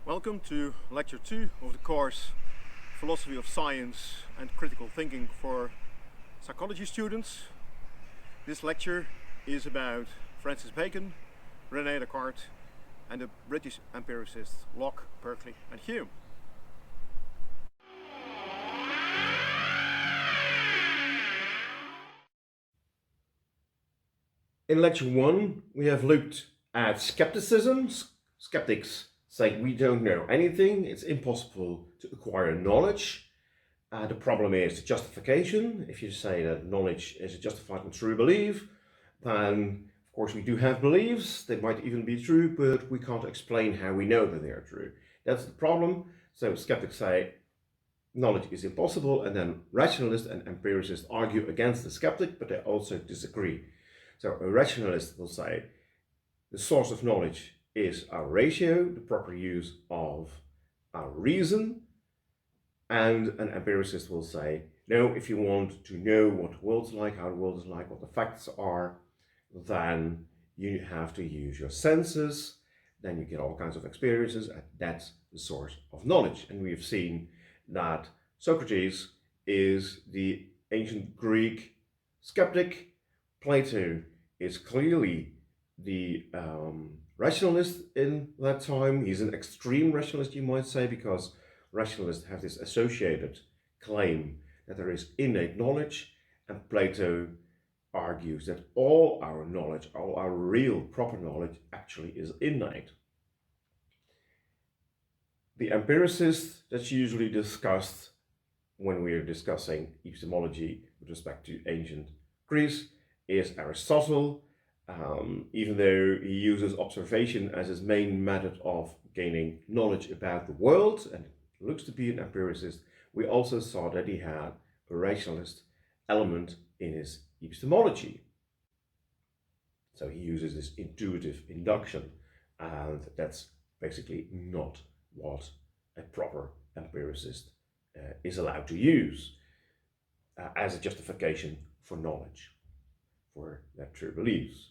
Welcome to Lecture 2 of the course Philosophy of Science and Critical Thinking for Psychology students. This lecture is about Francis Bacon, René Descartes and the British empiricists Locke, Berkeley and Hume. In lecture 1, we have looked at skepticism. Skeptics say we don't know anything, it's impossible to acquire knowledge. The problem is the justification. If you say that knowledge is a justified and true belief, then of course we do have beliefs, they might even be true, but we can't explain how we know that they are true. That's the problem. So skeptics say knowledge is impossible, and then rationalists and empiricists argue against the skeptic, but they also disagree. So a rationalist will say the source of knowledge is our ratio, the proper use of our reason, and an empiricist will say, no, if you want to know what the world's like, how the world is like, what the facts are, then you have to use your senses, then you get all kinds of experiences, and that's the source of knowledge. And we've seen that Socrates is the ancient Greek skeptic. Plato is clearly the rationalist in that time. He's an extreme rationalist, you might say, because rationalists have this associated claim that there is innate knowledge, and Plato argues that all our knowledge, all our real proper knowledge, actually is innate. The empiricist that's usually discussed when we are discussing epistemology with respect to ancient Greece is Aristotle. Even though he uses observation as his main method of gaining knowledge about the world, and looks to be an empiricist, we also saw that he had a rationalist element in his epistemology. So he uses this intuitive induction, and that's basically not what a proper empiricist is allowed to use as a justification for knowledge, for their true beliefs.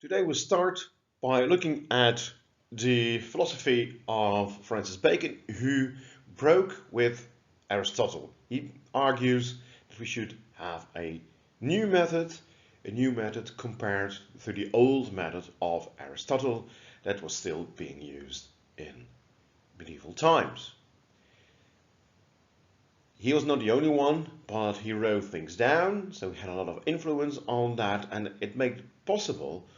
Today we'll start by looking at the philosophy of Francis Bacon, who broke with Aristotle. He argues that we should have a new method compared to the old method of Aristotle that was still being used in medieval times. He was not the only one, but he wrote things down, so he had a lot of influence on that, and it made it possible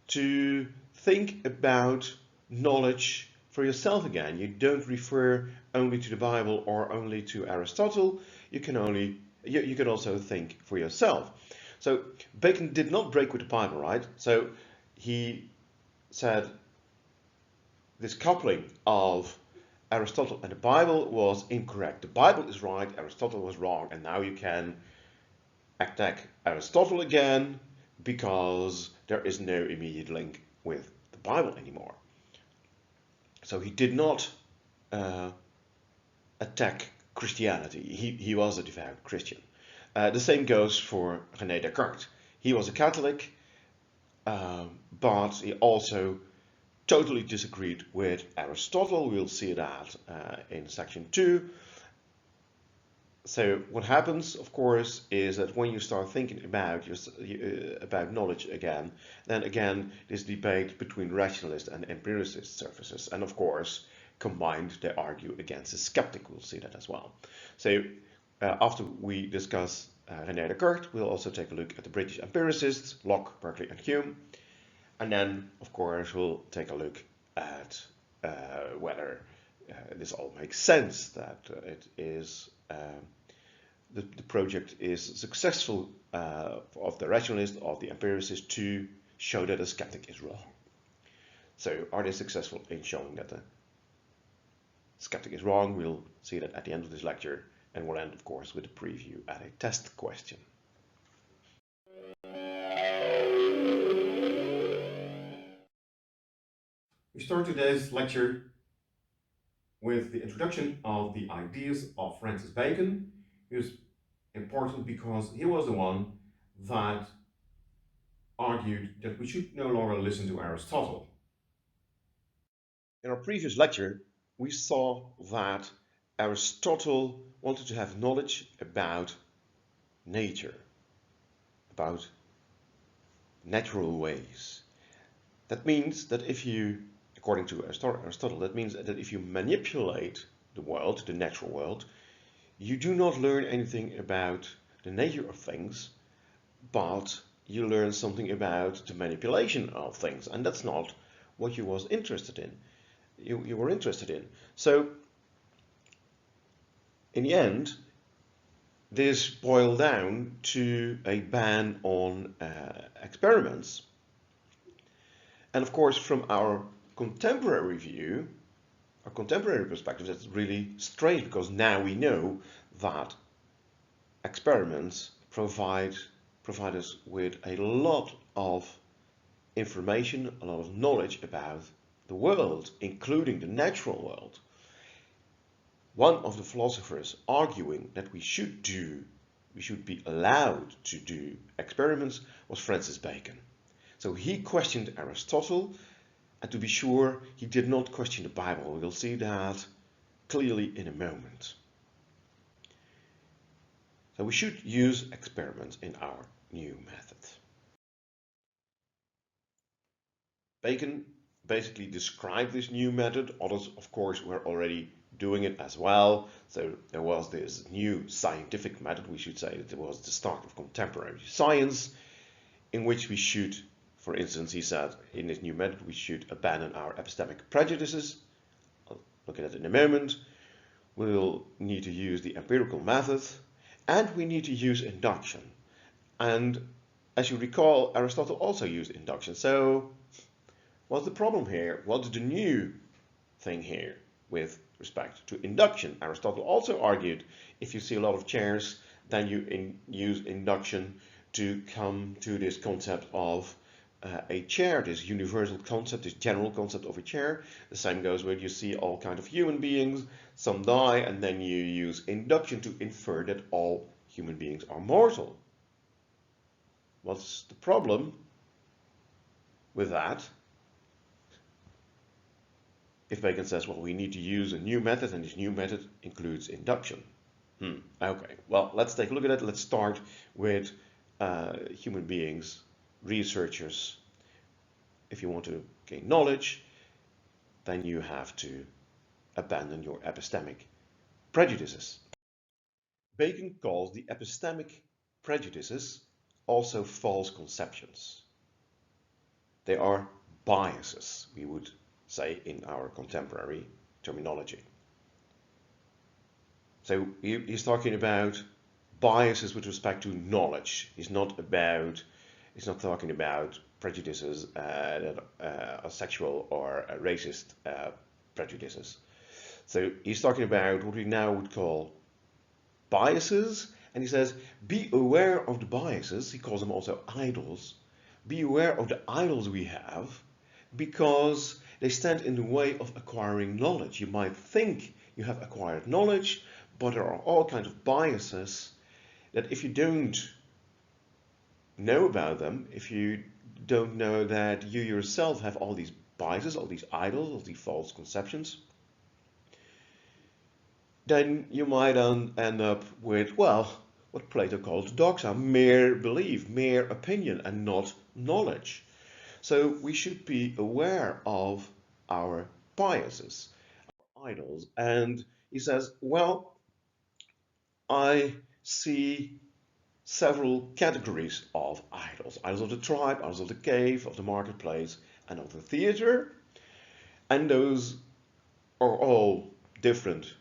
to think about knowledge for yourself again. You don't refer only to the Bible or only to Aristotle. You can also think for yourself. So Bacon did not break with the Bible, right? So he said this coupling of Aristotle and the Bible was incorrect. The Bible is right, Aristotle was wrong, and now you can attack Aristotle again because there is no immediate link with the Bible anymore. So he did not attack Christianity. He was a devout Christian. The same goes for René Descartes. He was a Catholic, but he also totally disagreed with Aristotle. We'll see that in section 2. So what happens, of course, is that when you start thinking about knowledge again, then again this debate between rationalist and empiricist surfaces, and of course combined they argue against the skeptic. We'll see that as well. So after we discuss René Descartes, we'll also take a look at the British empiricists Locke, Berkeley and Hume, and then of course we'll take a look at whether this all makes sense, that it is the project is successful of the rationalist, of the empiricist, to show that a skeptic is wrong. So are they successful in showing that the skeptic is wrong? We'll see that at the end of this lecture, and we'll end of course with a preview at a test question. We start today's lecture with the introduction of the ideas of Francis Bacon, who's Important because he was the one that argued that we should no longer listen to Aristotle. In our previous lecture, we saw that Aristotle wanted to have knowledge about nature, about natural ways. That means that if you, according to Aristotle, that means that if you manipulate the world, the natural world, you do not learn anything about the nature of things, but you learn something about the manipulation of things, and that's not what you was interested in. You were interested in. So, in the end, this boiled down to a ban on experiments. And of course, from our contemporary view, our contemporary perspective, that's really strange because now we know that experiments provide us with a lot of information, a lot of knowledge about the world, including the natural world. One of the philosophers arguing that we should be allowed to do experiments was Francis Bacon. So he questioned Aristotle, and to be sure, he did not question the Bible. We'll see that clearly in a moment. So we should use experiments in our new method. Bacon basically described this new method. Others, of course, were already doing it as well. So there was this new scientific method, we should say that it was the start of contemporary science, in which we should, for instance, he said, in this new method, we should abandon our epistemic prejudices. I'll look at it in a moment. We'll need to use the empirical method, and we need to use induction. And as you recall, Aristotle also used induction. So what's the problem here? What's the new thing here with respect to induction? Aristotle also argued if you see a lot of chairs, then you use induction to come to this concept of a chair, this universal concept, this general concept of a chair. The same goes when you see all kinds of human beings, some die, and then you use induction to infer that all human beings are mortal. What's the problem with that? If Bacon says, well, we need to use a new method, and this new method includes induction. Okay, well, let's take a look at it. Let's start with human beings, researchers. If you want to gain knowledge, then you have to abandon your epistemic prejudices. Bacon calls the epistemic prejudices also false conceptions. They are biases, we would say in our contemporary terminology. So he's talking about biases with respect to knowledge. He's not talking about prejudices that are sexual or racist prejudices. So he's talking about what we now would call biases, and he says, be aware of the biases. He calls them also idols. Be aware of the idols we have, because they stand in the way of acquiring knowledge. You might think you have acquired knowledge, but there are all kinds of biases that if you don't know about them, if you don't know that you yourself have all these biases, all these idols, all these false conceptions, then you might end up with, well, what Plato calls doxa, mere belief, mere opinion, and not knowledge. So we should be aware of our biases, our idols. And he says, well, I see several categories of idols. Idols of the tribe, idols of the cave, of the marketplace, and of the theater. And those are all different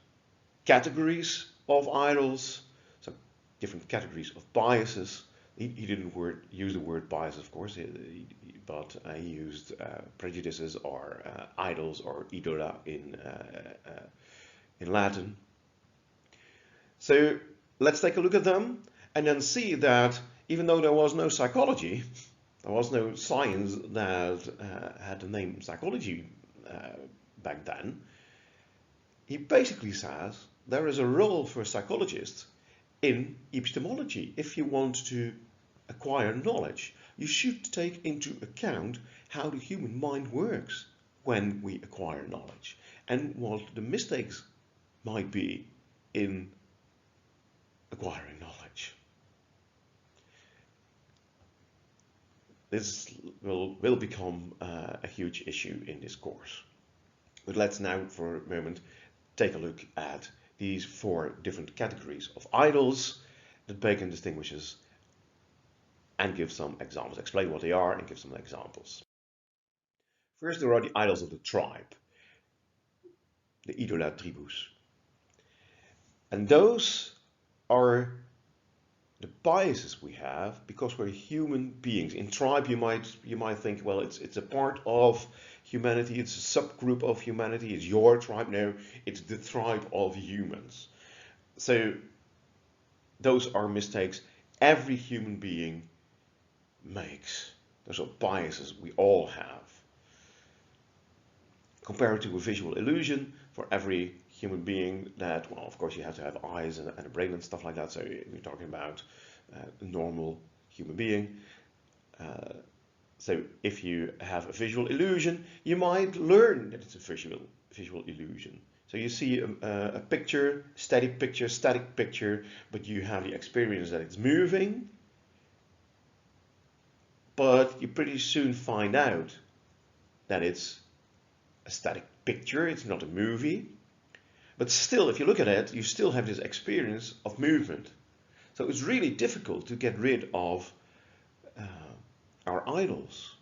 categories of idols, so different categories of biases. He didn't use the word bias, of course, but he used prejudices or idols or idola in Latin. So let's take a look at them and then see that even though there was no psychology, there was no science that had the name psychology back then, he basically says there is a role for psychologists in epistemology. If you want to acquire knowledge, you should take into account how the human mind works when we acquire knowledge and what the mistakes might be in acquiring knowledge. This will become a huge issue in this course. But let's now for a moment take a look at these 4 different categories of idols that Bacon distinguishes and give some examples, explain what they are and give some examples. First, there are the idols of the tribe, the idola tribus. And those are the biases we have because we're human beings. In tribe, you might think, well, it's a part of humanity, it's a subgroup of humanity, it's your tribe. No, it's the tribe of humans. So those are mistakes every human being makes. Those are biases we all have. Compare it to a visual illusion. For every human being that, well, of course you have to have eyes and a brain and stuff like that, so we're talking about a normal human being. So if you have a visual illusion, you might learn that it's a visual illusion. So you see a picture, static picture, but you have the experience that it's moving, but you pretty soon find out that it's a static picture, it's not a movie. But still, if you look at it, you still have this experience of movement. So it's really difficult to get rid of our idols.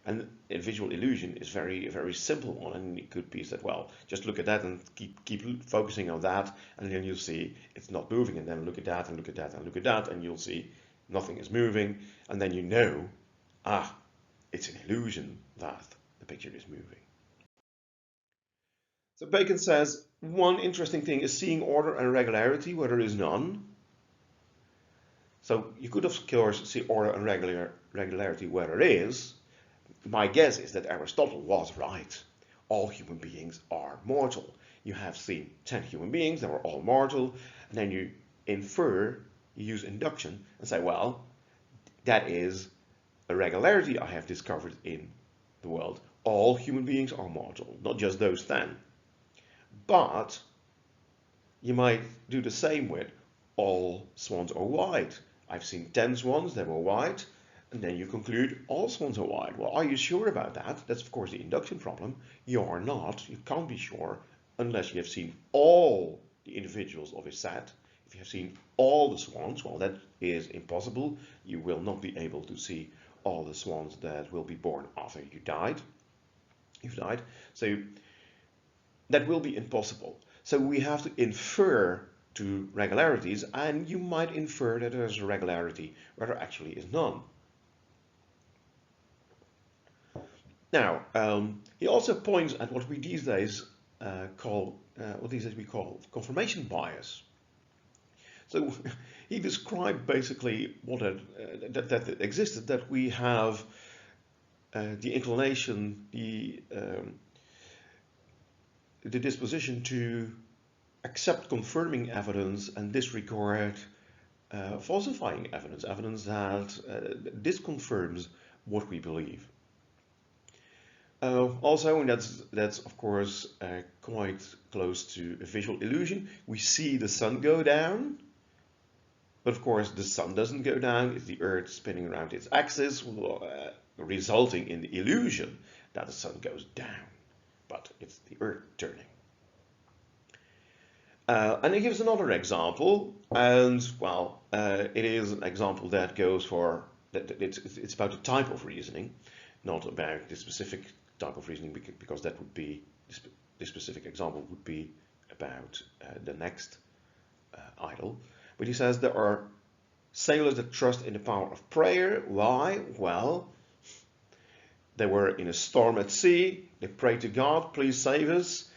And a visual illusion is very simple one, and it could be that, well, just look at that and keep focusing on that, and then you'll see it's not moving, and then look at that and look at that and look at that, and you'll see nothing is moving, and then you know, it's an illusion that the picture is moving. So Bacon says one interesting thing is seeing order and regularity where there is none. So you could of course see order and regularity where there is. My guess is that Aristotle was right. All human beings are mortal. You have seen 10 human beings that were all mortal, and then you infer, you use induction and say, well, that is a regularity I have discovered in the world. All human beings are mortal, not just those 10. But you might do the same with all swans are white. I've seen 10 swans that were white, and then you conclude all swans are white. Well, are you sure about that? That's of course the induction problem. You are not. You can't be sure unless you have seen all the individuals of a set. If you have seen all the swans, well, that is impossible. You will not be able to see all the swans that will be born after you've died. So that will be impossible. So we have to infer to regularities, and you might infer that there's a regularity where there actually is none. Now, he also points at what we these days call confirmation bias. So he described basically what that existed, that we have the inclination, the disposition to accept confirming evidence and disregard falsifying evidence, that disconfirms what we believe. Also, and that's of course quite close to a visual illusion. We see the sun go down, but of course the sun doesn't go down. It's the Earth spinning around its axis, resulting in the illusion that the sun goes down, but it's the Earth turning. And he gives another example, and well, it is an example that goes for it's about a type of reasoning, not about the specific type of reasoning, because that would be this specific example would be about the next idol. But he says there are sailors that trust in the power of prayer. Why? Well, they were in a storm at sea. They prayed to God, please save us.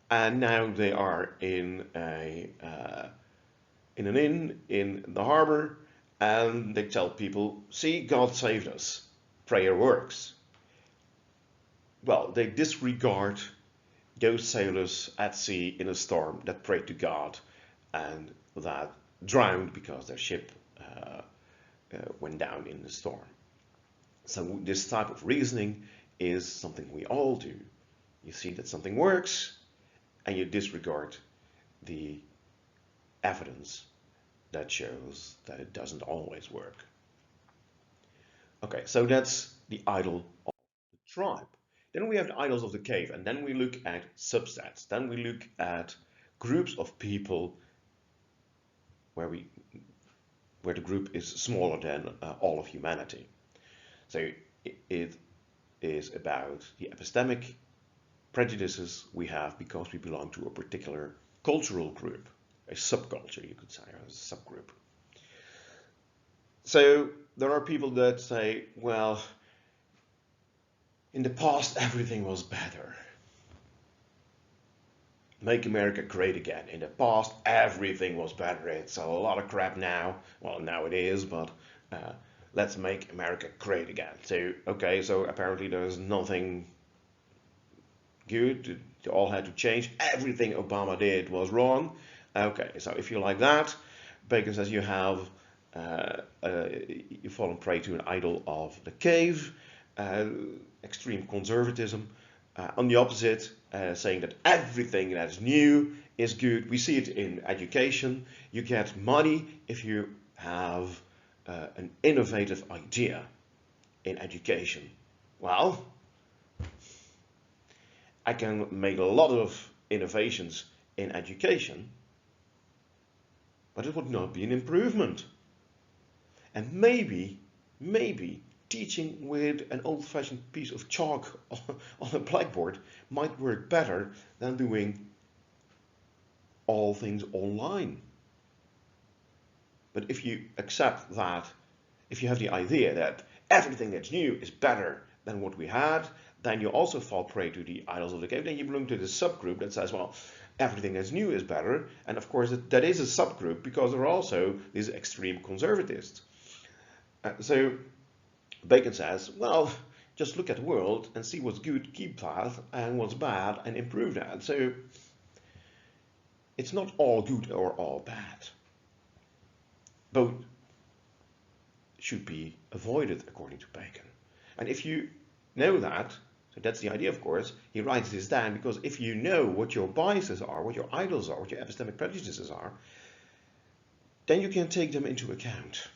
And now they are in an inn in the harbor, and they tell people, see, God saved us. Prayer works. Well, they disregard those sailors at sea in a storm that prayed to God, and that drowned because their ship went down in the storm. So this type of reasoning is something we all do. You see that something works and you disregard the evidence that shows that it doesn't always work. Okay, so that's the idol of the tribe. Then we have the idols of the cave, and then we look at subsets. Then we look at groups of people where the group is smaller than all of humanity. So it is about the epistemic prejudices we have because we belong to a particular cultural group, a subculture, you could say, or a subgroup. So there are people that say, well, in the past everything was better. Make America great again. In the past everything was better. It's a lot of crap now. Well, now it is, but let's make America great again. So, okay, so apparently there's nothing good. They all had to change. Everything Obama did was wrong. Okay, so if you like that, Bacon says you have you've fallen prey to an idol of the cave, extreme conservatism. On the opposite, saying that everything that is new is good. We see it in education. You get money if you have an innovative idea in education. Well, I can make a lot of innovations in education, but it would not be an improvement. And maybe teaching with an old-fashioned piece of chalk on a blackboard might work better than doing all things online. But if you accept that, if you have the idea that everything that's new is better than what we had, then you also fall prey to the idols of the cave. Then you belong to the subgroup that says, well, everything that's new is better. And of course, that is a subgroup because there are also these extreme conservatists. So Bacon says, well, just look at the world and see what's good, keep that, and what's bad, and improve that. So it's not all good or all bad. Both should be avoided, according to Bacon. And if you know that, so that's the idea, of course, he writes this down, because if you know what your biases are, what your idols are, what your epistemic prejudices are, then you can take them into account.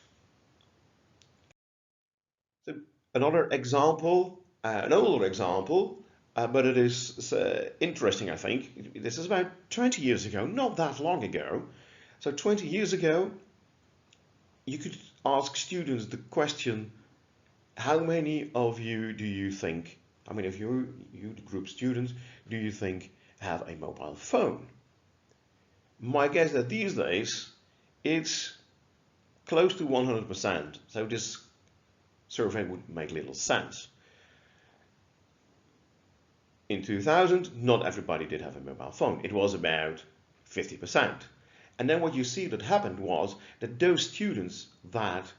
So another example, an older example, but it is interesting, I think. This is about 20 years ago, not that long ago. So 20 years ago, you could ask students the question, how many of you do you think, how many of you the group students, do you think have a mobile phone? My guess is that these days, it's close to 100%. So this survey would make little sense. In 2000, not everybody did have a mobile phone. It was about 50%. And then what you see that happened was that those students that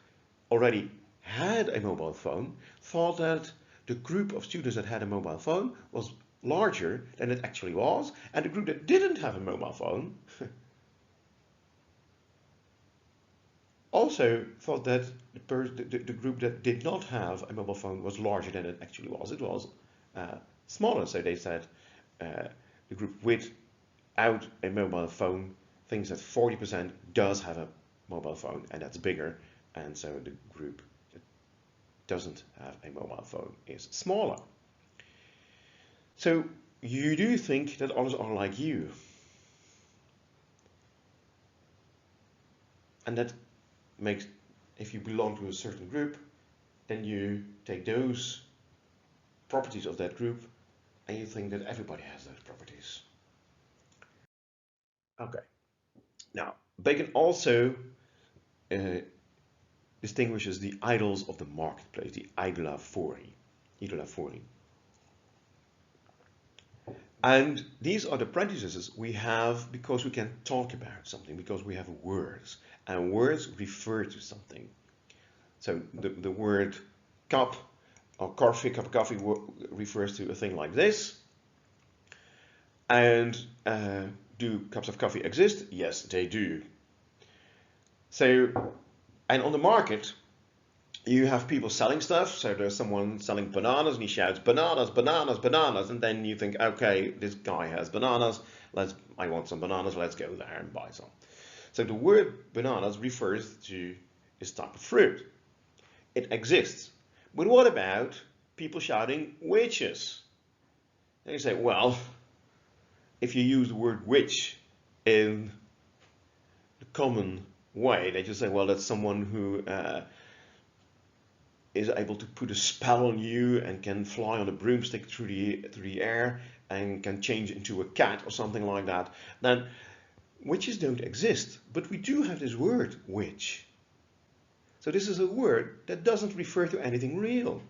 already had a mobile phone thought that the group of students that had a mobile phone was larger than it actually was, and the group that didn't have a mobile phone also thought that the group that did not have a mobile phone was larger than it actually was. It was smaller. So they said the group without a mobile phone thinks that 40% does have a mobile phone, and that's bigger. And so the group that doesn't have a mobile phone is smaller. So you do think that others are like you. And that makes, if you belong to a certain group, then you take those properties of that group and you think that everybody has those properties. Okay. Now, Bacon also distinguishes the idols of the marketplace, the idola fori. And these are the prejudices we have because we can talk about something, because we have words, and words refer to something. So the word cup or coffee, cup of coffee refers to a thing like this. And do cups of coffee exist? Yes, they do. So, and on the market, you have people selling stuff. So there's someone selling bananas and he shouts, bananas, bananas, bananas. And then you think, okay, this guy has bananas. I want some bananas. Let's go there and buy some. So the word bananas refers to this type of fruit. It exists. But what about people shouting witches? And you say, well, if you use the word witch in the common way, they just say, well, that's someone who is able to put a spell on you and can fly on a broomstick through the air and can change into a cat or something like that, then witches don't exist. But we do have this word, witch. So this is a word that doesn't refer to anything real.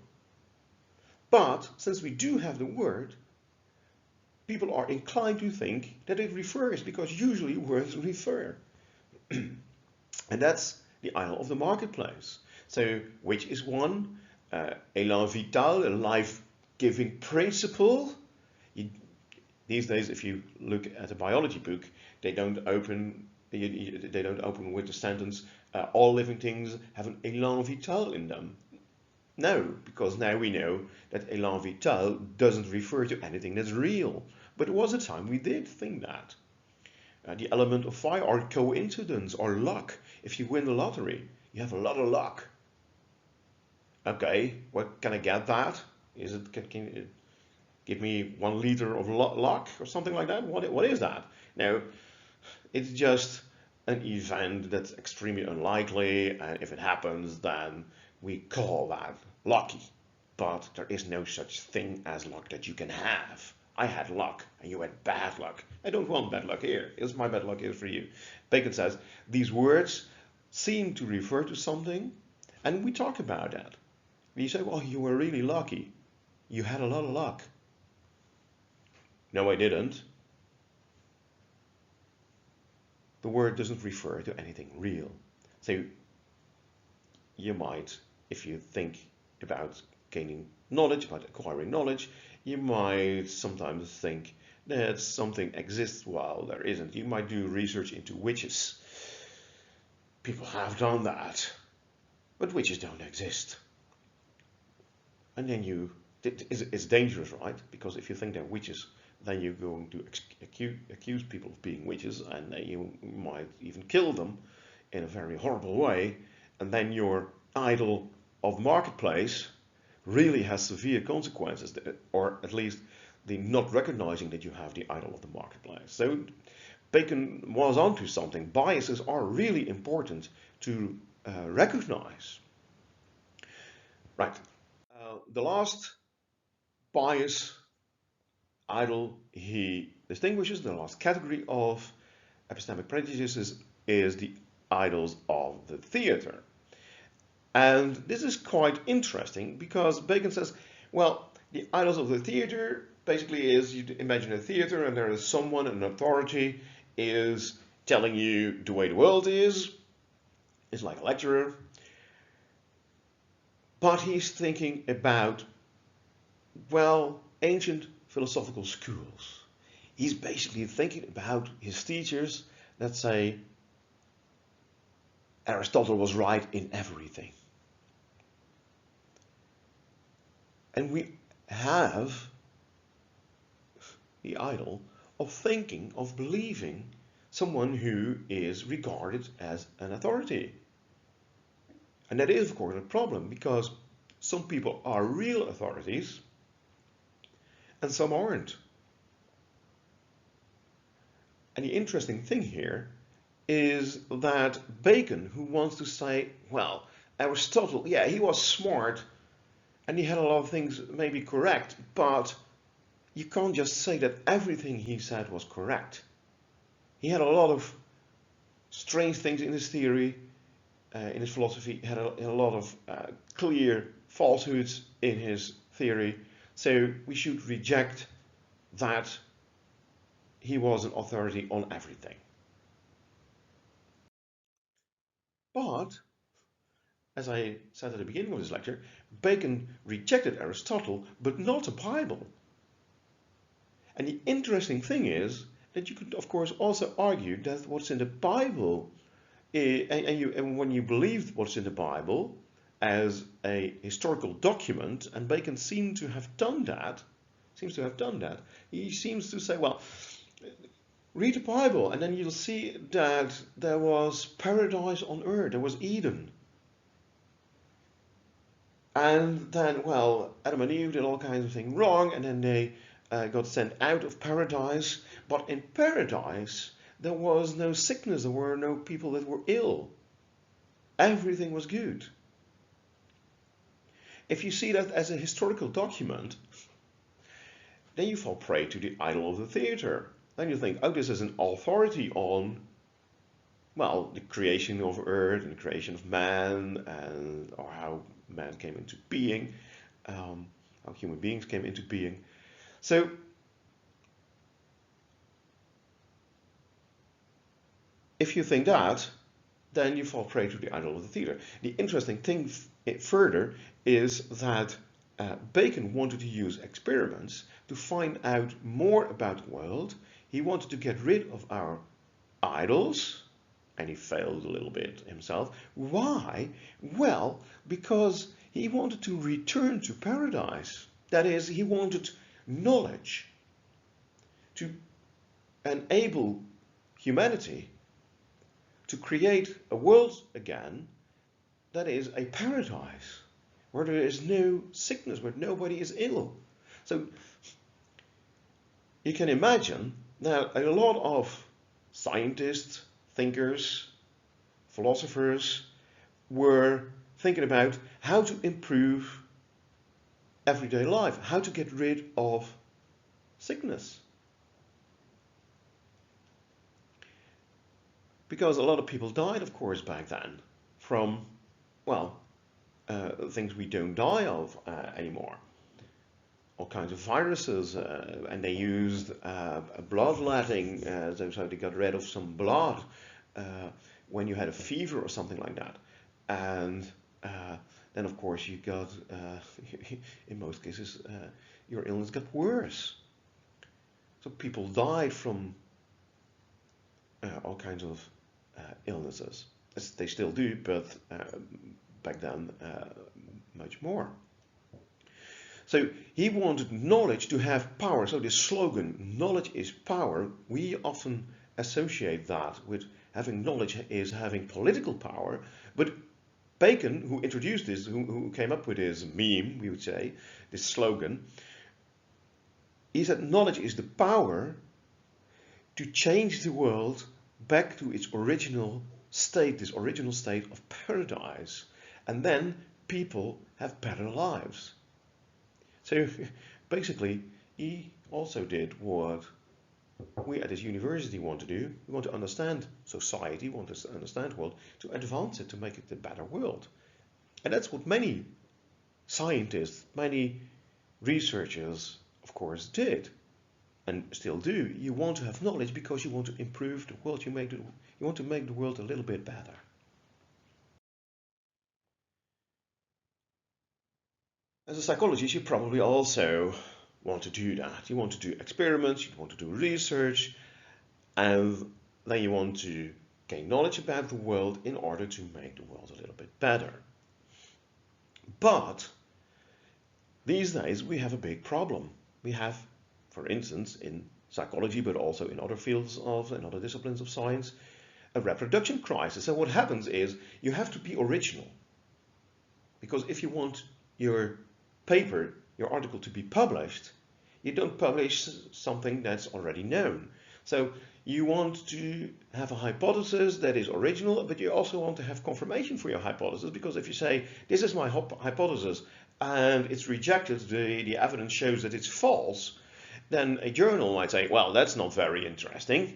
But since we do have the word, people are inclined to think that it refers, because usually words refer. And that's the idol of the marketplace. So, which is one, élan vital, a life-giving principle. These days, if you look at a biology book, they don't open with the sentence, all living things have an élan vital in them. No, because now we know that élan vital doesn't refer to anything that's real. But there was a time we did think that. The element of fire, or coincidence, or luck. If you win the lottery, you have a lot of luck. Okay, what can I get that? Is it, can you give me 1 liter of luck or something like that? What is that? Now, it's just an event that's extremely unlikely, and if it happens, then we call that lucky. But there is no such thing as luck that you can have. I had luck and you had bad luck. I don't want bad luck here. It's my bad luck here for you. Bacon says these words seem to refer to something, and we talk about that. You say, well, you were really lucky. You had a lot of luck. No, I didn't. The word doesn't refer to anything real. So you might, if you think about gaining knowledge, about acquiring knowledge, you might sometimes think that something exists while there isn't. You might do research into witches. People have done that, but witches don't exist. And then it's dangerous, right? Because if you think they're witches, then you're going to accuse people of being witches, and then you might even kill them in a very horrible way, and then your idol of marketplace really has severe consequences, or at least the not recognizing that you have the idol of the marketplace. So Bacon was onto something. Biases are really important to recognize. Right. The last bias idol he distinguishes, the last category of epistemic prejudices, is the idols of the theater. And this is quite interesting because Bacon says, well, the idols of the theater basically is, you imagine a theater and there is someone, an authority, is telling you the way the world is. It's like a lecturer. But he's thinking about, well, ancient philosophical schools. He's basically thinking about his teachers that say Aristotle was right in everything. And we have the idol of thinking, of believing someone who is regarded as an authority. And that is, of course, a problem, because some people are real authorities and some aren't. And the interesting thing here is that Bacon, who wants to say, well, Aristotle, yeah, he was smart and he had a lot of things maybe correct, but you can't just say that everything he said was correct. He had a lot of strange things in his theory, in his philosophy. He had a lot of clear falsehoods in his theory. So we should reject that he was an authority on everything. But, as I said at the beginning of this lecture, Bacon rejected Aristotle, but not the Bible. And the interesting thing is that you could, of course, also argue that what's in the Bible and when you believe what's in the Bible as a historical document, and Bacon seems to have done that, he seems to say, well, read the Bible and then you'll see that there was paradise on earth, there was Eden. And then, well, Adam and Eve did all kinds of things wrong, and then they got sent out of paradise. But in paradise, there was no sickness, there were no people that were ill. Everything was good. If you see that as a historical document, then you fall prey to the idol of the theater. Then you think, oh, this is an authority on, well, the creation of earth and the creation of man, and or how man came into being, how human beings came into being. So if you think that, then you fall prey to the idol of the theater. The interesting thing further is that Bacon wanted to use experiments to find out more about the world. He wanted to get rid of our idols, and he failed a little bit himself. Why? Well, because he wanted to return to paradise. That is, he wanted knowledge to enable humanity to create a world again that is a paradise, where there is no sickness, where nobody is ill. So you can imagine that a lot of scientists, thinkers, philosophers were thinking about how to improve everyday life, how to get rid of sickness. Because a lot of people died, of course, back then from, well, things we don't die of anymore. All kinds of viruses, and they used bloodletting, so they got rid of some blood when you had a fever or something like that. And then, of course, you got, in most cases, your illness got worse. So people died from all kinds of illnesses. As they still do, but back then much more. So he wanted knowledge to have power. So this slogan, knowledge is power, we often associate that with having knowledge is having political power. But Bacon, who introduced this, who came up with this meme, we would say, this slogan, he said knowledge is the power to change the world back to its original state, this original state of paradise. And then people have better lives. So basically, he also did what we at this university want to do. We want to understand society, we want to understand the world, to advance it, to make it a better world. And that's what many scientists, many researchers, of course, did and still do. You want to have knowledge because you want to improve the world. You want to make the world a little bit better. As a psychologist, you probably also want to do that. You want to do experiments, you want to do research, and then you want to gain knowledge about the world in order to make the world a little bit better. But these days we have a big problem. We have, for instance, in psychology, but also in other fields in other disciplines of science, a reproduction crisis. So what happens is you have to be original. Because if you want your paper, your article to be published, you don't publish something that's already known. So you want to have a hypothesis that is original, but you also want to have confirmation for your hypothesis, because if you say, this is my hypothesis, and it's rejected, the evidence shows that it's false, then a journal might say, well, that's not very interesting.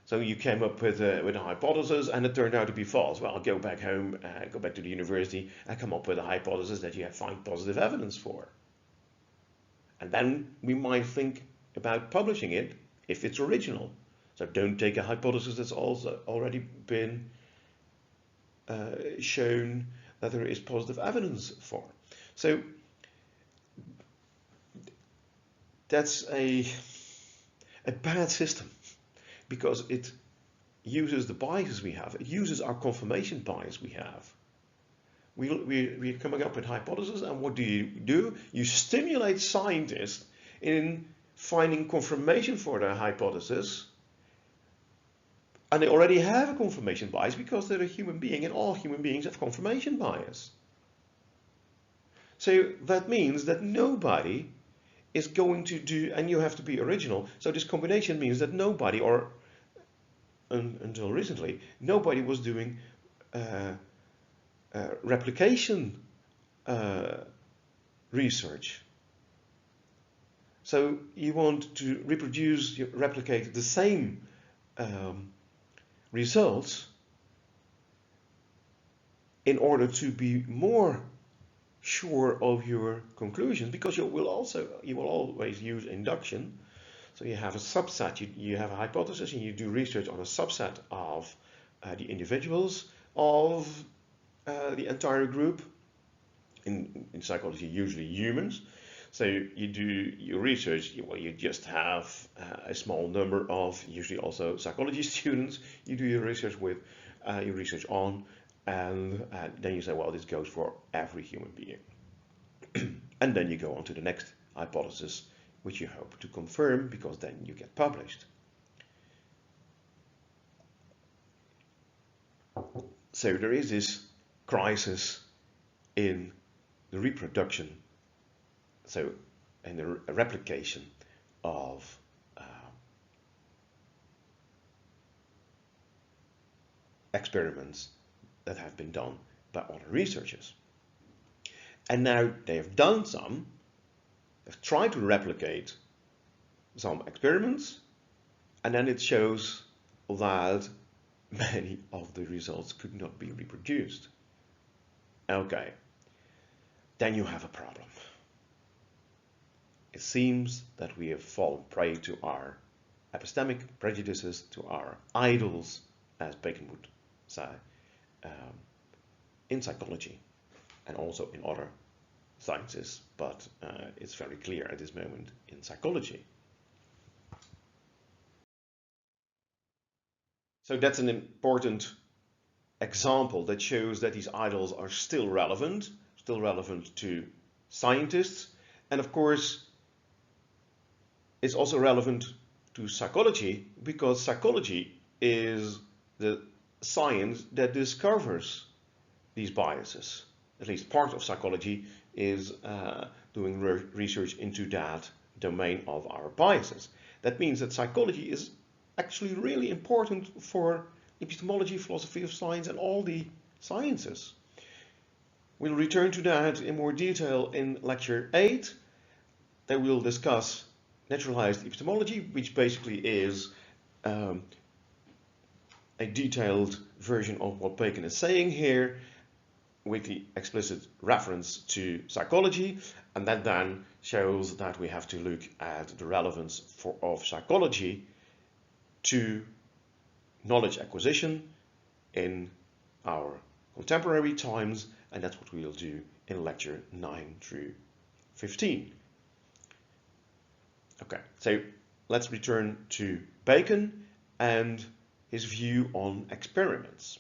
So you came up with a hypothesis and it turned out to be false. Well, go back home, go back to the university and come up with a hypothesis that you find positive evidence for. And then we might think about publishing it if it's original. So don't take a hypothesis that's also already been shown that there is positive evidence for. So that's a bad system, because uses the biases we have. It uses our confirmation bias we have. We're coming up with hypotheses, and what do? You stimulate scientists in finding confirmation for their hypothesis, and they already have a confirmation bias because they're a human being, and all human beings have confirmation bias. So that means that nobody is going to do, and you have to be original. So this combination means that nobody, or until recently, nobody was doing replication research. So you want to replicate the same results in order to be more sure of your conclusions, because you will always use induction. So you have a subset, you have a hypothesis, and you do research on a subset of the individuals of the entire group. In psychology, usually humans. So you do your research, you just have a small number of, usually also psychology students, you do your research with, your research on, and then you say, well, this goes for every human being. And then you go on to the next hypothesis, which you hope to confirm, because then you get published. So there is this crisis in the reproduction, so in the replication of experiments that have been done by other researchers. And now they have done some, they've tried to replicate some experiments, and then it shows that many of the results could not be reproduced. Okay, then you have a problem. It seems that we have fallen prey to our epistemic prejudices, to our idols, as Bacon would say, in psychology and also in other sciences, but it's very clear at this moment in psychology. So that's an important example that shows that these idols are still relevant to scientists, and of course it's also relevant to psychology, because psychology is the science that discovers these biases. At least part of psychology is doing research into that domain of our biases. That means that psychology is actually really important for epistemology, philosophy of science, and all the sciences. We'll return to that in more detail in lecture 8. Then we'll discuss naturalized epistemology, which basically is a detailed version of what Bacon is saying here, with the explicit reference to psychology, and that then shows that we have to look at the relevance of psychology to knowledge acquisition in our contemporary times, and that's what we will do in lecture 9 through 15. Okay, so let's return to Bacon and his view on experiments.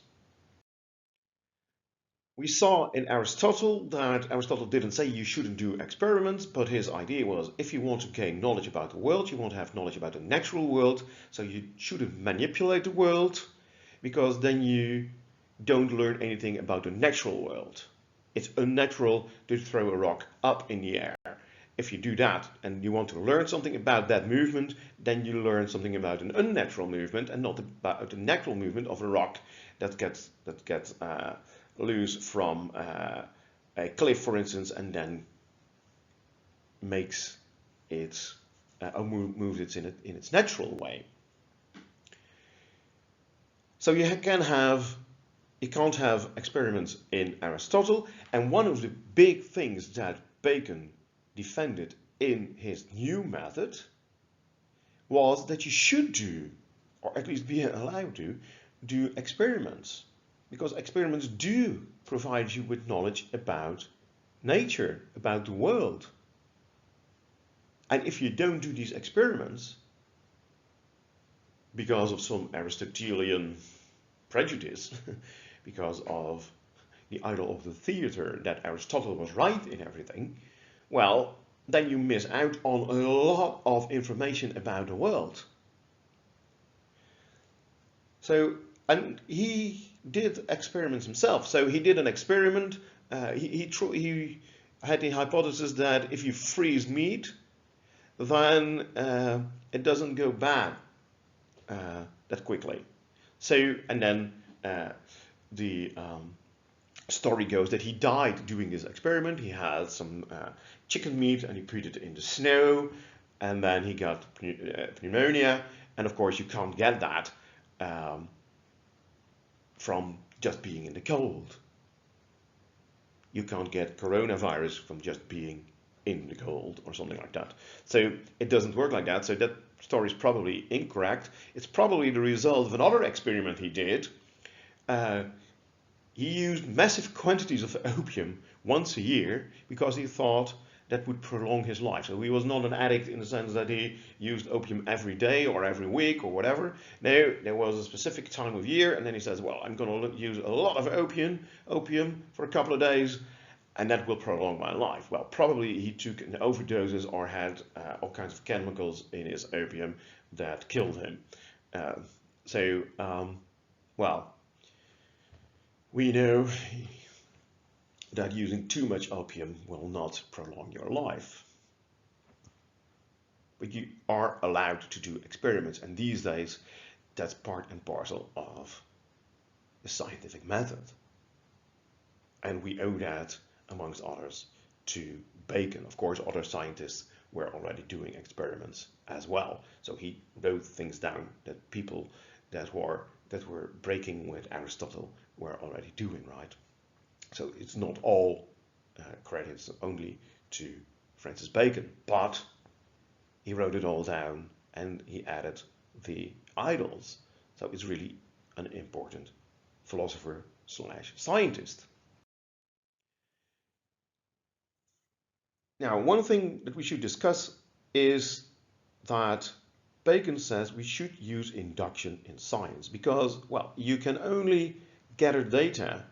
We saw in Aristotle that Aristotle didn't say you shouldn't do experiments, but his idea was if you want to gain knowledge about the world, you want to have knowledge about the natural world, so you shouldn't manipulate the world, because then you don't learn anything about the natural world. It's unnatural to throw a rock up in the air. If you do that and you want to learn something about that movement, then you learn something about an unnatural movement and not about the natural movement of a rock that gets loose from a cliff, for instance, and then makes it moves it in its natural way. So you can't have experiments in Aristotle, and one of the big things that Bacon defended in his new method was that you should do, or at least be allowed to, do experiments, because experiments do provide you with knowledge about nature, about the world. And if you don't do these experiments, because of some Aristotelian prejudice, because of the idol of the theater, that Aristotle was right in everything, well, then you miss out on a lot of information about the world. So, and he did experiments himself. So he did an experiment. He had the hypothesis that if you freeze meat, then it doesn't go bad that quickly. So, and then the story goes that he died doing this experiment. He had some chicken meat and he put it in the snow, and then he got pneumonia. And of course, you can't get that from just being in the cold. You can't get coronavirus from just being in the cold or something like that. So it doesn't work like that. So that story is probably incorrect. It's probably the result of another experiment he did. He used massive quantities of opium once a year because he thought that would prolong his life. So he was not an addict in the sense that he used opium every day or every week or whatever. No, there was a specific time of year, and then he says, well, I'm going to use a lot of opium for a couple of days, and that will prolong my life. Well, probably he took an overdoses or had all kinds of chemicals in his opium that killed him. Well, we know that using too much opium will not prolong your life. But you are allowed to do experiments, and these days that's part and parcel of the scientific method. And we owe that, amongst others, to Bacon. Of course, other scientists were already doing experiments as well. So he wrote things down that people that were breaking with Aristotle were already doing, right? So it's not all credits only to Francis Bacon, but he wrote it all down and he added the idols. So it's really an important philosopher / scientist. Now, one thing that we should discuss is that Bacon says we should use induction in science because, well, you can only gather data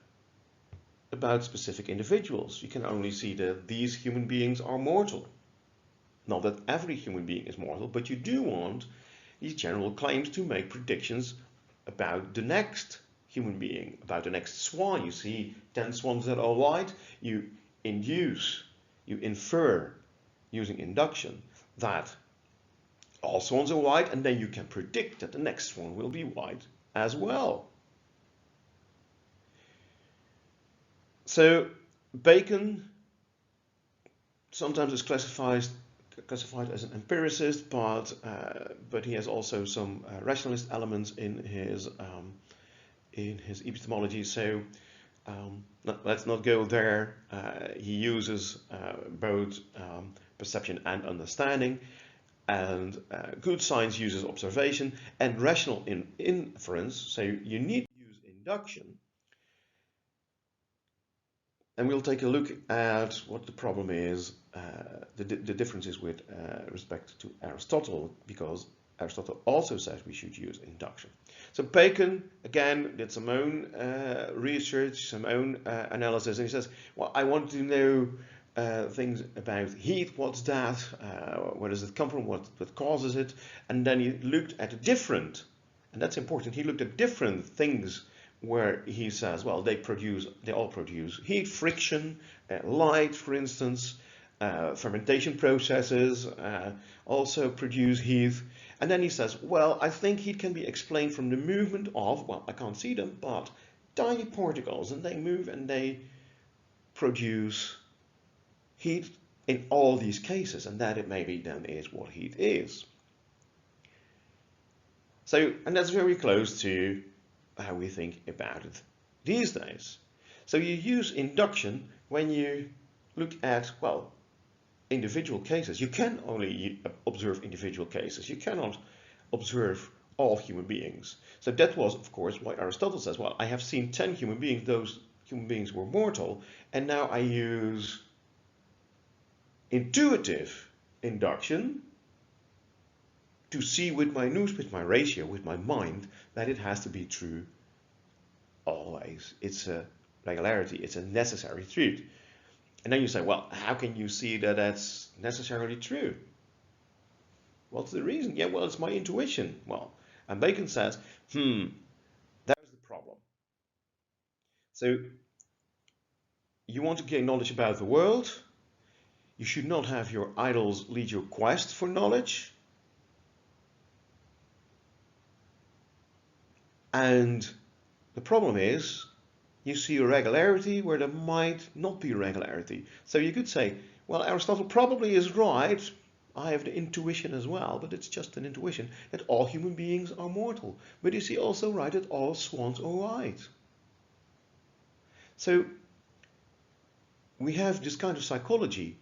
about specific individuals. You can only see that these human beings are mortal. Not that every human being is mortal, but you do want these general claims to make predictions about the next human being, about the next swan. You see 10 swans that are white, you infer using induction that all swans are white, and then you can predict that the next swan will be white as well. So Bacon sometimes is classified as an empiricist, but he has also some rationalist elements in his epistemology. So let's not go there. He uses both perception and understanding, and good science uses observation and rational inference. So you need to use induction. And we'll take a look at what the problem is, the differences with respect to Aristotle, because Aristotle also says we should use induction. So Bacon, again, did some own research, some own analysis, and he says, well, I want to know things about heat, what's that, where does it come from, what causes it, and then he looked at different, and that's important, he looked at different things where he says, well, they all produce heat, friction, light, for instance, fermentation processes also produce heat. And then he says, well, I think heat can be explained from the movement of, well, I can't see them, but tiny particles, and they move and they produce heat in all these cases, and that it maybe then is what heat is. So, and that's very close to how we think about it these days. So you use induction when you look at, well, individual cases. You can only observe individual cases. You cannot observe all human beings. So that was, of course, why Aristotle says, well, I have seen 10 human beings, those human beings were mortal, and now I use intuitive induction to see with my nous, with my ratio, with my mind, that it has to be true always. It's a regularity, it's a necessary truth. And then you say, well, how can you see that that's necessarily true? What's the reason? Yeah, well, it's my intuition. Well, and Bacon says, there's the problem. So you want to gain knowledge about the world. You should not have your idols lead your quest for knowledge. And the problem is, you see a regularity where there might not be regularity. So you could say, well, Aristotle probably is right. I have the intuition as well, but it's just an intuition that all human beings are mortal. But is he also right that all swans are white? So we have this kind of psychology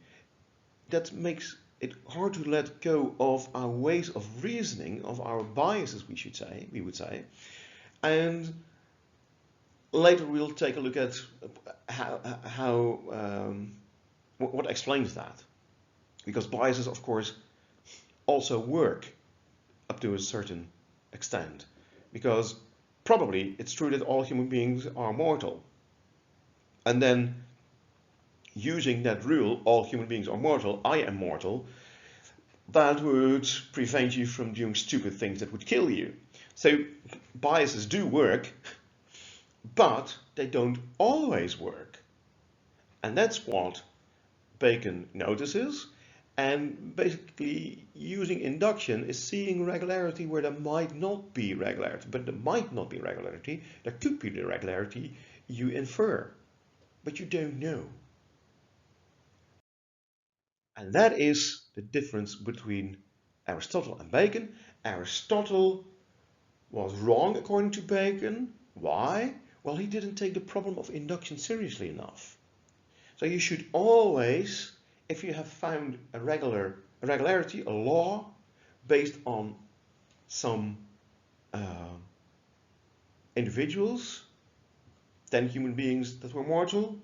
that makes it hard to let go of our ways of reasoning, of our biases, we would say. And later we'll take a look at what explains that. Because biases, of course, also work up to a certain extent. Because probably it's true that all human beings are mortal. And then using that rule, all human beings are mortal, I am mortal, that would prevent you from doing stupid things that would kill you. So biases do work, but they don't always work. And that's what Bacon notices. And basically using induction is seeing regularity where there might not be regularity. But there might not be regularity. There could be the regularity you infer, but you don't know. And that is the difference between Aristotle and Bacon. Aristotle was wrong according to Bacon. Why? Well, he didn't take the problem of induction seriously enough. So you should always, if you have found a regularity, a law based on some individuals, 10 human beings that were mortal,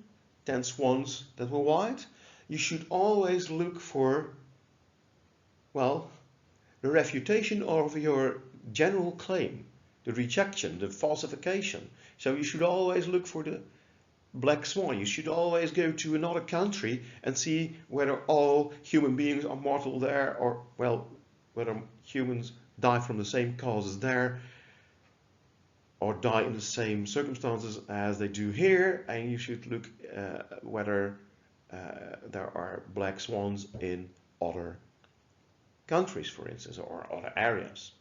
10 swans that were white, you should always look for, well, the refutation of your general claim, the rejection, the falsification. So you should always look for the black swan. You should always go to another country and see whether all human beings are mortal there, or, well, whether humans die from the same causes there, or die in the same circumstances as they do here. And you should look whether there are black swans in other countries, for instance, or other areas.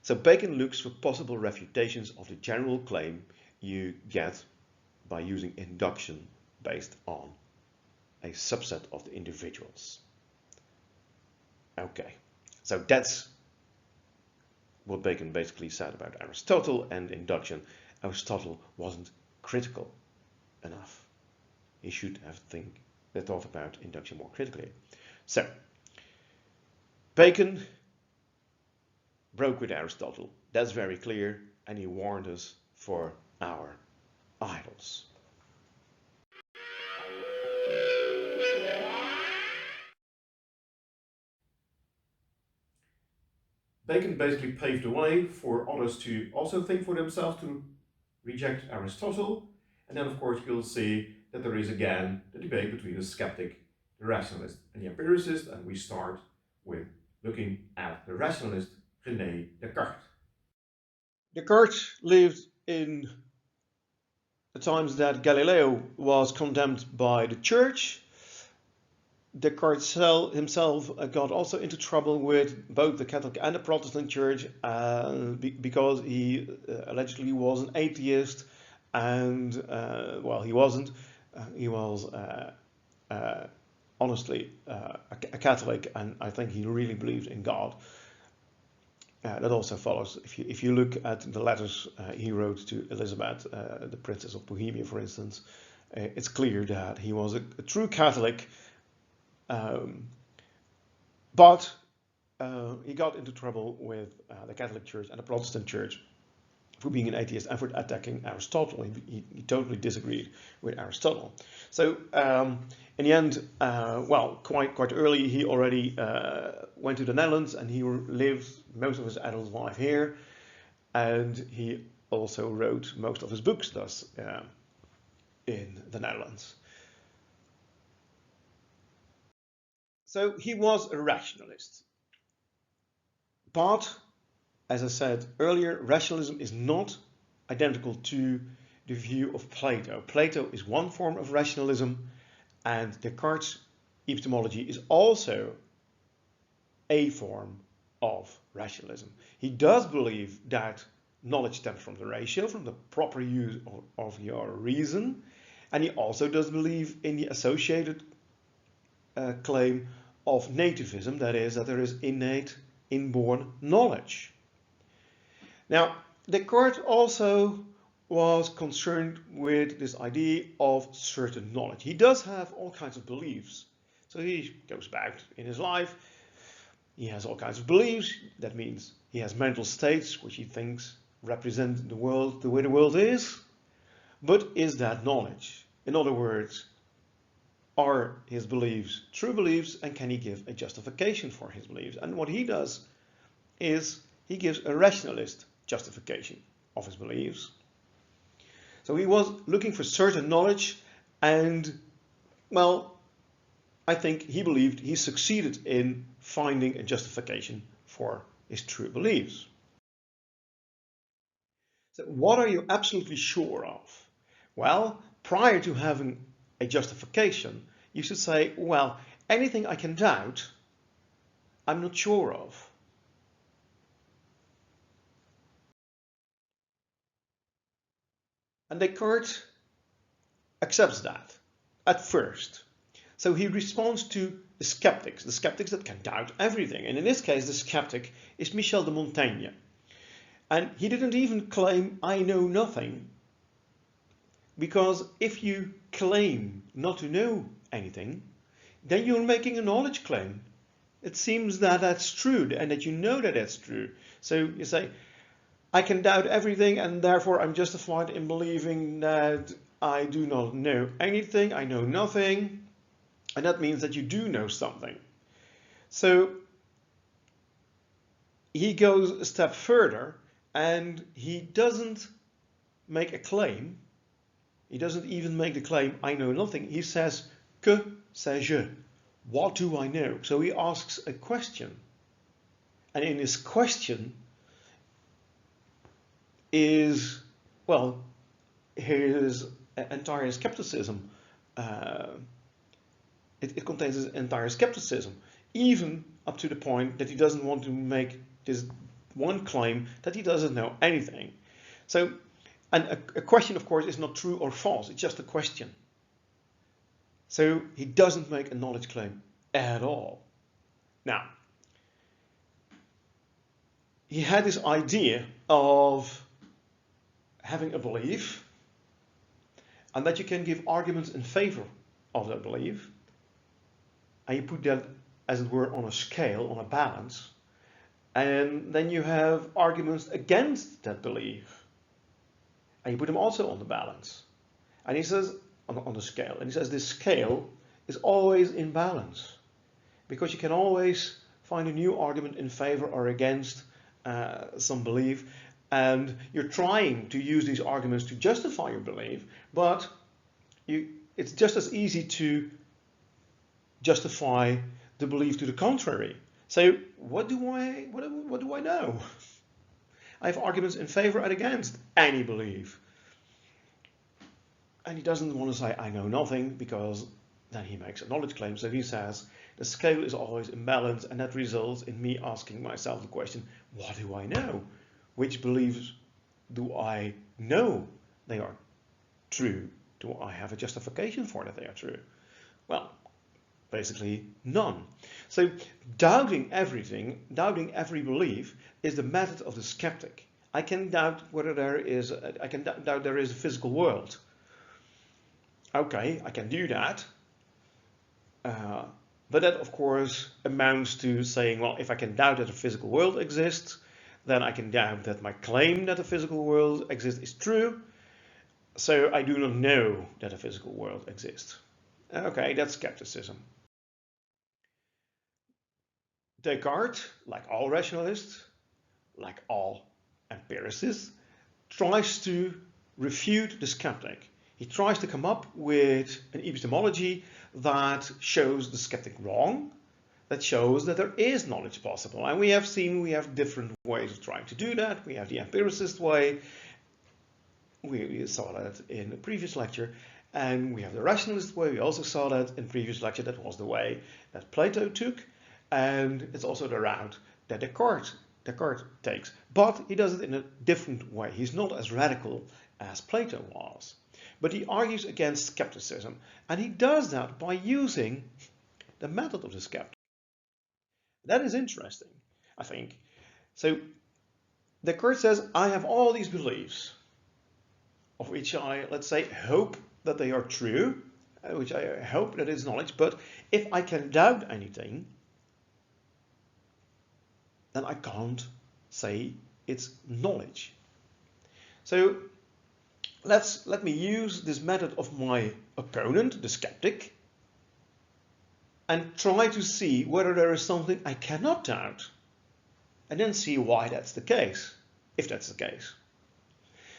So Bacon looks for possible refutations of the general claim you get by using induction based on a subset of the individuals. Okay, so that's what Bacon basically said about Aristotle and induction. Aristotle wasn't critical enough. He should have thought about induction more critically. So, Bacon broke with Aristotle. That's very clear, and he warned us for our idols. Bacon basically paved the way for others to also think for themselves, to reject Aristotle. And then, of course, you'll see that there is again the debate between the skeptic, the rationalist, and the empiricist. And we start with looking at the rationalist, René Descartes. Descartes lived in the times that Galileo was condemned by the church. Descartes himself got also into trouble with both the Catholic and the Protestant church because he allegedly was an atheist, and well, he wasn't. He was honestly a Catholic, and I think he really believed in God. That also follows if you look at the letters he wrote to Elizabeth, the Princess of Bohemia, for instance. It's clear that he was a true Catholic. But he got into trouble with the Catholic Church and the Protestant Church for being an atheist and for attacking Aristotle. He totally disagreed with Aristotle. So in the end, well, quite early, he already went to the Netherlands, and he lived most of his adult life here, and he also wrote most of his books thus in the Netherlands. So he was a rationalist. But, as I said earlier, rationalism is not identical to the view of Plato. Plato is one form of rationalism, and Descartes' epistemology is also a form of rationalism. He does believe that knowledge stems from the ratio, from the proper use of your reason, and he also does believe in the associated claim of nativism, that is, that there is innate, inborn knowledge. Now, Descartes also was concerned with this idea of certain knowledge. He does have all kinds of beliefs. So he goes back in his life, he has all kinds of beliefs. That means he has mental states which he thinks represent the world the way the world is. But is that knowledge? In other words, are his beliefs true beliefs, and can he give a justification for his beliefs? And what he does is he gives a rationalist justification of his beliefs. So he was looking for certain knowledge, and, well, I think he believed he succeeded in finding a justification for his true beliefs. So what are you absolutely sure of? Well, prior to having a justification, you should say, well, anything I can doubt, I'm not sure of. And Descartes accepts that at first. So he responds to the skeptics that can doubt everything. And in this case, the skeptic is Michel de Montaigne. And he didn't even claim, I know nothing. Because if you claim not to know anything, then you're making a knowledge claim. It seems that that's true, and that you know that that's true. So you say, I can doubt everything, and therefore I'm justified in believing that I do not know anything, I know nothing, and that means that you do know something. So he goes a step further, and he doesn't make a claim. He doesn't even make the claim, I know nothing. He says, que sais-je? What do I know? So he asks a question. And in his question is, well, his entire skepticism. It contains his entire skepticism, even up to the point that he doesn't want to make this one claim that he doesn't know anything. So, and a question, of course, is not true or false. It's just a question. So he doesn't make a knowledge claim at all. Now, he had this idea of having a belief, and that you can give arguments in favor of that belief, and you put that, as it were, on a scale, on a balance, and then you have arguments against that belief, and you put them also on the balance. And he says, on the scale, and he says this scale is always in balance, because you can always find a new argument in favor or against some belief, and you're trying to use these arguments to justify your belief, but it's just as easy to justify the belief to the contrary. So what do I know? I have arguments in favor and against any belief. And he doesn't want to say, I know nothing, because then he makes a knowledge claim. So he says, the scale is always in balance, and that results in me asking myself the question, what do I know? Which beliefs do I know they are true? Do I have a justification for that they are true? Well, basically none. So doubting everything, doubting every belief, is the method of the skeptic. I can doubt whether there is, doubt there is a physical world. Okay, I can do that. But that, of course, amounts to saying, well, if I can doubt that a physical world exists, then I can doubt that my claim that the physical world exists is true. So I do not know that a physical world exists. Okay, that's skepticism. Descartes, like all rationalists, like all empiricists, tries to refute the skeptic. He tries to come up with an epistemology that shows the skeptic wrong, that shows that there is knowledge possible. And we have seen we have different ways of trying to do that. We have the empiricist way. We saw that in the previous lecture. And we have the rationalist way. We also saw that in the previous lecture. That was the way that Plato took. And it's also the route that Descartes takes. But he does it in a different way. He's not as radical as Plato was. But he argues against skepticism. And he does that by using the method of the skeptic. That is interesting, I think. So Descartes says, I have all these beliefs, of which I, let's say, hope that they are true, which I hope that is knowledge, but if I can doubt anything, then I can't say it's knowledge. So let me use this method of my opponent, the skeptic, and try to see whether there is something I cannot doubt, and then see why that's the case, if that's the case.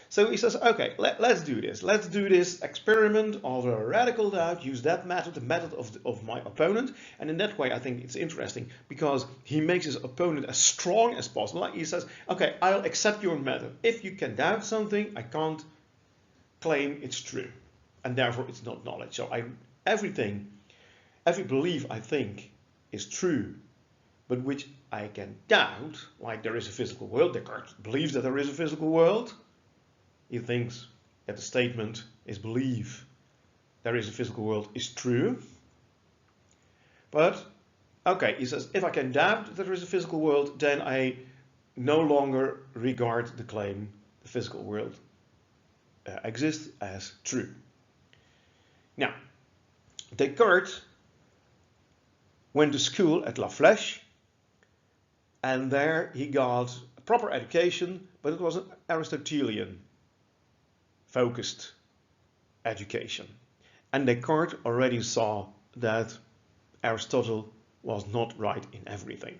So he says, okay, let's do this. Let's do this experiment of a radical doubt, use that method, the method of my opponent. And in that way, I think it's interesting because he makes his opponent as strong as possible. Like he says, okay, I'll accept your method. If you can doubt something, I can't claim it's true. And therefore, it's not knowledge. So every belief I think is true, but which I can doubt, like there is a physical world. Descartes believes that there is a physical world. He thinks that the statement is believe there is a physical world is true. But, okay, he says, if I can doubt that there is a physical world, then I no longer regard the claim the physical world exists as true. Now, Descartes went to school at La Flèche, and there he got a proper education, but it was an Aristotelian focused education. And Descartes already saw that Aristotle was not right in everything.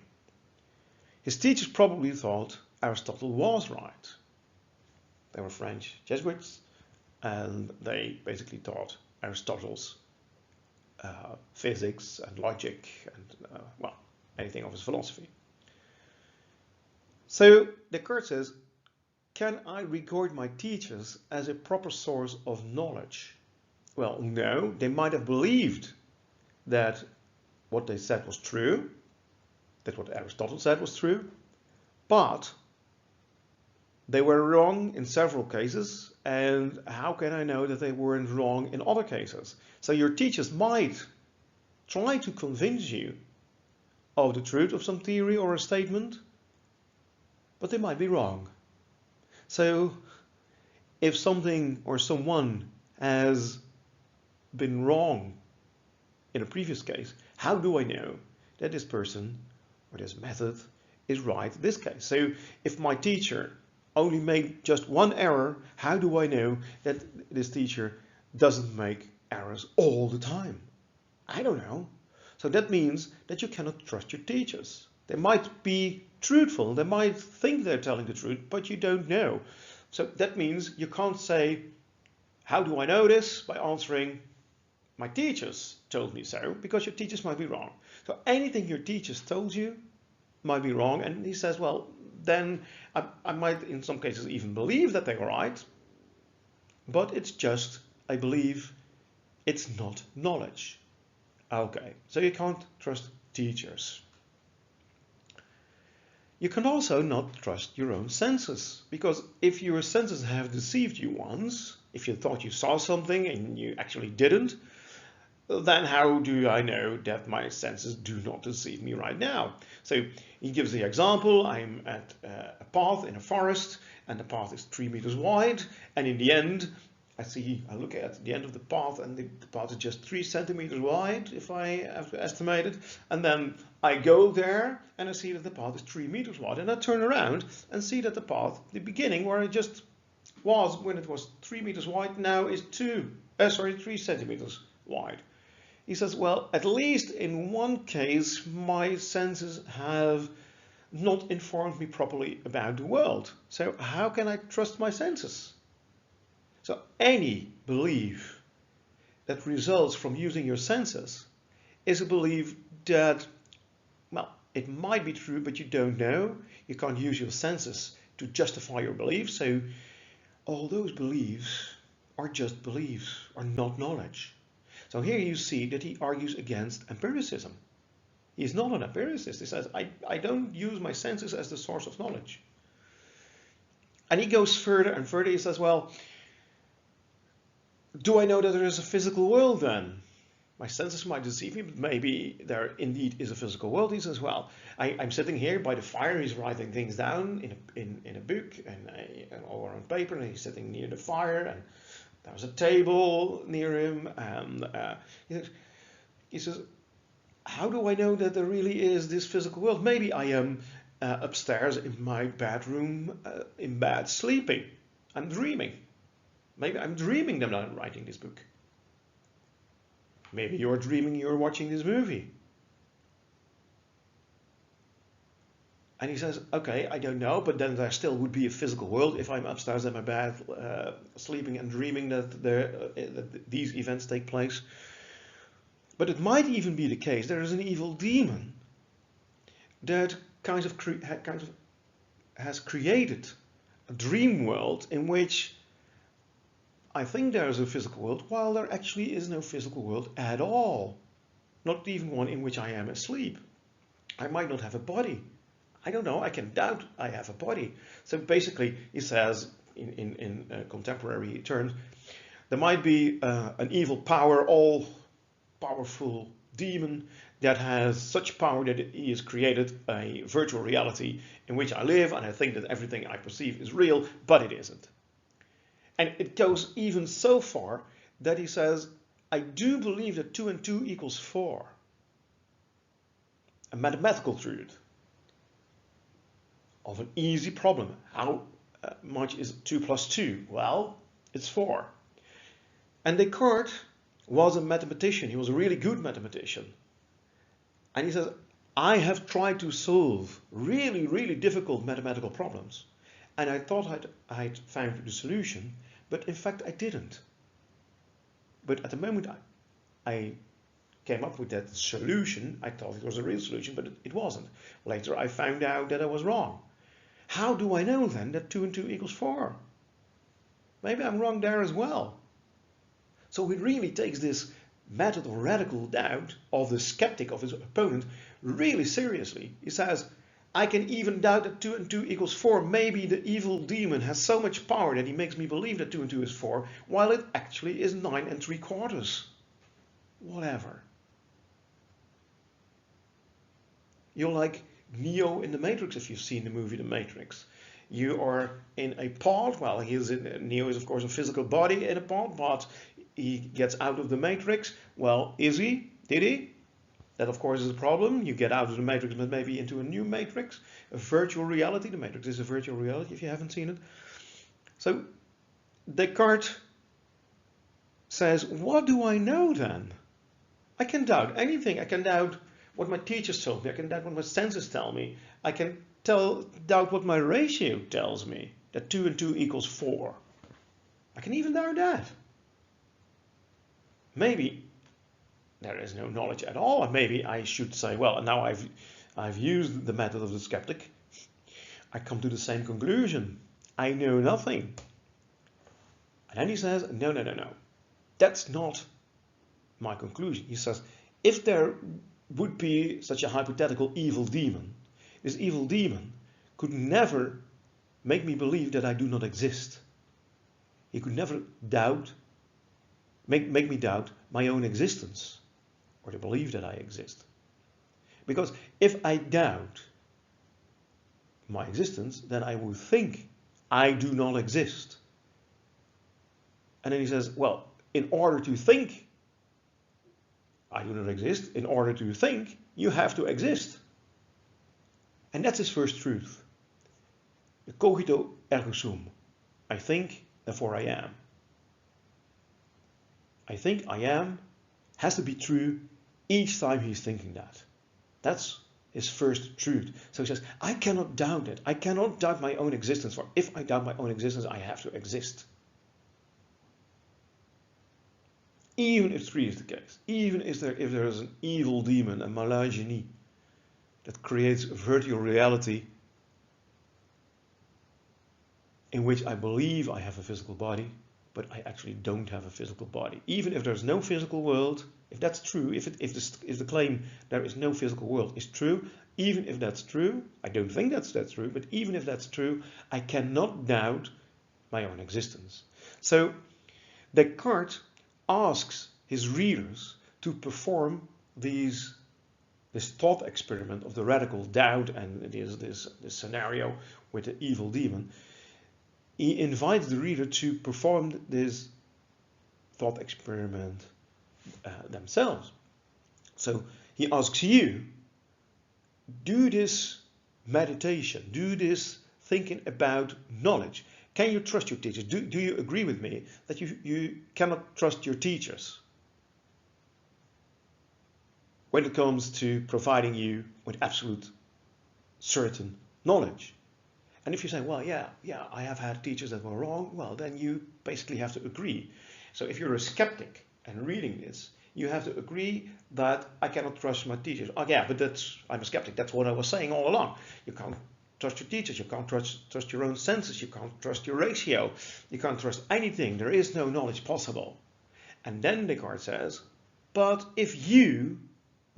His teachers probably thought Aristotle was right. They were French Jesuits, and they basically taught Aristotle's physics and logic and, well, anything of his philosophy. So Descartes says, can I regard my teachers as a proper source of knowledge? Well, no, they might have believed that what they said was true, that what Aristotle said was true, but they were wrong in several cases, and how can I know that they weren't wrong in other cases? So your teachers might try to convince you of the truth of some theory or a statement, but they might be wrong. So if something or someone has been wrong in a previous case, how do I know that this person or this method is right in this case? So if my teacher only made just one error, how do I know that this teacher doesn't make errors all the time? I don't know. So that means that you cannot trust your teachers. They might be truthful, they might think they're telling the truth, but you don't know. So that means you can't say, how do I know this? By answering, my teachers told me so, because your teachers might be wrong. So anything your teachers told you might be wrong. And he says, well, then I might in some cases even believe that they were right, but it's just, I believe, it's not knowledge. Okay, so you can't trust teachers. You can also not trust your own senses, because if your senses have deceived you once, if you thought you saw something and you actually didn't, then how do I know that my senses do not deceive me right now? So he gives the example, I'm at a path in a forest, and the path is 3 meters wide, and in the end, I look at the end of the path, and the path is just 3 centimeters wide, if I have to estimate it. And then I go there, and I see that the path is 3 meters wide. And I turn around and see that the path, the beginning where it just was when it was 3 meters wide, now is 3 centimeters wide. He says, well, at least in one case, my senses have not informed me properly about the world. So how can I trust my senses? So any belief that results from using your senses is a belief that, well, it might be true, but you don't know. You can't use your senses to justify your belief. So all those beliefs are just beliefs, are not knowledge. So here you see that he argues against empiricism. He's not an empiricist. He says, I don't use my senses as the source of knowledge. And he goes further and further. He says, well, do I know that there is a physical world then? My senses might deceive me, but maybe there indeed is a physical world. He says, well, I'm sitting here by the fire. He's writing things down in a book or on paper, and he's sitting near the fire, and there's a table near him. And he says, how do I know that there really is this physical world? Maybe I am upstairs in my bedroom in bed sleeping. I'm dreaming. Maybe I'm dreaming that I'm writing this book. Maybe you're dreaming you're watching this movie. And he says, okay, I don't know, but then there still would be a physical world if I'm upstairs in my bed sleeping and dreaming that these events take place. But it might even be the case there is an evil demon that kind of has created a dream world in which I think there is a physical world, while there actually is no physical world at all. Not even one in which I am asleep. I might not have a body. I don't know, I can doubt I have a body. So basically, he says, in contemporary terms, there might be an evil power, all-powerful demon that has such power that he has created a virtual reality in which I live, and I think that everything I perceive is real, but it isn't. And it goes even so far that he says, I do believe that 2 and 2 equals 4. A mathematical truth of an easy problem. How much is 2 plus 2? Well, it's 4. And Descartes was a mathematician. He was a really good mathematician. And he says, I have tried to solve really, really difficult mathematical problems. And I thought I'd found the solution, but in fact I didn't. But at the moment I came up with that solution, I thought it was a real solution, but it wasn't. Later I found out that I was wrong. How do I know then that 2 and 2 equals 4? Maybe I'm wrong there as well. So he really takes this method of radical doubt of the skeptic, of his opponent, really seriously. He says, I can even doubt that 2 and 2 equals 4. Maybe the evil demon has so much power that he makes me believe that 2 and 2 is 4, while it actually is 9 3/4. Whatever. You're like Neo in the Matrix, if you've seen the movie The Matrix. You are in a pod. Well, Neo is of course a physical body in a pod, but he gets out of the Matrix. Well, is he? Did he? That of course is a problem. You get out of the Matrix, but maybe into a new Matrix, a virtual reality. The Matrix is a virtual reality if you haven't seen it. So Descartes says, what do I know then? I can doubt anything. I can doubt what my teachers told me. I can doubt what my senses tell me. I can doubt what my ratio tells me, that 2 and 2 equals 4. I can even doubt that. Maybe there is no knowledge at all, and maybe I should say, well, now I've used the method of the skeptic. I come to the same conclusion. I know nothing. And then he says, no. That's not my conclusion. He says, if there would be such a hypothetical evil demon, this evil demon could never make me believe that I do not exist. He could never make me doubt my own existence, or to believe that I exist. Because if I doubt my existence, then I would think I do not exist. And then he says, well, in order to think, I do not exist. In order to think, you have to exist. And that's his first truth. The cogito ergo sum. I think, therefore I am. I think I am has to be true each time he's thinking that. That's his first truth. So he says, I cannot doubt it. I cannot doubt my own existence. For if I doubt my own existence, I have to exist. Even if 3 is the case. Even if there is an evil demon, a malagenie, that creates a virtual reality in which I believe I have a physical body, but I actually don't have a physical body. Even if there's no physical world, if that's true, if the claim there is no physical world is true, even if that's true, I don't think that's true, but even if that's true, I cannot doubt my own existence. So Descartes asks his readers to perform this thought experiment of the radical doubt and this scenario with the evil demon. He invites the reader to perform this thought experiment themselves. So he asks you, do this meditation, do this thinking about knowledge. Can you trust your teachers? Do you agree with me that you cannot trust your teachers when it comes to providing you with absolute certain knowledge? And if you say, well, yeah, I have had teachers that were wrong, well, then you basically have to agree. So if you're a skeptic and reading this, you have to agree that I cannot trust my teachers. Oh yeah, but I'm a skeptic. That's what I was saying all along. You can't trust your teachers. You can't trust your own senses. You can't trust your ratio. You can't trust anything. There is no knowledge possible. And then Descartes says, but if you,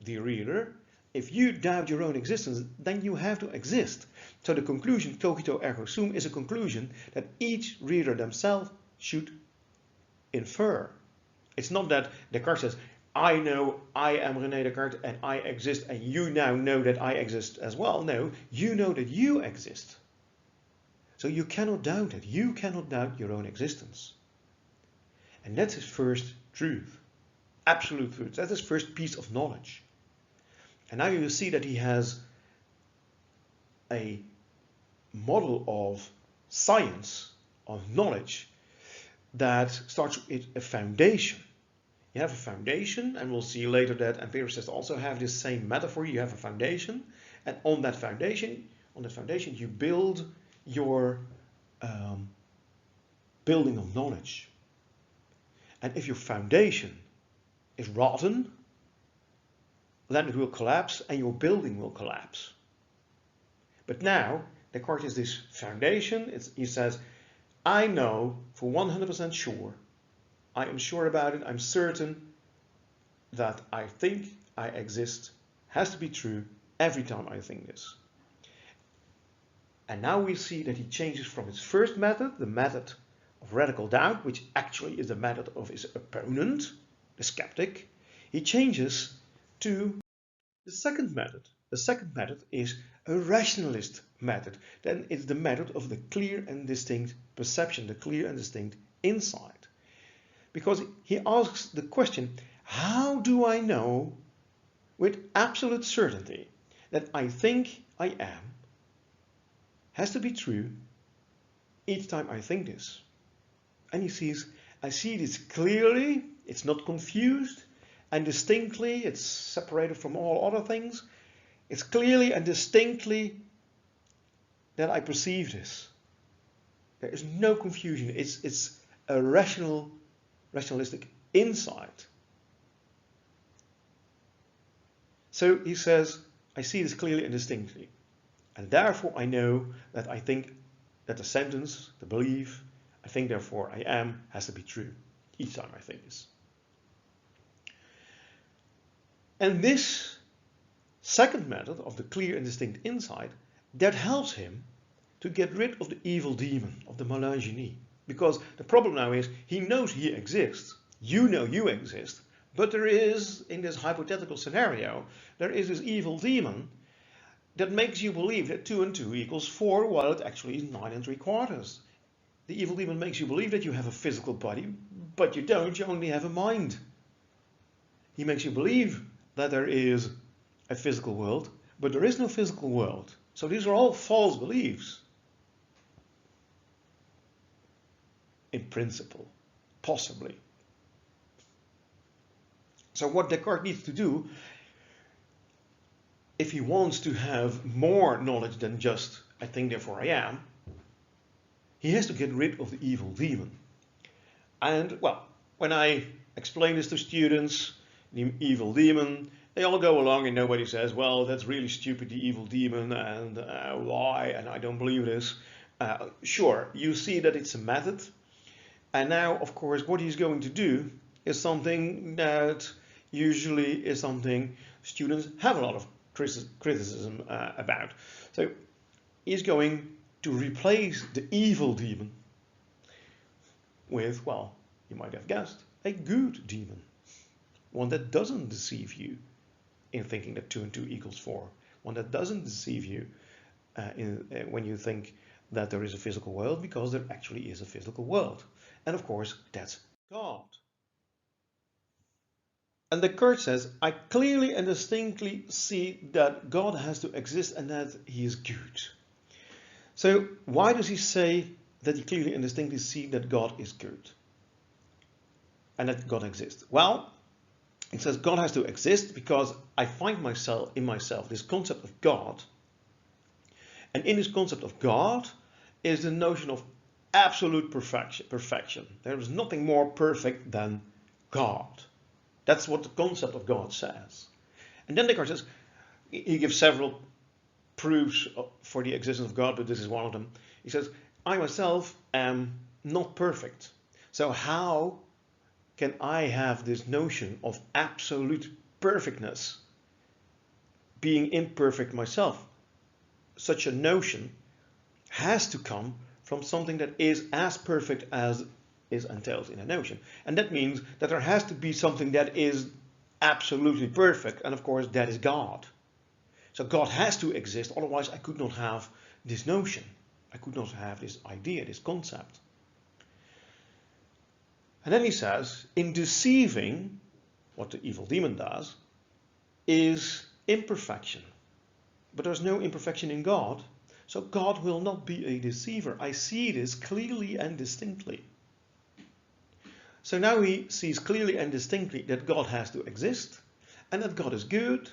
the reader, if you doubt your own existence, then you have to exist. So the conclusion, cogito ergo sum, is a conclusion that each reader themselves should infer. It's not that Descartes says, I know I am René Descartes and I exist and you now know that I exist as well. No, you know that you exist. So you cannot doubt it. You cannot doubt your own existence. And that's his first truth. Absolute truth. That's his first piece of knowledge. And now you see that he has a model of science, of knowledge, that starts with a foundation. You have a foundation, and we'll see later that empiricists also have this same metaphor. You have a foundation, and on that foundation you build your building of knowledge. And if your foundation is rotten, then it will collapse and your building will collapse. But now, Descartes is this foundation. He says, I know for 100% sure, I am sure about it, I'm certain that I think I exist has to be true every time I think this. And now we see that he changes from his first method, the method of radical doubt, which actually is the method of his opponent, the skeptic. He changes to the second method. The second method is a rationalist method. Then it's the method of the clear and distinct perception, the clear and distinct insight. Because he asks the question, how do I know with absolute certainty that I think I am has to be true each time I think this? And he says, I see this clearly, it's not confused, and distinctly, it's separated from all other things. It's clearly and distinctly that I perceive this. There is no confusion. It's a rationalistic insight. So he says, I see this clearly and distinctly. And therefore I know that I think that the sentence, the belief, I think therefore I am, has to be true each time I think this. And this second method of the clear and distinct insight, that helps him to get rid of the evil demon, of the malagenie. Because the problem now is, he knows he exists, you know you exist, but there is, in this hypothetical scenario, there is this evil demon that makes you believe that 2 and 2 equals 4, while it actually is 9 3/4. The evil demon makes you believe that you have a physical body, but you don't, you only have a mind. He makes you believe that there is a physical world, but there is no physical world. So these are all false beliefs. In principle, possibly. So what Descartes needs to do, if he wants to have more knowledge than just I think therefore I am, he has to get rid of the evil demon. And well, when I explain this to students, the evil demon, they all go along and nobody says, well, that's really stupid, the evil demon, and why, and I don't believe this. Sure, you see that it's a method. And now, of course, what he's going to do is something that usually is something students have a lot of criticism about. So he's going to replace the evil demon with, well, you might have guessed, a good demon. One that doesn't deceive you in thinking that 2 and 2 equals 4. One that doesn't deceive you when you think that there is a physical world, because there actually is a physical world. And of course, that's God. And Descartes says, I clearly and distinctly see that God has to exist and that he is good. So why does he say that he clearly and distinctly sees that God is good and that God exists? Well, it says God has to exist because I find in myself this concept of God. And in this concept of God is the notion of absolute perfection. There is nothing more perfect than God. That's what the concept of God says. And then Descartes says, he gives several proofs for the existence of God, but this is one of them. He says, I myself am not perfect. So how can I have this notion of absolute perfectness being imperfect myself? Such a notion has to come from something that is as perfect as is entailed in a notion. And that means that there has to be something that is absolutely perfect, and of course that is God. So God has to exist, otherwise I could not have this notion. I could not have this idea, this concept. And then he says, in deceiving, what the evil demon does, is imperfection. But there's no imperfection in God, so God will not be a deceiver. I see this clearly and distinctly. So now he sees clearly and distinctly that God has to exist, and that God is good.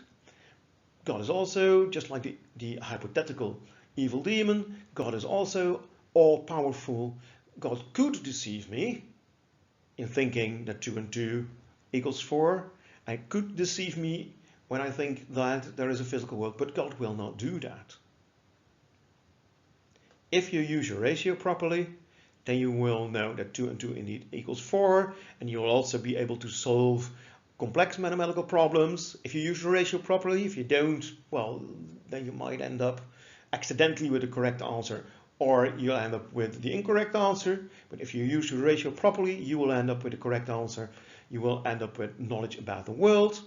God is also, just like the hypothetical evil demon, God is also all-powerful. God could deceive me in thinking that 2 and 2 equals 4. I could deceive me when I think that there is a physical world, but God will not do that. If you use your ratio properly, then you will know that 2 and 2 indeed equals 4, and you will also be able to solve complex mathematical problems. If you use your ratio properly, if you don't, well, then you might end up accidentally with the correct answer, or you'll end up with the incorrect answer. But if you use your ratio properly, you will end up with the correct answer. You will end up with knowledge about the world,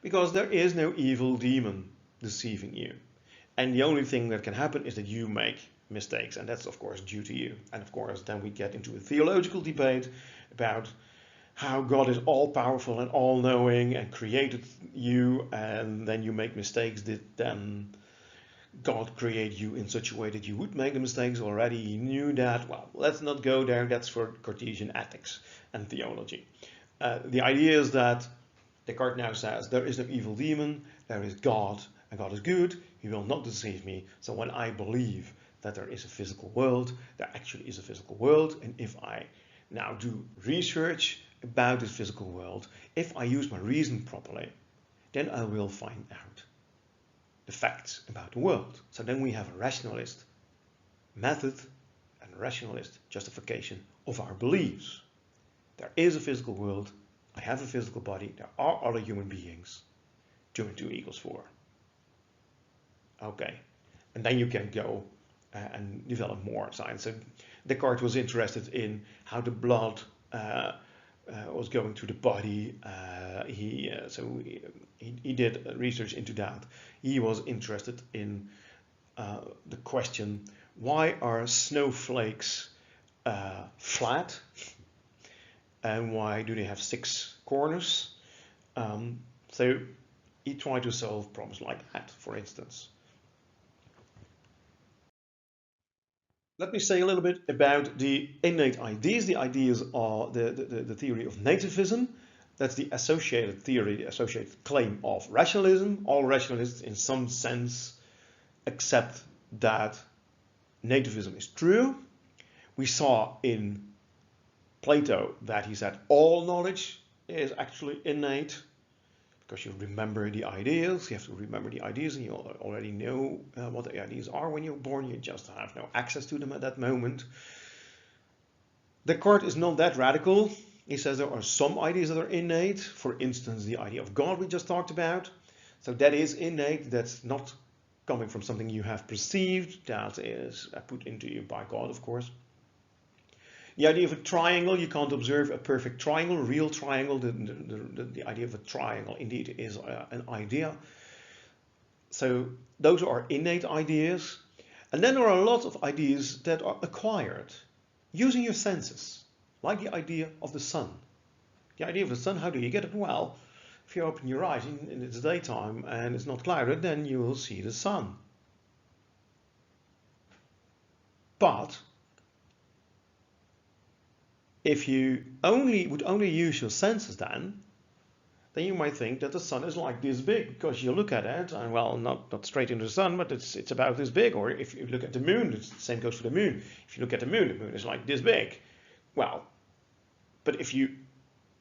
because there is no evil demon deceiving you. And the only thing that can happen is that you make mistakes, and that's of course due to you. And of course then we get into a theological debate about how God is all-powerful and all-knowing and created you, and then you make mistakes. Did then God create you in such a way that you would make the mistakes already? He knew that. Well, let's not go there. That's for Cartesian ethics and theology. The idea is that Descartes now says there is no evil demon, there is God, and God is good. He will not deceive me. So when I believe that there is a physical world, there actually is a physical world, and if I now do research about this physical world, if I use my reason properly, then I will find out the facts about the world. So then we have a rationalist method and a rationalist justification of our beliefs. There is a physical world, I have a physical body, there are other human beings, 2 and 2 equals 4. Okay, and then you can go and develop more science. So Descartes was interested in how the blood was going through the body. He did research into that. He was interested in the question, why are snowflakes flat and why do they have 6 corners? So he tried to solve problems like that, for instance. Let me say a little bit about the innate ideas. The ideas are the theory of nativism. That's the associated theory, the associated claim of rationalism. All rationalists, in some sense, accept that nativism is true. We saw in Plato that he said all knowledge is actually innate, because you remember the ideas. You have to remember the ideas, and you already know what the ideas are when you're born. You just have no access to them at that moment. Descartes is not that radical. He says there are some ideas that are innate. For instance, the idea of God we just talked about. So that is innate. That's not coming from something you have perceived. That is put into you by God, of course. The idea of a triangle, you can't observe a perfect triangle, real triangle. The idea of a triangle indeed is an idea. So those are innate ideas. And then there are a lot of ideas that are acquired using your senses, like the idea of the sun. The idea of the sun, how do you get it? Well, if you open your eyes and it's daytime and it's not clouded, then you will see the sun. But if you would only use your senses then you might think that the sun is like this big, because you look at it and, well, not straight into the sun, but it's about this big. Or if you look at the moon, the same goes for the moon. If you look at the moon is like this big. Well, but if you,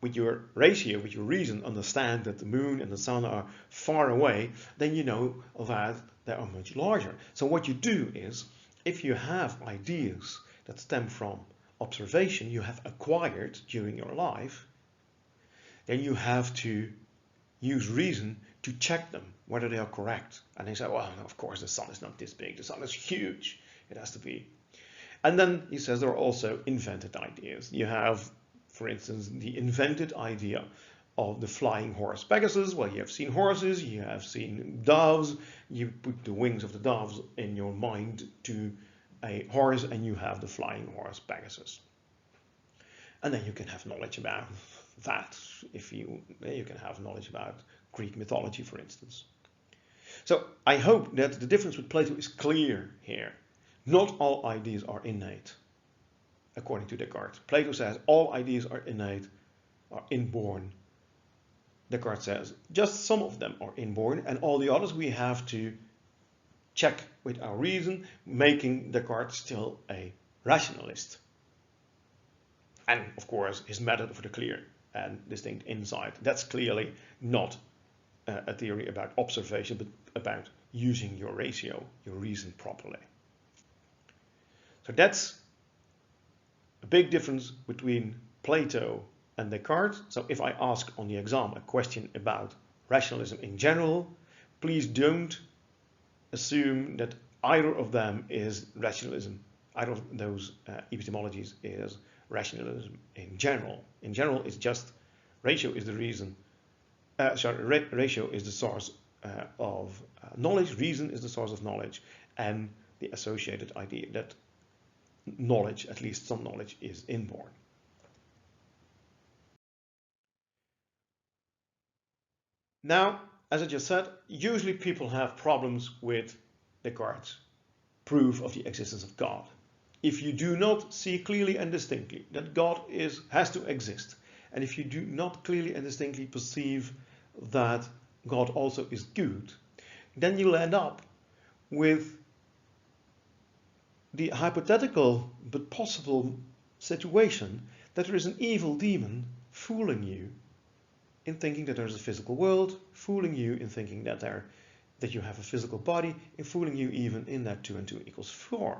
with your ratio, with your reason, understand that the moon and the sun are far away, then you know that they are much larger. So what you do is, if you have ideas that stem from observation you have acquired during your life, then you have to use reason to check them, whether they are correct. And they say, well, of course, the sun is not this big. The sun is huge. It has to be. And then he says there are also invented ideas. You have, for instance, the invented idea of the flying horse Pegasus. Well, you have seen horses, you have seen doves. You put the wings of the doves in your mind to a horse, and you have the flying horse Pegasus. And then you can have knowledge about that. If you can have knowledge about Greek mythology, for instance. So I hope that the difference with Plato is clear here. Not all ideas are innate, according to Descartes. Plato says all ideas are innate, are inborn. Descartes says just some of them are inborn, and all the others we have to check with our reason, making Descartes still a rationalist. And of course, his method for the clear and distinct insight, that's clearly not a theory about observation, but about using your ratio, your reason properly. So that's a big difference between Plato and Descartes. So if I ask on the exam a question about rationalism in general, please don't assume that either of them is rationalism. Either of those epistemologies is rationalism in general. In general, it's just ratio is the reason. Ratio is the source of knowledge. Reason is the source of knowledge, and the associated idea that knowledge, at least some knowledge, is inborn. Now, as I just said, usually people have problems with Descartes' proof of the existence of God. If you do not see clearly and distinctly that God has to exist, and if you do not clearly and distinctly perceive that God also is good, then you'll end up with the hypothetical but possible situation that there is an evil demon fooling you in thinking that there's a physical world, fooling you in thinking that you have a physical body, and fooling you even in that 2 and 2 equals 4.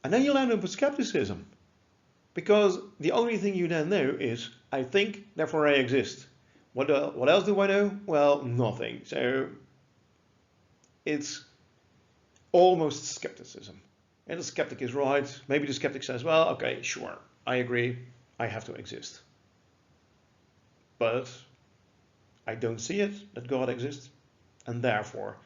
And then you'll end up with skepticism, because the only thing you then know is, I think, therefore I exist. What else do I know? Well, nothing. So it's almost skepticism. And the skeptic is right. Maybe the skeptic says, well, okay, sure, I agree, I have to exist. But I don't see it, that God exists, and therefore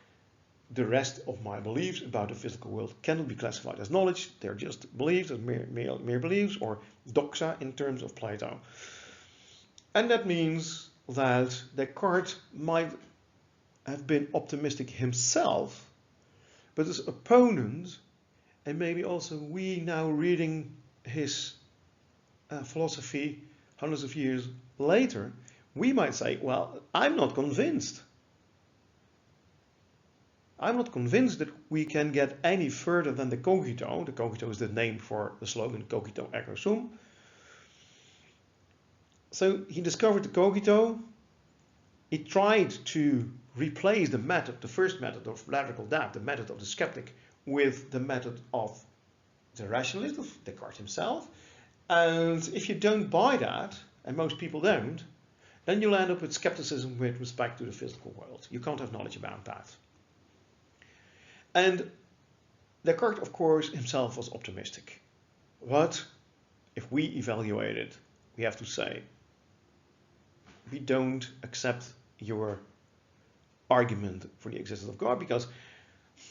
the rest of my beliefs about the physical world cannot be classified as knowledge. They're just beliefs, as mere beliefs, or doxa in terms of Plato. And that means that Descartes might have been optimistic himself, but his opponent, and maybe also we now reading his philosophy hundreds of years later, we might say, well, I'm not convinced. I'm not convinced that we can get any further than the cogito. The cogito is the name for the slogan cogito ergo sum. So he discovered the cogito. He tried to replace the method, the first method of radical doubt, the method of the skeptic, with the method of the rationalist, of Descartes himself. And if you don't buy that, and most people don't, then you'll end up with skepticism with respect to the physical world. You can't have knowledge about that. And Descartes, of course, himself was optimistic. But if we evaluate it, we have to say, we don't accept your argument for the existence of God, because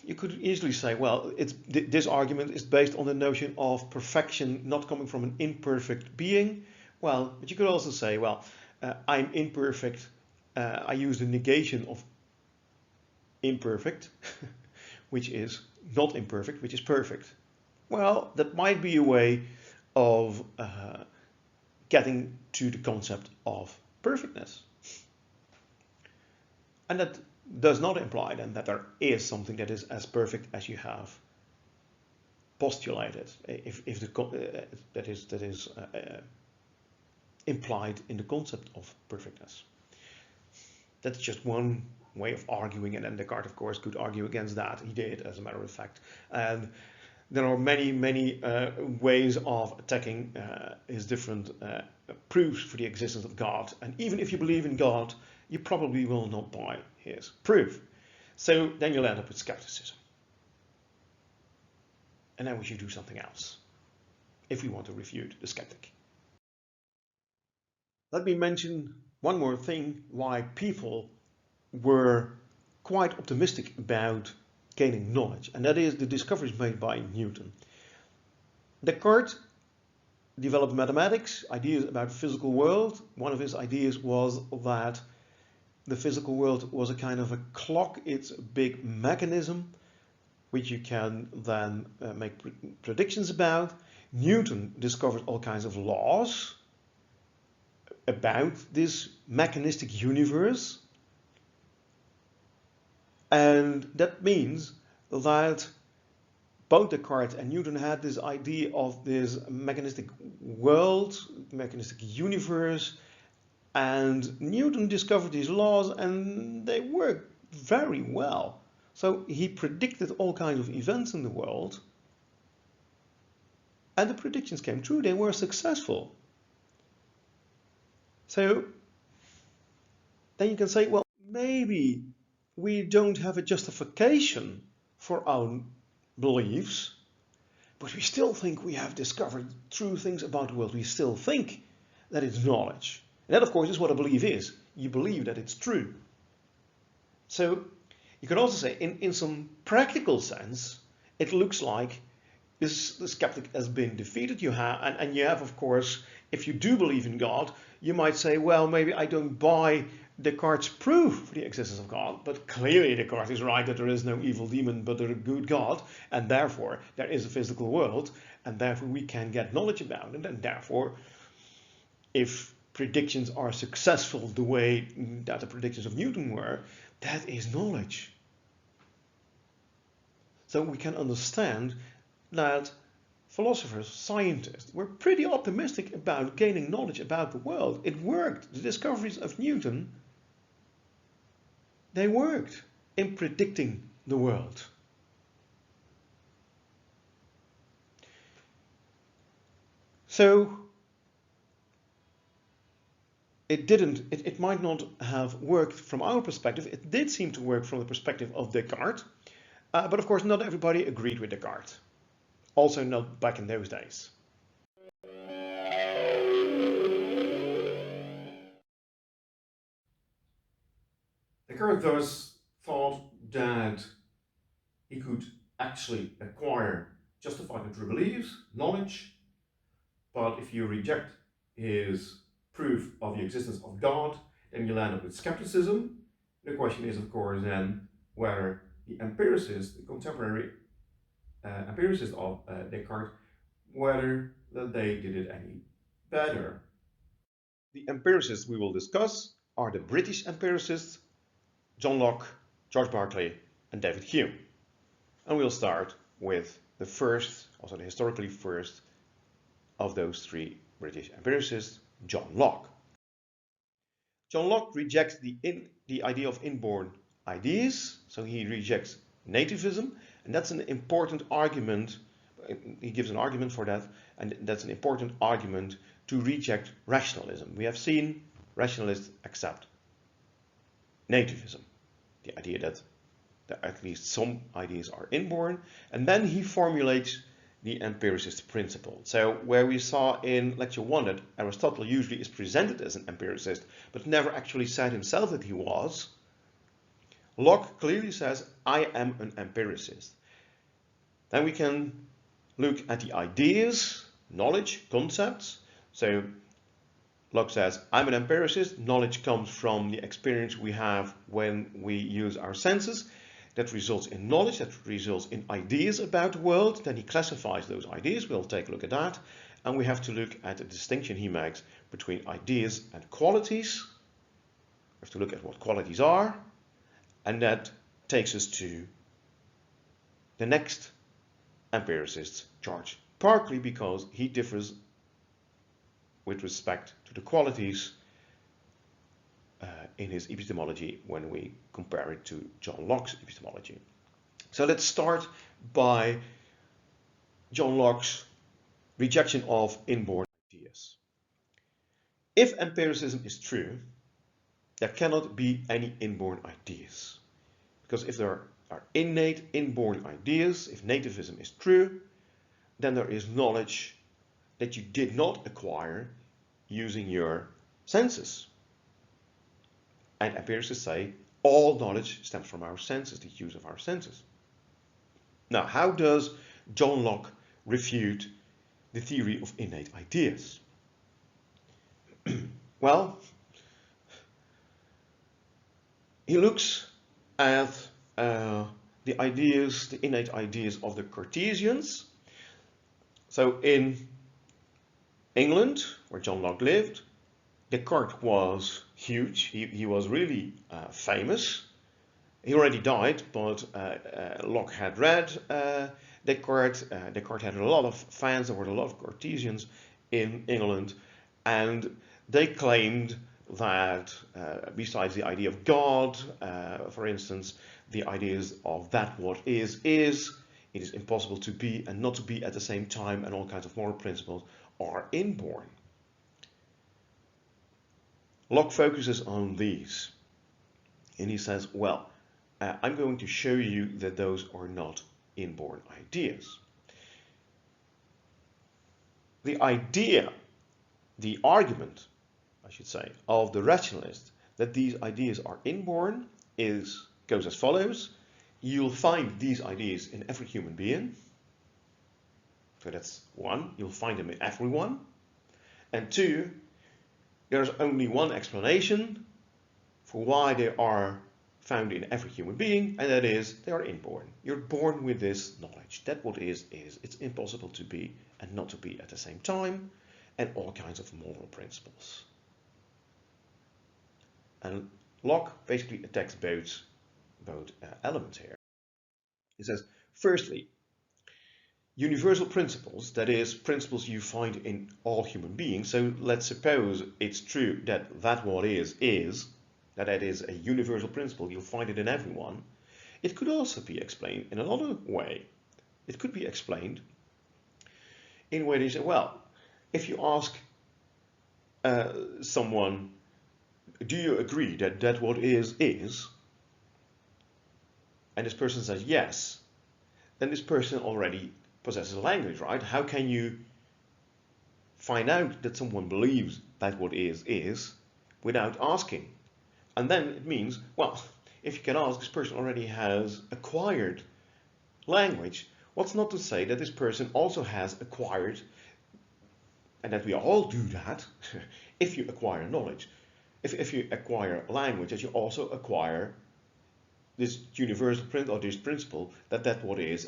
you could easily say, well, this argument is based on the notion of perfection not coming from an imperfect being. Well, but you could also say, well, I'm imperfect. I use the negation of imperfect, which is not imperfect, which is perfect. Well, that might be a way of getting to the concept of perfectness. And that does not imply then that there is something that is as perfect as you have postulated, if that is implied in the concept of perfectness. That's just one way of arguing, and Descartes, of course, could argue against that. He did, as a matter of fact. And there are many ways of attacking his different proofs for the existence of God. And even if you believe in God, you probably will not buy his proof. So then you'll end up with skepticism. And then we should do something else if we want to refute the skeptic. Let me mention one more thing why people were quite optimistic about gaining knowledge, and that is the discoveries made by Newton. Descartes developed mathematics, ideas about the physical world. One of his ideas was that the physical world was a kind of a clock. It's a big mechanism which you can then make predictions about. Newton discovered all kinds of laws about this mechanistic universe. And that means that both Descartes and Newton had this idea of this mechanistic world, mechanistic universe, and Newton discovered these laws and they worked very well. So he predicted all kinds of events in the world, and the predictions came true. They were successful. So then you can say, well, maybe we don't have a justification for our beliefs, but we still think we have discovered true things about the world. We still think that it's knowledge. And that, of course, is what a belief is. You believe that it's true. So you can also say, in some practical sense, it looks like the skeptic has been defeated. You have, and you have, of course, if you do believe in God, you might say, well, maybe I don't buy Descartes' proof for the existence of God, but clearly Descartes is right that there is no evil demon but a good God, and therefore there is a physical world, and therefore we can get knowledge about it, and therefore if predictions are successful the way that the predictions of Newton were, that is knowledge. So we can understand that philosophers, scientists, were pretty optimistic about gaining knowledge about the world. It worked. The discoveries of Newton, they worked in predicting the world. So it might not have worked from our perspective. It did seem to work from the perspective of Descartes, but of course not everybody agreed with Descartes. Also not back in those days. Descartes thus thought that he could actually acquire justified true beliefs, knowledge, but if you reject his proof of the existence of God, then you land up with skepticism. The question is, of course, then whether the empiricists, the contemporary empiricists of Descartes, whether that they did it any better. The empiricists we will discuss are the British empiricists, John Locke, George Berkeley, and David Hume. And we'll start with the first, also the historically first, of those three British empiricists, John Locke. John Locke rejects the idea of inborn ideas, so he rejects nativism, and that's an important argument. He gives an argument for that, and that's an important argument to reject rationalism. We have seen rationalists accept nativism, the idea that at least some ideas are inborn, and then he formulates the empiricist principle. So where we saw in lecture 1 that Aristotle usually is presented as an empiricist, but never actually said himself that he was, Locke clearly says, I am an empiricist. Then we can look at the ideas, knowledge, concepts. So Locke says, I'm an empiricist. Knowledge comes from the experience we have when we use our senses. That results in knowledge, that results in ideas about the world. Then he classifies those ideas. We'll take a look at that. And we have to look at the distinction he makes between ideas and qualities. We have to look at what qualities are. And that takes us to the next empiricist, George Berkeley, because he differs with respect to the qualities in his epistemology when we compare it to John Locke's epistemology. So let's start by John Locke's rejection of inborn ideas. If empiricism is true, there cannot be any inborn ideas. Because if there are innate, inborn ideas, if nativism is true, then there is knowledge that you did not acquire using your senses. And empiricists say all knowledge stems from our senses, the use of our senses. Now, how does John Locke refute the theory of innate ideas? Well, he looks at the ideas, the innate ideas of the Cartesians. So in England, where John Locke lived, Descartes was huge. He was really famous. He already died, but Locke had read Descartes. Descartes had a lot of fans. There were a lot of Cartesians in England, and they claimed that besides the idea of God, for instance, the ideas of that what is, it is impossible to be and not to be at the same time, and all kinds of moral principles are inborn. Locke focuses on these, and he says, well, I'm going to show you that those are not inborn ideas. The idea, the argument, I should say, of the rationalist that these ideas are inborn goes as follows. You'll find these ideas in every human being. So that's one, you'll find them in everyone. And two, there's only one explanation for why they are found in every human being, and that is they are inborn. You're born with this knowledge. That what is. It's impossible to be and not to be at the same time, and all kinds of moral principles. And Locke basically attacks both elements here. He says, firstly, universal principles, that is, principles you find in all human beings. So let's suppose it's true that that what is, that is a universal principle, you'll find it in everyone. It could also be explained in another way. It could be explained in a way that you say, well, if you ask someone, do you agree that that what is, and this person says yes, then this person already possesses language, right? How can you find out that someone believes that what is without asking? And then it means, well, if you can ask, this person already has acquired language, what's not to say that this person also has acquired, and that we all do that, if you acquire knowledge, if you acquire language, that you also acquire this universal principle, or this principle that what is.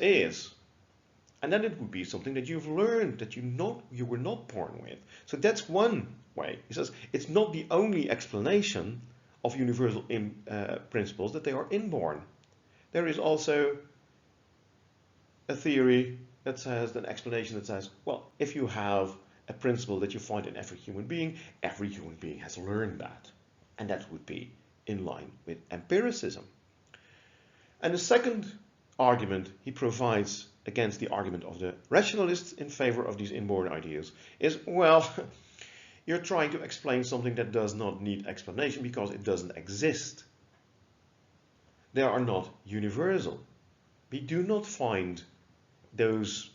And then it would be something that you've learned, that you were not born with. So that's one way. He says it's not the only explanation of universal principles that they are inborn. There is also a theory that says, an explanation that says, well, if you have a principle that you find in every human being has learned that. And that would be in line with empiricism. And the second argument he provides against the argument of the rationalists in favor of these inborn ideas is, well, you're trying to explain something that does not need explanation because it doesn't exist. They are not universal. We do not find those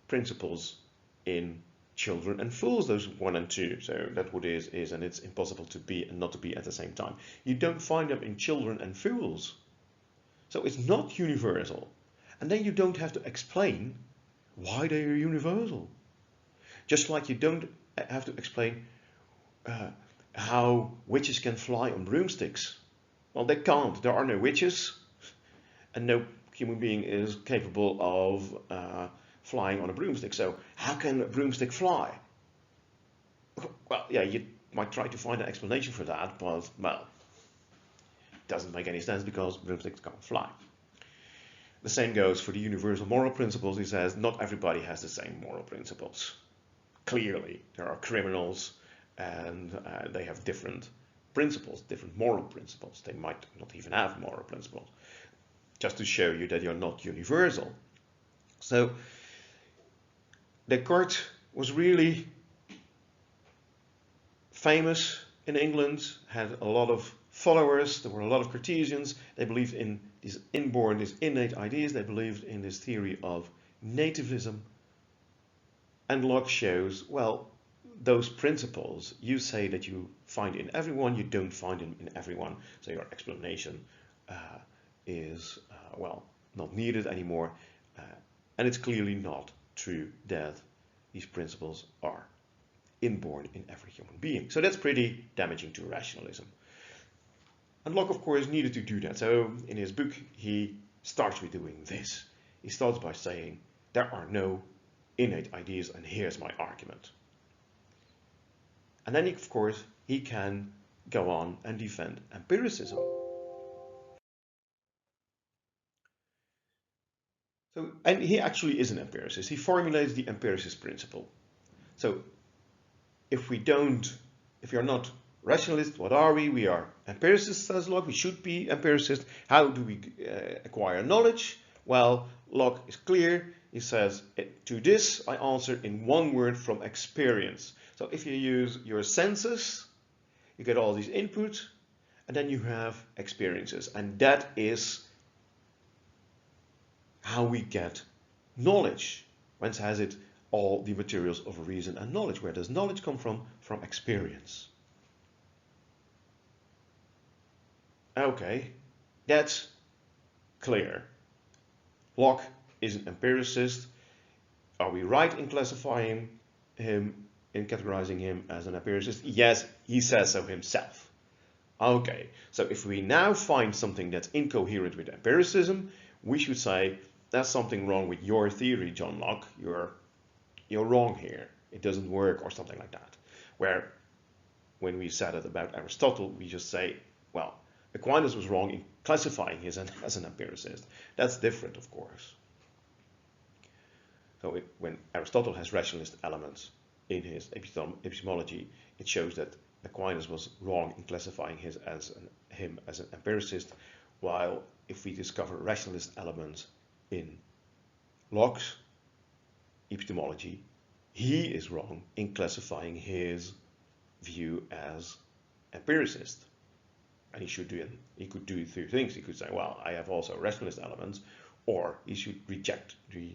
principles in children and fools, those 1 and 2. So that what is, and it's impossible to be and not to be at the same time. You don't find them in children and fools. So it's not universal. And then you don't have to explain why they are universal. Just like you don't have to explain how witches can fly on broomsticks. Well, they can't. There are no witches, and no human being is capable of flying on a broomstick. So how can a broomstick fly? Well, yeah, you might try to find an explanation for that, but, well, it doesn't make any sense because broomsticks can't fly. The same goes for the universal moral principles. He says not everybody has the same moral principles. Clearly, there are criminals and they have different principles, different moral principles. They might not even have moral principles, just to show you that you're not universal. So Descartes was really famous in England, had a lot of followers. There were a lot of Cartesians. They believed in these inborn, these innate ideas. They believed in this theory of nativism. And Locke shows, well, those principles you say that you find in everyone, you don't find them in everyone. So your explanation is, well, not needed anymore. And it's clearly not true that these principles are inborn in every human being. So that's pretty damaging to rationalism. And Locke, of course, needed to do that. So in his book, he starts with doing this. He starts by saying, there are no innate ideas, and here's my argument. And then, of course, he can go on and defend empiricism. So, and he actually is an empiricist. He formulates the empiricist principle. So if you're not rationalists, what are we? We are empiricists, says Locke. We should be empiricists. How do we acquire knowledge? Well, Locke is clear. He says, to this I answer in one word, from experience. So if you use your senses, you get all these inputs, and then you have experiences. And that is how we get knowledge. Whence has it all the materials of reason and knowledge? Where does knowledge come from? From experience. Okay, that's clear. Locke is an empiricist. Are we right in classifying him, in categorizing him as an empiricist? Yes, he says so himself. Okay, so if we now find something that's incoherent with empiricism, we should say, there's something wrong with your theory, John Locke. You're wrong here. It doesn't work, or something like that. Where, when we said it about Aristotle, we just say, well, Aquinas was wrong in classifying him as an empiricist. That's different, of course. So when Aristotle has rationalist elements in his epistemology, it shows that Aquinas was wrong in classifying him as an empiricist, while if we discover rationalist elements in Locke's epistemology, he is wrong in classifying his view as empiricist. And he could do two things. He could say, well, I have also rationalist elements, or he should reject the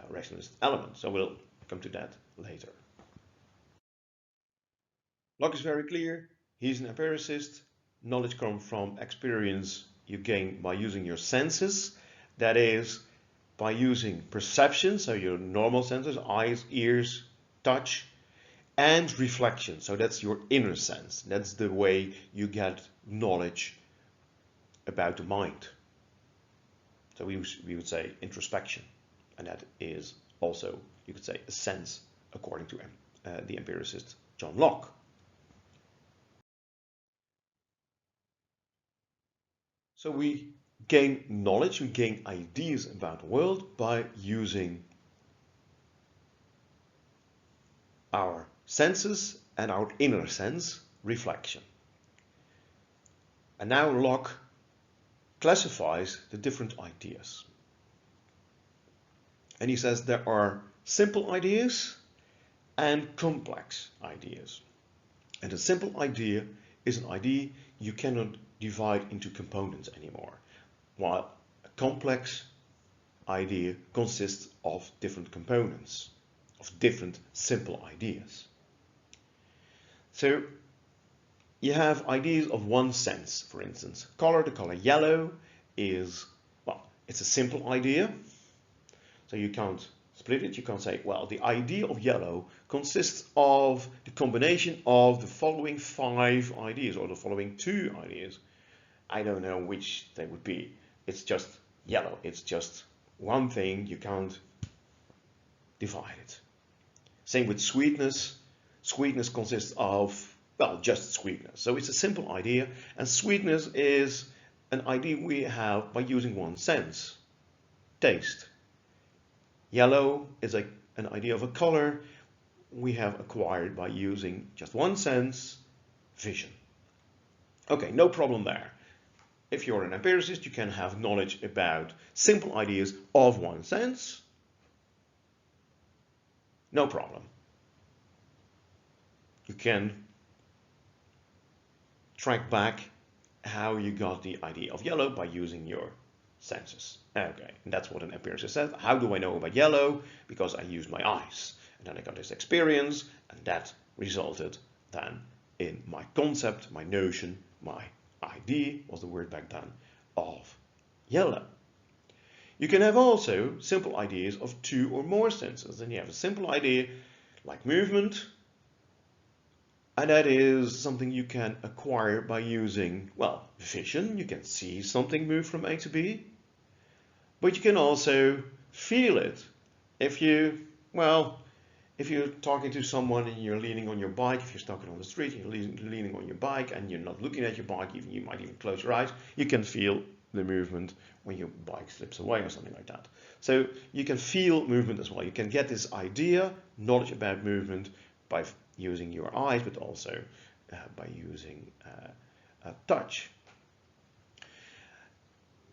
rationalist element. So we'll come to that later. Locke is very clear. He's an empiricist. Knowledge comes from experience you gain by using your senses. That is, by using perception, so your normal senses, eyes, ears, touch, and reflection, so that's your inner sense. That's the way you get knowledge about the mind. So we would say introspection, and that is also, you could say, a sense, according to the empiricist John Locke. So we gain knowledge, we gain ideas about the world by using our senses and our inner sense, reflection. And now Locke classifies the different ideas. And he says there are simple ideas and complex ideas. And a simple idea is an idea you cannot divide into components anymore, while a complex idea consists of different components, of different simple ideas. So you have ideas of one sense, for instance. Color, the color yellow is, well, it's a simple idea. So you can't split it. You can't say, well, the idea of yellow consists of the combination of the following 5 ideas or the following 2 ideas. I don't know which they would be. It's just yellow. It's just one thing. You can't divide it. Same with sweetness. Sweetness consists of, well, just sweetness. So it's a simple idea, and sweetness is an idea we have by using one sense, taste. Yellow is an idea of a color we have acquired by using just one sense, vision. Okay, no problem there. If you're an empiricist, you can have knowledge about simple ideas of one sense. No problem. You can track back how you got the idea of yellow by using your senses. Okay, and that's what an empiricist says. How do I know about yellow? Because I used my eyes. And then I got this experience, and that resulted then in my concept, my notion, my idea was the word back then, of yellow. You can have also simple ideas of 2 or more senses. And you have a simple idea like movement, and that is something you can acquire by using, well, vision. You can see something move from A to B, but you can also feel it. If you're talking to someone and you're leaning on your bike, if you're stuck on the street, you're leaning on your bike and you're not looking at your bike, you might even close your eyes, you can feel the movement when your bike slips away or something like that. So you can feel movement as well. You can get this idea, knowledge about movement, by using your eyes, but also by using touch.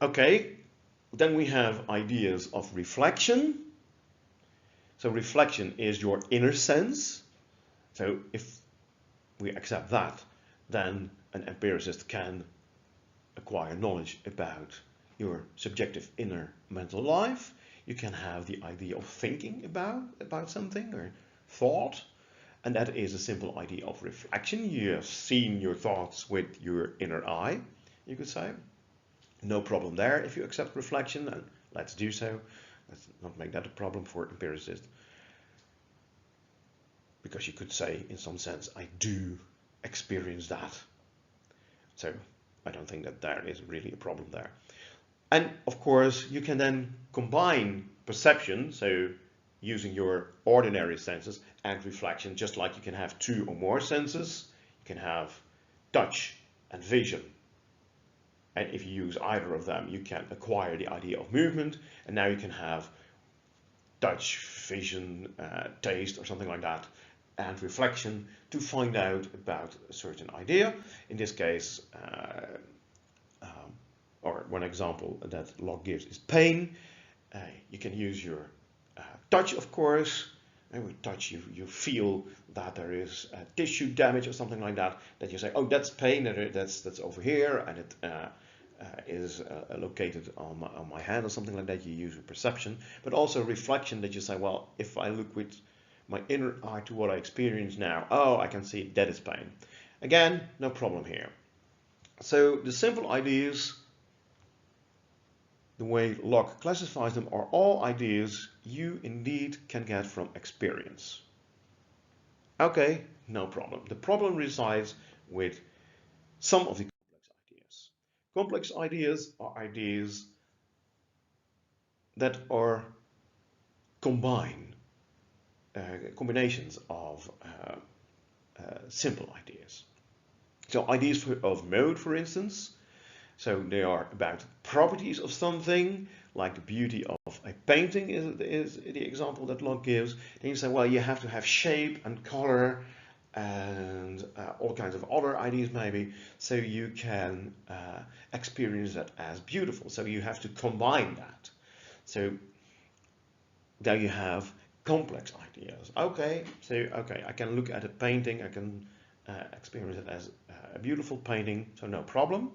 Okay, then we have ideas of reflection. So reflection is your inner sense. So if we accept that, then an empiricist can acquire knowledge about your subjective inner mental life. You can have the idea of thinking about something or thought. And that is a simple idea of reflection. You have seen your thoughts with your inner eye, you could say. No problem there if you accept reflection, and let's do so. Let's not make that a problem for empiricists. Because you could say, in some sense, I do experience that. So I don't think that there is really a problem there. And of course, you can then combine perception, so using your ordinary senses, and reflection, just like you can have 2 or more senses. You can have touch and vision. And if you use either of them, you can acquire the idea of movement. And now you can have touch, vision, taste, or something like that, and reflection to find out about a certain idea. In this case, or one example that Locke gives is pain. You can use your touch, of course. And with touch, you feel that there is tissue damage or something like that. That you say, oh, that's pain. That's over here, and it is located on my hand or something like that. You use your perception, but also reflection. That you say, well, if I look with my inner eye to what I experience now, oh, I can see that is pain. Again, no problem here. So the simple ideas, the way Locke classifies them, are all ideas you indeed can get from experience. Okay, no problem. The problem resides with some of the complex ideas. Complex ideas are ideas that are combinations of simple ideas. So ideas of mode, for instance, so they are about properties of something, like the beauty of a painting is the example that Locke gives. Then you say, well, you have to have shape and color and all kinds of other ideas maybe, so you can experience that as beautiful. So you have to combine that. So there you have complex ideas. Okay, I can look at a painting, I can experience it as a beautiful painting, so no problem.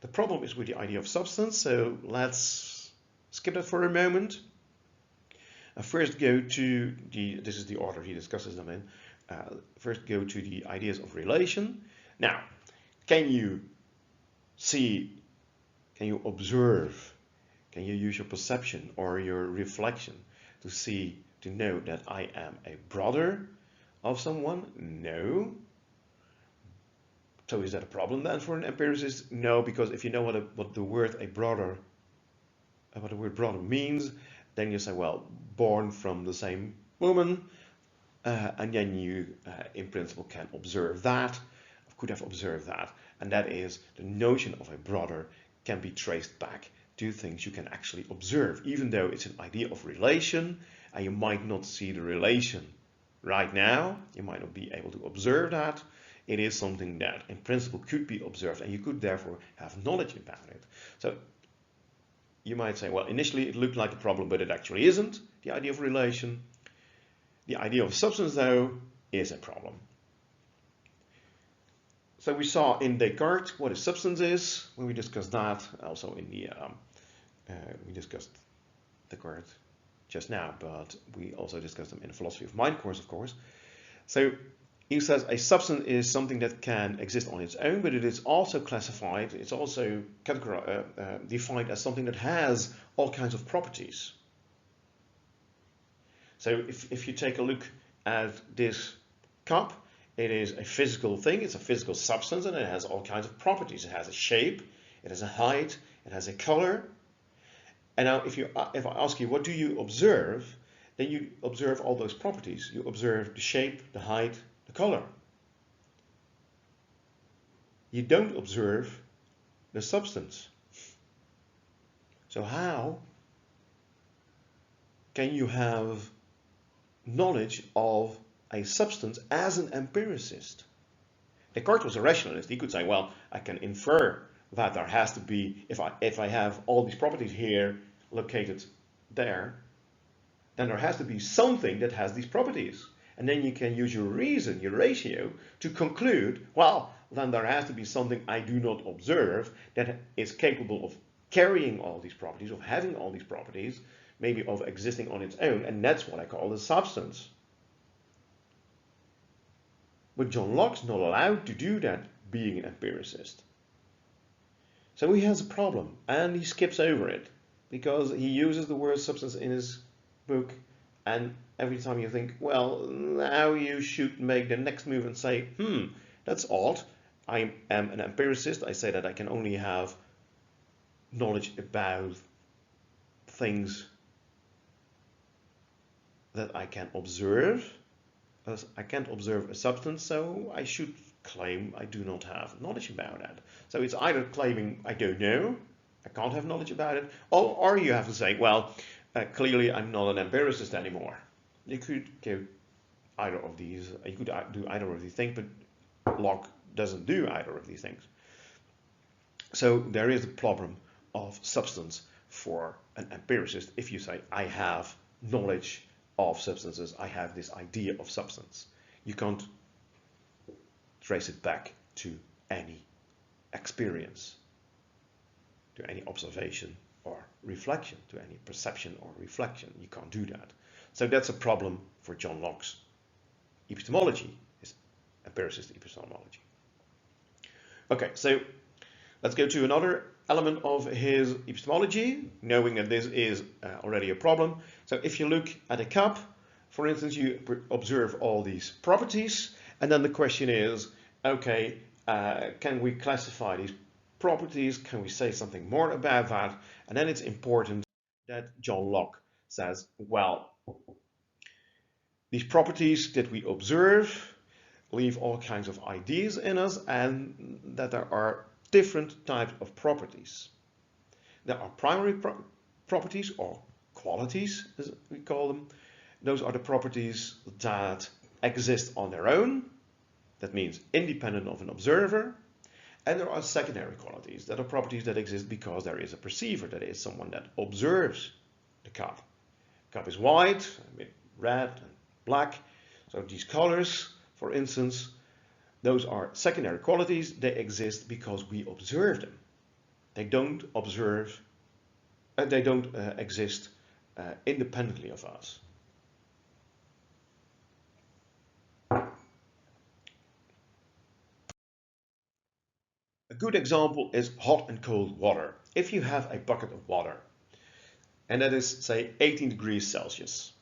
The problem is with the idea of substance, so let's skip that for a moment. First go to this is the order he discusses them in. First go to the ideas of relation. Now, can you see, can you observe, can you use your perception or your reflection to see, to know that I am a brother of someone? No. So is that a problem then for an empiricist? No, because if you know what the word brother means, then you say, well, born from the same woman, and then you, in principle, can observe that, could have observed that, and that is the notion of a brother can be traced back to things you can actually observe, even though it's an idea of relation, and you might not see the relation right now, you might not be able to observe that. It is something that in principle could be observed, and you could therefore have knowledge about it. So you might say, well, initially it looked like a problem, but it actually isn't, the idea of relation. The idea of substance, though, is a problem. So we saw in Descartes what a substance is when we discussed that. Also in the we discussed Descartes just now, but we also discussed them in the philosophy of mind course, of course. So he says a substance is something that can exist on its own, but it is also classified, it's also defined as something that has all kinds of properties. So if you take a look at this cup, it is a physical thing, it's a physical substance, and it has all kinds of properties. It has a shape, it has a height, it has a color. And now if I ask you, what do you observe? Then you observe all those properties. You observe the shape, the height, the color. You don't observe the substance. So how can you have knowledge of a substance as an empiricist? Descartes was a rationalist. He could say, well, I can infer that there has to be, if I have all these properties here located there, then there has to be something that has these properties. And then you can use your reason, your ratio, to conclude, well, then there has to be something I do not observe that is capable of carrying all these properties, of having all these properties, maybe of existing on its own, and that's what I call the substance. But John Locke's not allowed to do that, being an empiricist. So he has a problem, and he skips over it, because he uses the word substance in his book, and every time you think, well, now you should make the next move and say, that's odd. I am an empiricist. I say that I can only have knowledge about things that I can observe. As I can't observe a substance, so I should claim I do not have knowledge about that. So it's either claiming I don't know, I can't have knowledge about it, or you have to say, well, clearly I'm not an empiricist anymore. You could go either of these, you could do either of these things, but Locke doesn't do either of these things. So there is the problem of substance for an empiricist. If you say, I have knowledge of substances, I have this idea of substance, you can't trace it back to any experience, to any observation or reflection, to any perception or reflection. You can't do that. So that's a problem for John Locke's epistemology, his empiricist epistemology. Okay, so let's go to another element of his epistemology, knowing that this is already a problem. So if you look at a cup, for instance, you observe all these properties, and then the question is, okay, can we classify these properties? Can we say something more about that? And then it's important that John Locke says, well, these properties that we observe leave all kinds of ideas in us, and that there are different types of properties. There are primary properties, or qualities as we call them. Those are the properties that exist on their own, that means independent of an observer. And there are secondary qualities, that are properties that exist because there is a perceiver, that is someone that observes the cup. The cup is white, with red and black, so these colors, for instance, those are secondary qualities. They exist because we observe them. They don't exist independently of us. A good example is hot and cold water. If you have a bucket of water, and that is, say, 18 degrees Celsius,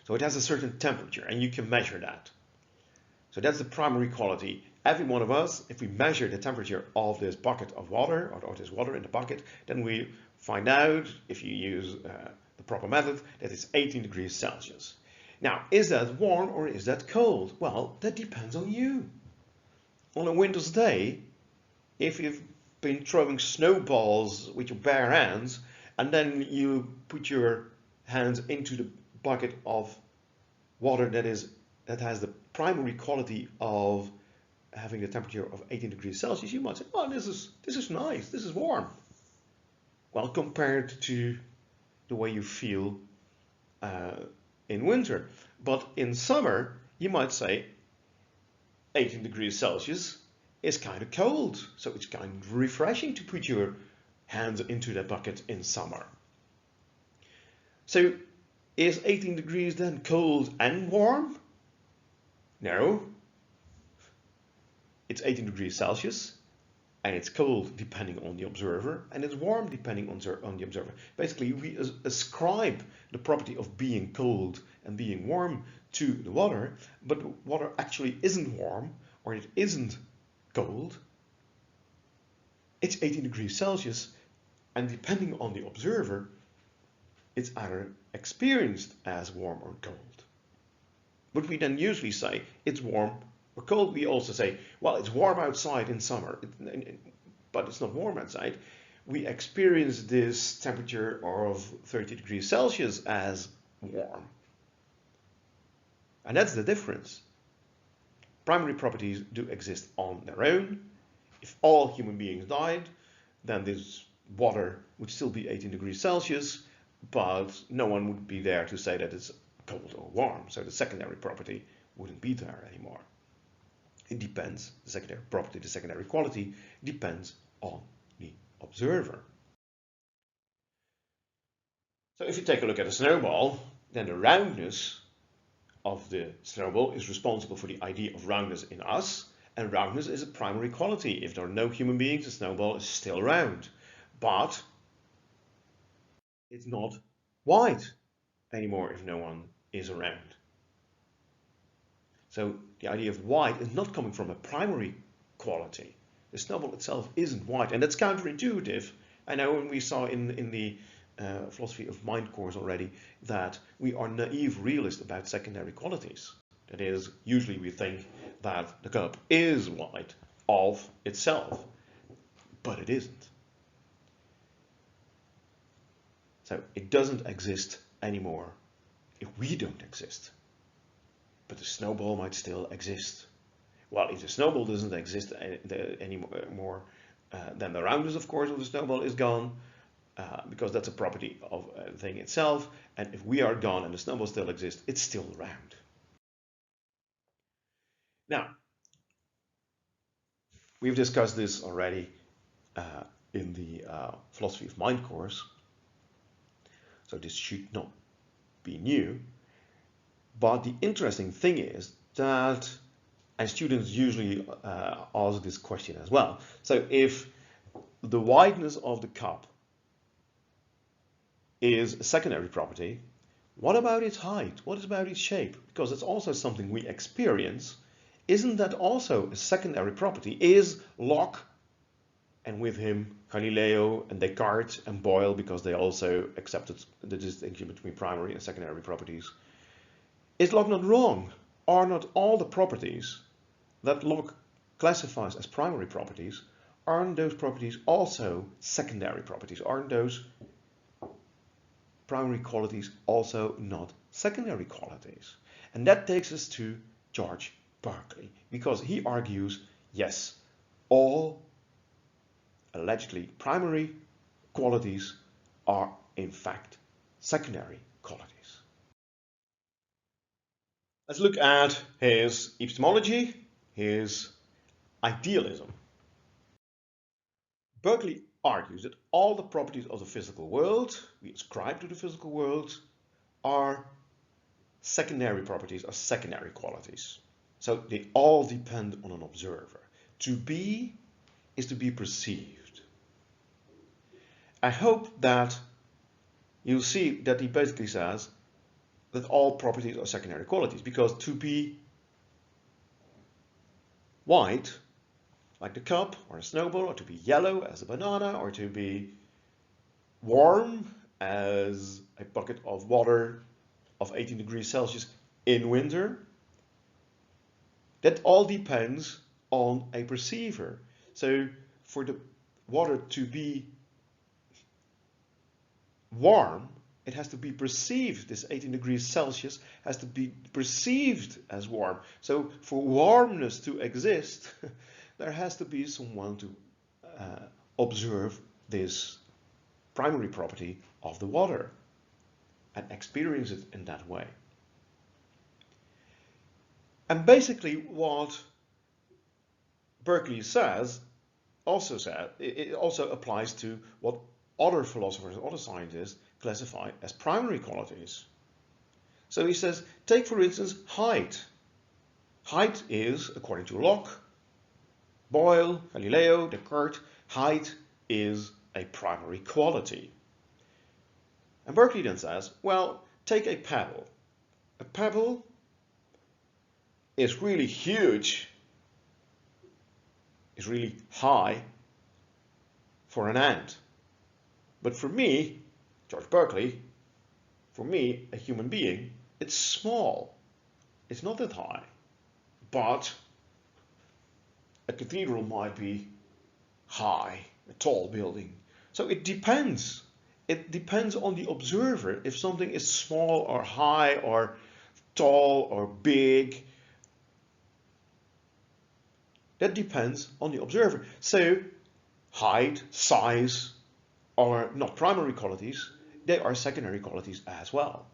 so it has a certain temperature, and you can measure that. So that's the primary quality. Every one of us, if we measure the temperature of this bucket of water, or this water in the bucket, then we find out, if you use the proper method, that it's 18 degrees Celsius. Now, is that warm or is that cold? Well, that depends on you. On a winter's day, if you've been throwing snowballs with your bare hands, and then you put your hands into the bucket of water that has the primary quality of having the temperature of 18 degrees Celsius, you might say, oh, this is nice, this is warm. Well, compared to the way you feel in winter. But in summer, you might say 18 degrees Celsius is kind of cold. So it's kind of refreshing to put your hands into that bucket in summer. So is 18 degrees then cold and warm? No. It's 18 degrees Celsius, and it's cold depending on the observer, and it's warm depending on the observer. Basically, we ascribe the property of being cold and being warm to the water, but the water actually isn't warm, or it isn't cold. It's 18 degrees Celsius, and depending on the observer, it's either experienced as warm or cold. But we then usually say it's warm or cold. We also say, well, it's warm outside in summer, but it's not warm outside. We experience this temperature of 30 degrees Celsius as warm. And that's the difference. Primary properties do exist on their own. If all human beings died, then this water would still be 18 degrees Celsius, but no one would be there to say that it's cold or warm. So the secondary property wouldn't be there anymore. It depends, the secondary property, the secondary quality depends on the observer. So if you take a look at a snowball, then the roundness of the snowball is responsible for the idea of roundness in us, and roundness is a primary quality. If there are no human beings, the snowball is still round, but it's not white anymore if no one is around. So the idea of white is not coming from a primary quality. The snowball itself isn't white, and that's counterintuitive. I know when we saw in the philosophy of mind course already that we are naive realists about secondary qualities. That is, usually we think that the cup is white of itself, but it isn't. So it doesn't exist anymore if we don't exist. But the snowball might still exist. Well, if the snowball doesn't exist anymore, then the roundness, of course, of the snowball is gone, because that's a property of the thing itself. And if we are gone and the snowball still exists, it's still round. Now, we've discussed this already in the philosophy of mind course, so this should not be new. But the interesting thing is that And students usually ask this question as well. So if the wideness of the cup is a secondary property, what about its height? What about its shape? Because it's also something we experience. Isn't that also a secondary property? Is Locke, and with him Galileo and Descartes and Boyle, because they also accepted the distinction between primary and secondary properties, is Locke not wrong? Are not all the properties that Locke classifies as primary properties, aren't those properties also secondary properties? Aren't those primary qualities also not secondary qualities? And that takes us to George Berkeley, because he argues, yes, all allegedly primary qualities are in fact secondary qualities. Let's look at his epistemology, his idealism. Berkeley argues that all the properties of the physical world we ascribe to the physical world are secondary properties, are secondary qualities. So they all depend on an observer. To be is to be perceived. I hope that you'll see that he basically says that all properties are secondary qualities, because to be white, like the cup or a snowball, or to be yellow as a banana, or to be warm as a bucket of water of 18 degrees Celsius in winter, that all depends on a perceiver. So for the water to be warm, it has to be perceived. This 18 degrees Celsius has to be perceived as warm. So for warmness to exist, there has to be someone to observe this primary property of the water and experience it in that way. And basically what Berkeley says it also applies to what other philosophers and other scientists classify as primary qualities. So he says, take for instance height. Height is, according to Locke, Boyle, Galileo, Descartes, height is a primary quality. And Berkeley then says, well, take a pebble. A pebble is really huge, is really high for an ant. But for me, George Berkeley, for me, a human being, it's small. It's not that high. But a cathedral might be high, a tall building. So it depends. It depends on the observer if something is small or high or tall or big. That depends on the observer. So height, size are not primary qualities, they are secondary qualities as well.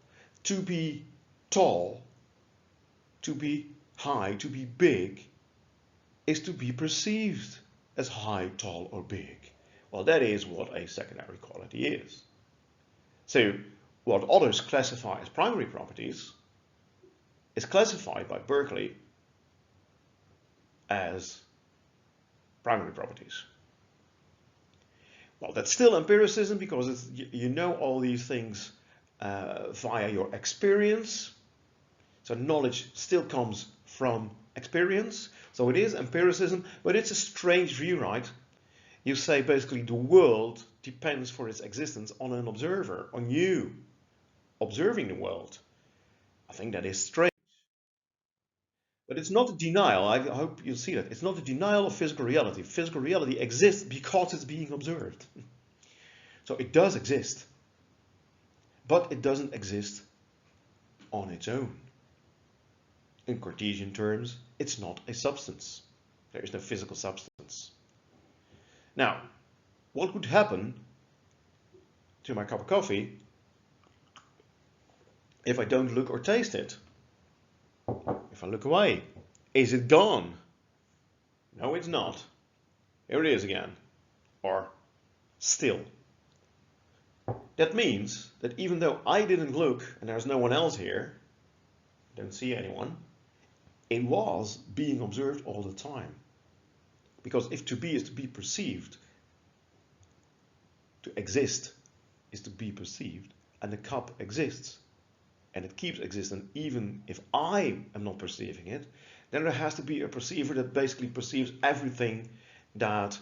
To be tall, to be high, to be big is to be perceived as high, tall or big. Well, that is what a secondary quality is. So what others classify as primary properties is classified by Berkeley as primary properties. Well, that's still empiricism, because you know all these things via your experience. So knowledge still comes from experience. So it is empiricism, but it's a strange view, right? You say basically the world depends for its existence on an observer, on you observing the world. I think that is strange. But it's not a denial. I hope you'll see that. It's not a denial of physical reality. Physical reality exists because it's being observed. So it does exist, but it doesn't exist on its own. In Cartesian terms, it's not a substance. There is no physical substance. Now, what would happen to my cup of coffee if I don't look or taste it? If I look away, is it gone? No, it's not. Here it is again, or still. That means that even though I didn't look and there's no one else here, don't see anyone, it was being observed all the time. Because if to be is to be perceived, to exist is to be perceived, and the cup exists, and it keeps existing even if I am not perceiving it, then there has to be a perceiver that basically perceives everything that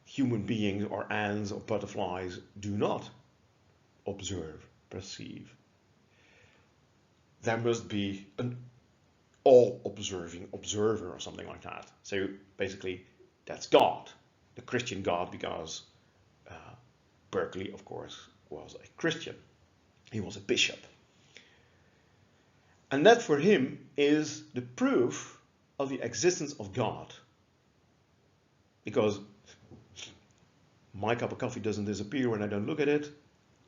human beings or ants or butterflies do not observe, perceive. There must be an all-observing observer or something like that. So basically that's God, the Christian God, because Berkeley, of course, was a Christian. He was a bishop. And that for him is the proof of the existence of God. Because my cup of coffee doesn't disappear when I don't look at it.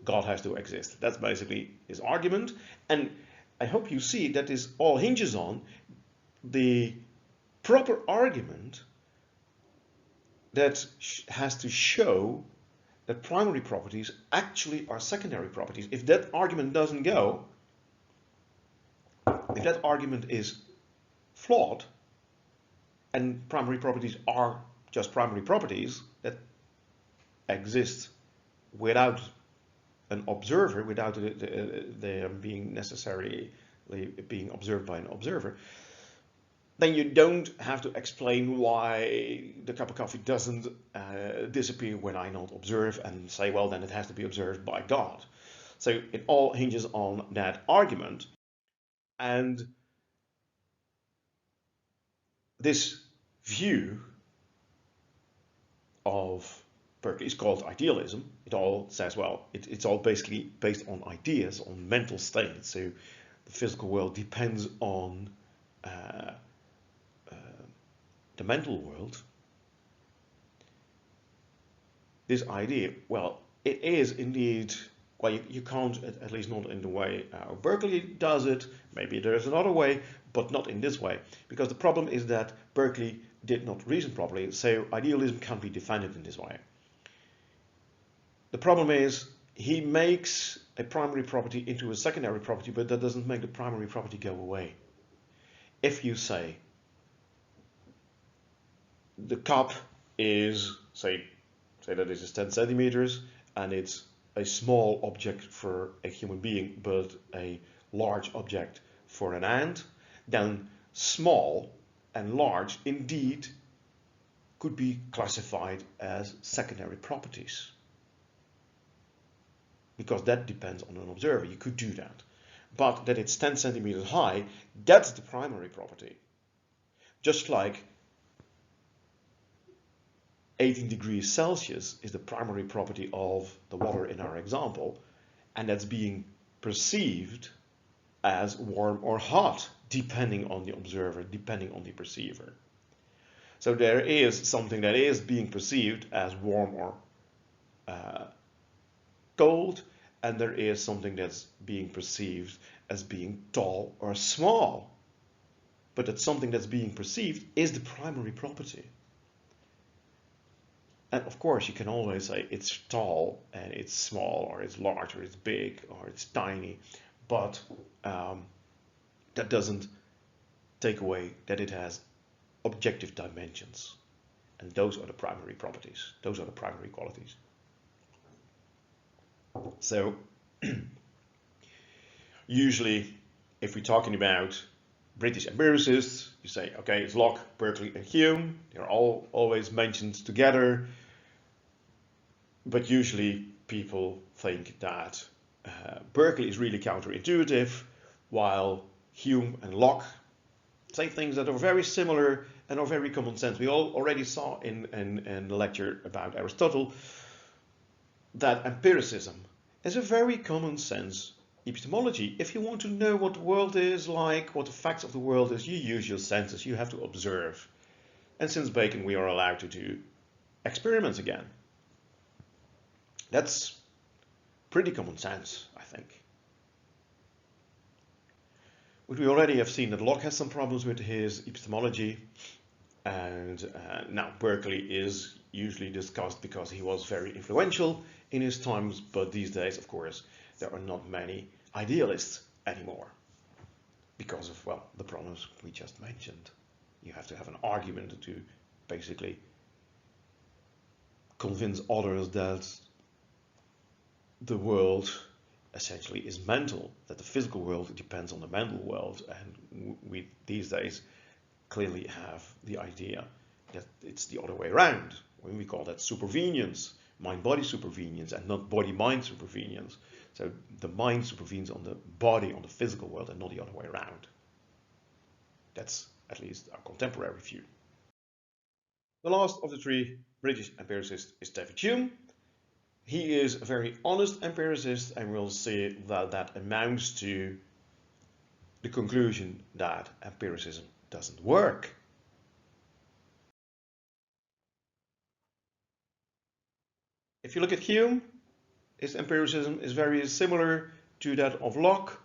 God has to exist. That's basically his argument. And I hope you see that this all hinges on the proper argument that has to show that primary properties actually are secondary properties. If that argument doesn't go, if that argument is flawed, and primary properties are just primary properties that exist without an observer, without them being necessarily being observed by an observer, then you don't have to explain why the cup of coffee doesn't disappear when I not observe and say, well, then it has to be observed by God. So it all hinges on that argument. And this view of Berkeley is called idealism. It all says, well, it's all basically based on ideas, on mental states. So the physical world depends on the mental world. This idea, well, it is indeed, well, you can't, at least not in the way Berkeley does it. Maybe there is another way, but not in this way. Because the problem is that Berkeley did not reason properly, so idealism can't be defended in this way. The problem is he makes a primary property into a secondary property, but that doesn't make the primary property go away. If you say the cup is, say that this is 10 centimeters and it's a small object for a human being, but a large object for an ant, then small and large indeed could be classified as secondary properties. Because that depends on an observer. You could do that. But that it's 10 centimeters high, that's the primary property. Just like 18 degrees Celsius is the primary property of the water in our example, and that's being perceived as warm or hot, depending on the observer, depending on the perceiver. So there is something that is being perceived as warm or cold, and there is something that's being perceived as being tall or small. But that something that's being perceived is the primary property. And of course, you can always say it's tall and it's small, or it's large, or it's big, or it's tiny, but that doesn't take away that it has objective dimensions. And those are the primary properties. Those are the primary qualities. So, usually, if we're talking about British empiricists, you say, okay, it's Locke, Berkeley, and Hume. They're all always mentioned together. But usually people think that Berkeley is really counterintuitive, while Hume and Locke say things that are very similar and are very common sense. We all already saw in the lecture about Aristotle that empiricism is a very common sense epistemology. If you want to know what the world is like, what the facts of the world is, you use your senses, you have to observe. And since Bacon, we are allowed to do experiments again. That's pretty common sense, I think. But we already have seen that Locke has some problems with his epistemology, and now Berkeley is usually discussed because he was very influential in his times, but these days, of course, there are not many idealists anymore. because of, well, the problems we just mentioned. You have to have an argument to basically convince others that the world essentially is mental, that the physical world depends on the mental world, and we these days clearly have the idea that it's the other way around. When we call that supervenience, mind-body supervenience, and not body-mind supervenience. So the mind supervenes on the body, on the physical world, and not the other way around. That's at least our contemporary view. The last of the three British empiricists is David Hume. He is a very honest empiricist, and we'll see that that amounts to the conclusion that empiricism doesn't work. If you look at Hume, his empiricism is very similar to that of Locke.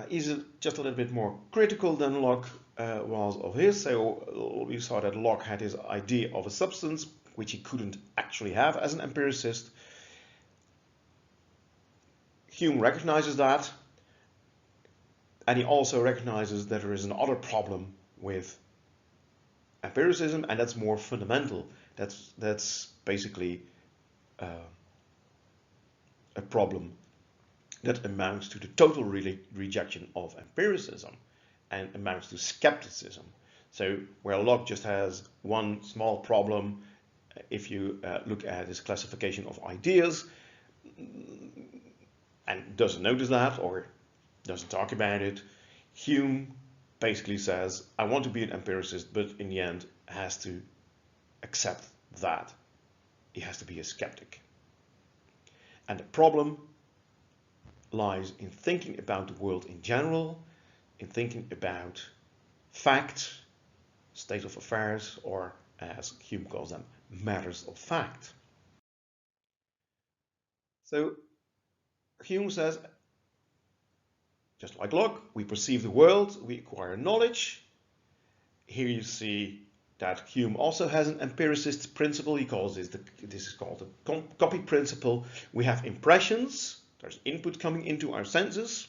He's just a little bit more critical than Locke was of his. So we saw that Locke had his idea of a substance, which he couldn't actually have as an empiricist. Hume recognizes that, and he also recognizes that there is another problem with empiricism, and that's more fundamental. That's basically a problem that amounts to the total rejection of empiricism and amounts to skepticism. So where Locke just has one small problem, if you look at his classification of ideas, and doesn't notice that or doesn't talk about it, Hume basically says, I want to be an empiricist, but in the end has to accept that he has to be a skeptic. And the problem lies in thinking about the world in general, in thinking about fact, state of affairs, or as Hume calls them, matters of fact. So Hume says, just like Locke, we perceive the world, we acquire knowledge. Here you see that Hume also has an empiricist principle. He calls this is called the copy principle. We have impressions. There's input coming into our senses,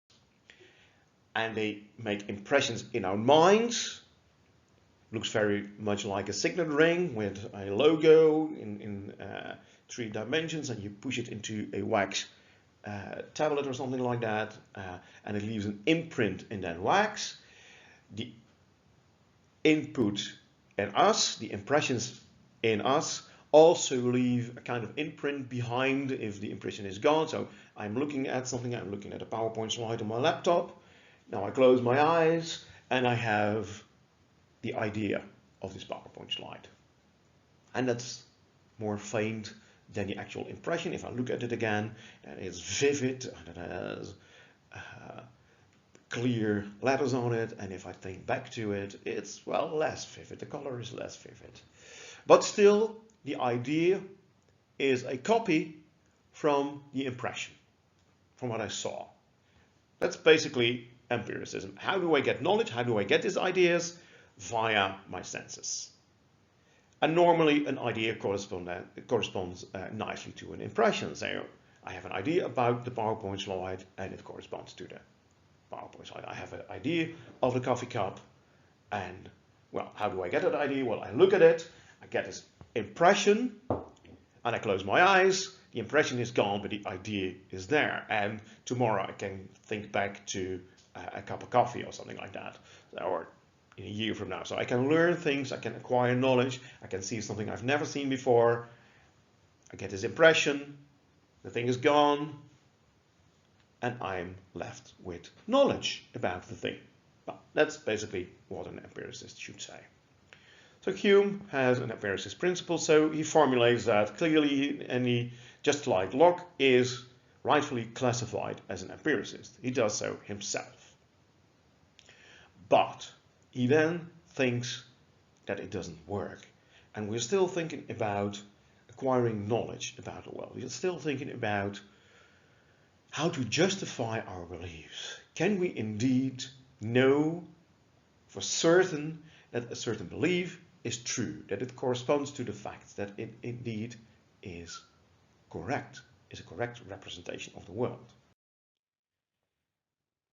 and they make impressions in our minds. Looks very much like a signet ring with a logo in 3 dimensions, and you push it into a wax tablet or something like that, and it leaves an imprint in that wax. The input in us, the impressions in us, also leave a kind of imprint behind if the impression is gone. So I'm looking at something, I'm looking at a PowerPoint slide on my laptop. Now I close my eyes and I have the idea of this PowerPoint slide. And that's more faint than the actual impression. If I look at it again, and it's vivid, and it has clear letters on it, and if I think back to it, it's, well, less vivid. The color is less vivid. But still, the idea is a copy from the impression, from what I saw. That's basically empiricism. How do I get knowledge? How do I get these ideas? Via my senses. And normally an idea corresponds nicely to an impression. So I have an idea about the PowerPoint slide and it corresponds to the PowerPoint slide. I have an idea of the coffee cup, and, well, how do I get that idea? Well, I look at it, I get this impression, and I close my eyes. The impression is gone, but the idea is there. And tomorrow I can think back to a cup of coffee or something like that, or in a year from now. So I can learn things, I can acquire knowledge, I can see something I've never seen before. I get this impression, the thing is gone, and I'm left with knowledge about the thing. Well, that's basically what an empiricist should say. So Hume has an empiricist principle, so he formulates that clearly, and he, just like Locke, is rightfully classified as an empiricist. He does so himself. But he then thinks that it doesn't work. And we're still thinking about acquiring knowledge about the world. We're still thinking about how to justify our beliefs. Can we indeed know for certain that a certain belief is true, that it corresponds to the facts, that it indeed is correct, is a correct representation of the world?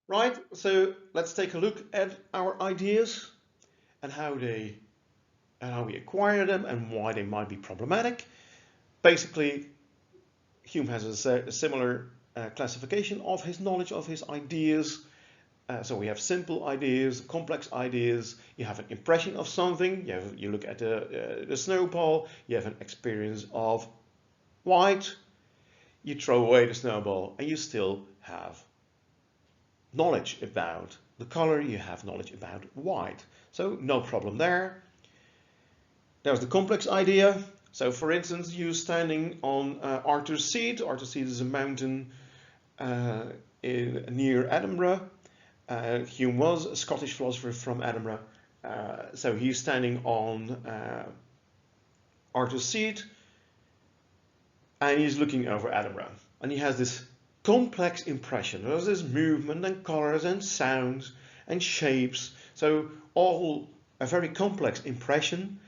Right, so let's take a look at our ideas and how we acquire them and why they might be problematic. Basically, Hume has a similar classification of his knowledge of his ideas. So we have simple ideas, complex ideas. You have an impression of something. You look at the snowball. You have an experience of white. You throw away the snowball and you still have knowledge about the color. You have knowledge about white. So no problem there. There's the complex idea. So for instance, you standing on Arthur's Seat. Arthur's Seat is a mountain near Edinburgh. Hume was a Scottish philosopher from Edinburgh. So he's standing on Arthur's Seat and he's looking over Edinburgh. And he has this complex impression. There's this movement and colors and sounds and shapes. So all a very complex impression.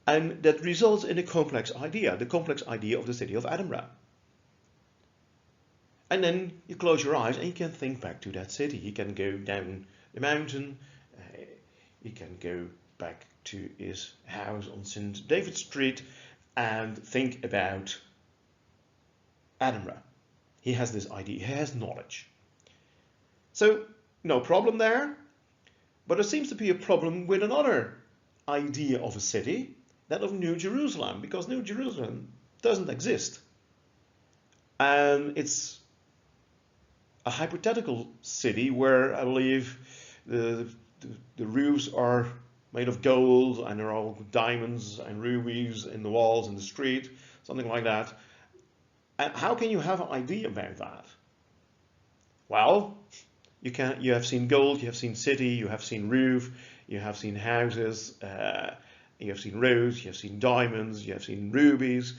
And that results in a complex idea, the complex idea of the city of Edinburgh. And then you close your eyes and you can think back to that city. You can go down the mountain, you can go back to his house on St. David Street and think about Edinburgh. He has this idea, he has knowledge. So no problem there, but there seems to be a problem with another idea of a city, that of New Jerusalem, because New Jerusalem doesn't exist. And it's a hypothetical city where I believe the roofs are made of gold and there are all diamonds and rubies in the walls in the street, something like that. And how can you have an idea about that? Well, you have seen gold, you have seen city, you have seen roof, you have seen houses, you have seen roads, you have seen diamonds, you have seen rubies.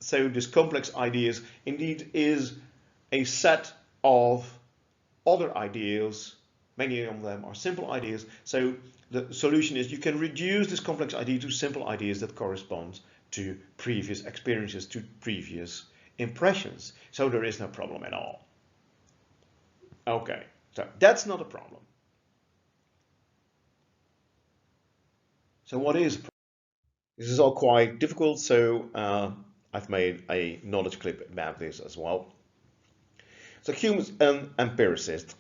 So this complex ideas indeed is a set of other ideas. Many of them are simple ideas. So the solution is you can reduce this complex idea to simple ideas that correspond to previous experiences, to previous impressions. So there is no problem at all. Okay, so that's not a problem. So what is a problem? This is all quite difficult, so I've made a knowledge clip about this as well. So Hume, an empiricist,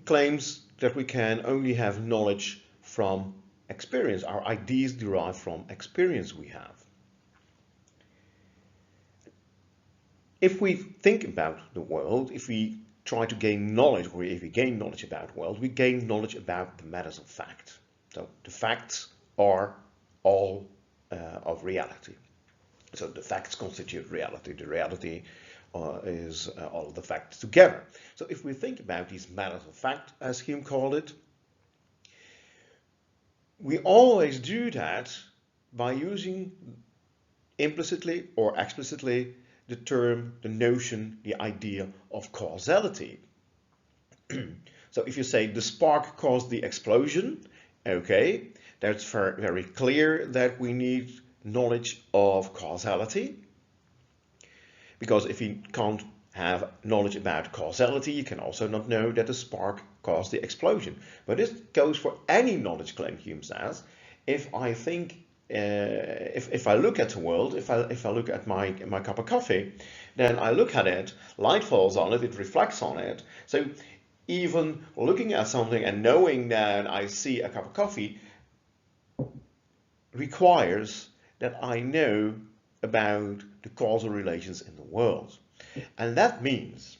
claims that we can only have knowledge from experience. Our ideas derive from experience we have. If we think about the world, if we try to gain knowledge, or if we gain knowledge about the world, we gain knowledge about the matters of fact. So the facts are all of reality. So the facts constitute reality. The reality is all of the facts together. So if we think about these matters of fact, as Hume called it, we always do that by using implicitly or explicitly the term, the notion, the idea of causality. So if you say the spark caused the explosion, okay, that's very clear that we need knowledge of causality. Because if you can't have knowledge about causality, you can also not know that the spark caused the explosion. But this goes for any knowledge claim, Hume says. If I think, if I look at the world, if I look at my cup of coffee, then I look at it, light falls on it, it reflects on it. So even looking at something and knowing that I see a cup of coffee requires that I know about the causal relations in the world. And that means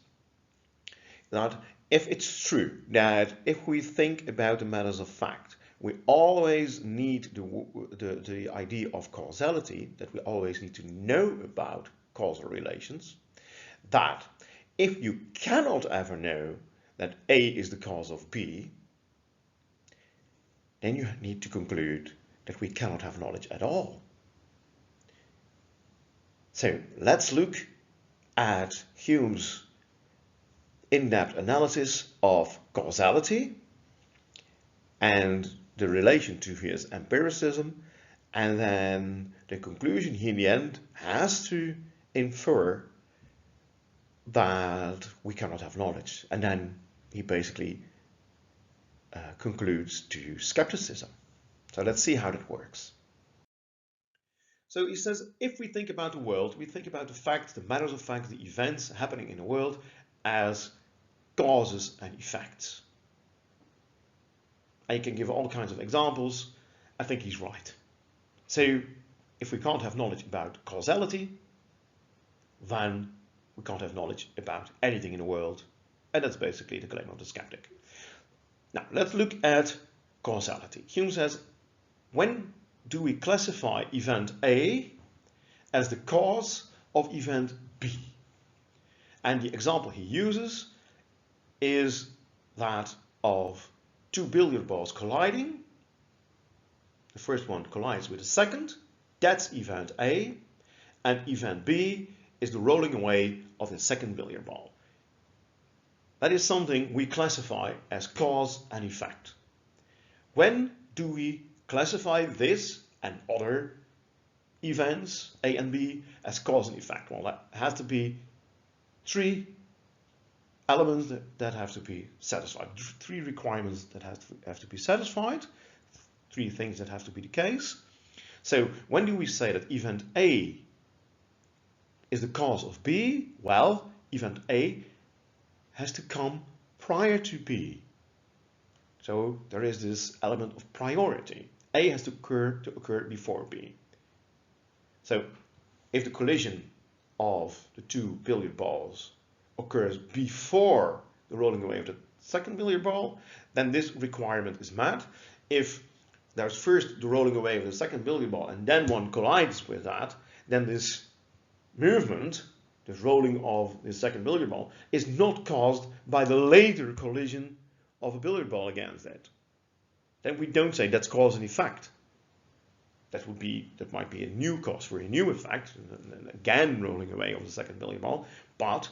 that if it's true that if we think about the matters of fact, we always need the idea of causality, that we always need to know about causal relations, that if you cannot ever know that A is the cause of B, then you need to conclude that we cannot have knowledge at all. So let's look at Hume's in-depth analysis of causality and the relation to his empiricism, and then the conclusion he in the end has to infer that we cannot have knowledge. And then he basically concludes to skepticism. So let's see how that works. So he says, if we think about the world, we think about the facts, the matters of fact, the events happening in the world as causes and effects. And you can give all kinds of examples. I think he's right. So if we can't have knowledge about causality, then we can't have knowledge about anything in the world. And that's basically the claim of the skeptic. Now, let's look at causality. Hume says, when do we classify event A as the cause of event B? And the example he uses is that of two billiard balls colliding. The first one collides with the second. That's event A. And event B is the rolling away of the second billiard ball. That is something we classify as cause and effect. When do we classify this and other events, A and B, as cause and effect? Well, that has to be three elements that have to be satisfied, three requirements that have to be satisfied, three things that have to be the case. So when do we say that event A is the cause of B? Well, event A has to come prior to B. So there is this element of priority. A has to occur before B. So if the collision of the two billiard balls occurs before the rolling away of the second billiard ball, then this requirement is met. If there's first the rolling away of the second billiard ball and then one collides with that, then this movement, this rolling of the second billiard ball, is not caused by the later collision of a billiard ball against it. Then we don't say that's cause and effect. That might be a new cause for a new effect, and again rolling away of the second billiard ball, but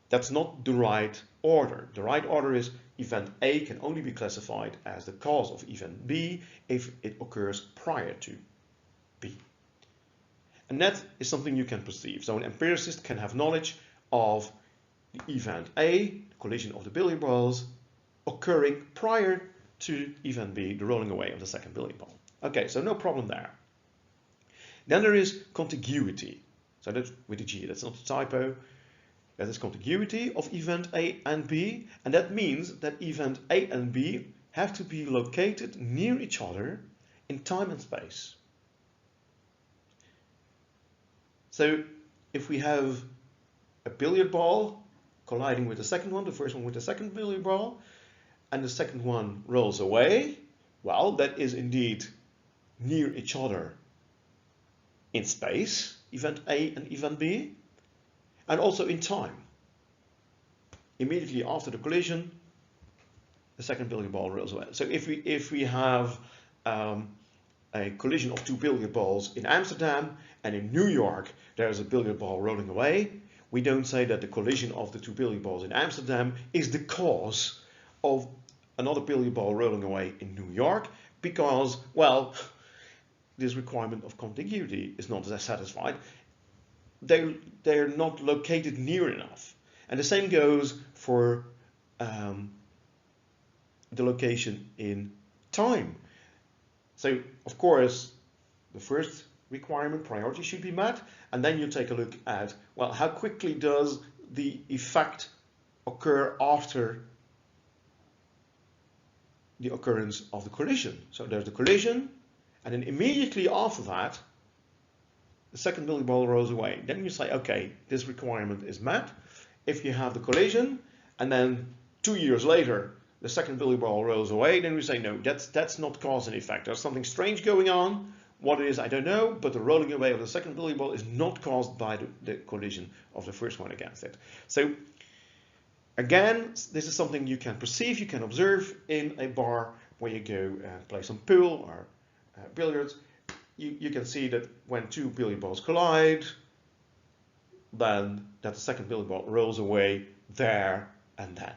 that's not the right order. The right order is event A can only be classified as the cause of event B if it occurs prior to B. And that is something you can perceive. So an empiricist can have knowledge of the event A, the collision of the billiard balls, occurring prior to event B, the rolling away of the second billiard ball. Okay, so no problem there. Then there is contiguity. So that's with a G, that's not a typo. That is contiguity of event A and B, and that means that event A and B have to be located near each other in time and space. So if we have a billiard ball colliding with the second one, the first one with the second billiard ball, and the second one rolls away, well, that is indeed near each other in space, event A and event B, and also in time. Immediately after the collision, the second billiard ball rolls away. So if we have a collision of two billiard balls in Amsterdam and in New York there's a billiard ball rolling away, we don't say that the collision of the two billiard balls in Amsterdam is the cause of another billiard ball rolling away in New York, because, well, this requirement of contiguity is not satisfied. They're not located near enough. And the same goes for the location in time. So, of course, the first requirement, priority, should be met, and then you take a look at, well, how quickly does the effect occur after the occurrence of the collision. So there's the collision, and then immediately after that, the second billiard ball rolls away. Then you say, okay, this requirement is met. If you have the collision, and then 2 years later, the second billiard ball rolls away, then we say, no, that's not cause and effect. There's something strange going on. What it is, I don't know, but the rolling away of the second billiard ball is not caused by the collision of the first one against it. So again, this is something you can perceive, you can observe in a bar where you go and play some pool or billiards. You can see that when two billiard balls collide, then that the second billiard ball rolls away there and then.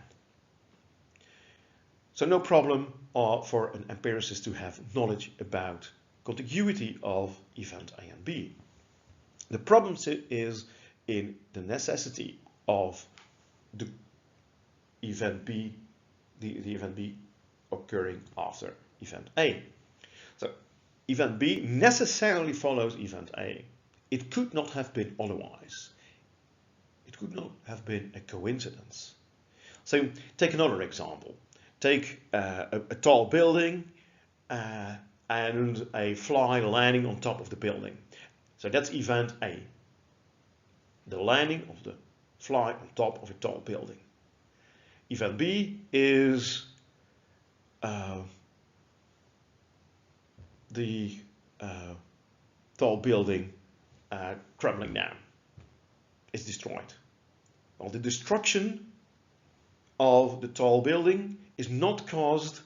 So no problem for an empiricist to have knowledge about contiguity of event A and B. The problem is in the necessity of the event B, the event B occurring after event A. So event B necessarily follows event A. It could not have been otherwise. It could not have been a coincidence. So take another example. Take a tall building and a fly landing on top of the building. So that's event A. The landing of the fly on top of a tall building. Event B is the tall building crumbling down. It's destroyed. Well, the destruction of the tall building is not caused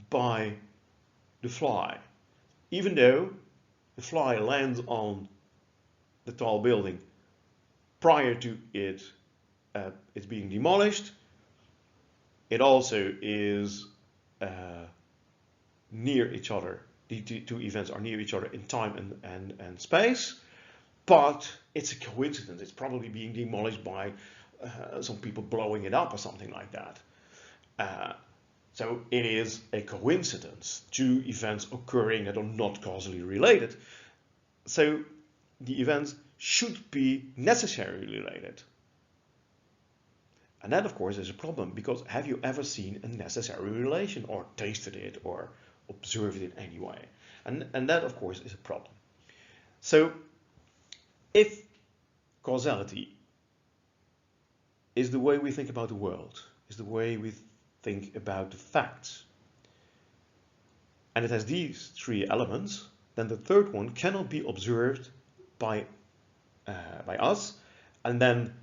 by the fly. Even though the fly lands on the tall building prior to it being demolished, it also is near each other. The two events are near each other in time and space, but it's a coincidence. It's probably being demolished by some people blowing it up or something like that. So it is a coincidence, two events occurring that are not causally related. So the events should be necessarily related. And that, of course, is a problem, because have you ever seen a necessary relation, or tasted it, or observed it in any way? And that, of course, is a problem. So if causality is the way we think about the world, is the way we think about the facts, and it has these three elements, then the third one cannot be observed by us. And then,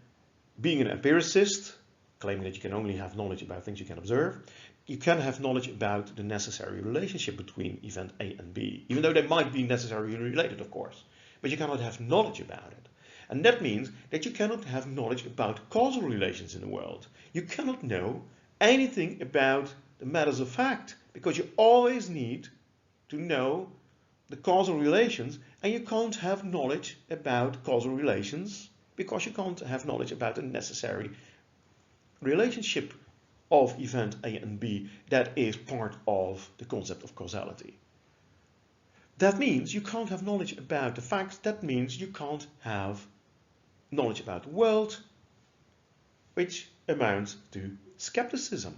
being an empiricist, claiming that you can only have knowledge about things you can observe, you can have knowledge about the necessary relationship between event A and B, even though they might be necessarily related, of course, but you cannot have knowledge about it. And that means that you cannot have knowledge about causal relations in the world. You cannot know anything about the matters of fact, because you always need to know the causal relations, and you can't have knowledge about causal relations because you can't have knowledge about the necessary relationship of event A and B that is part of the concept of causality. That means you can't have knowledge about the facts. That means you can't have knowledge about the world, which amounts to skepticism.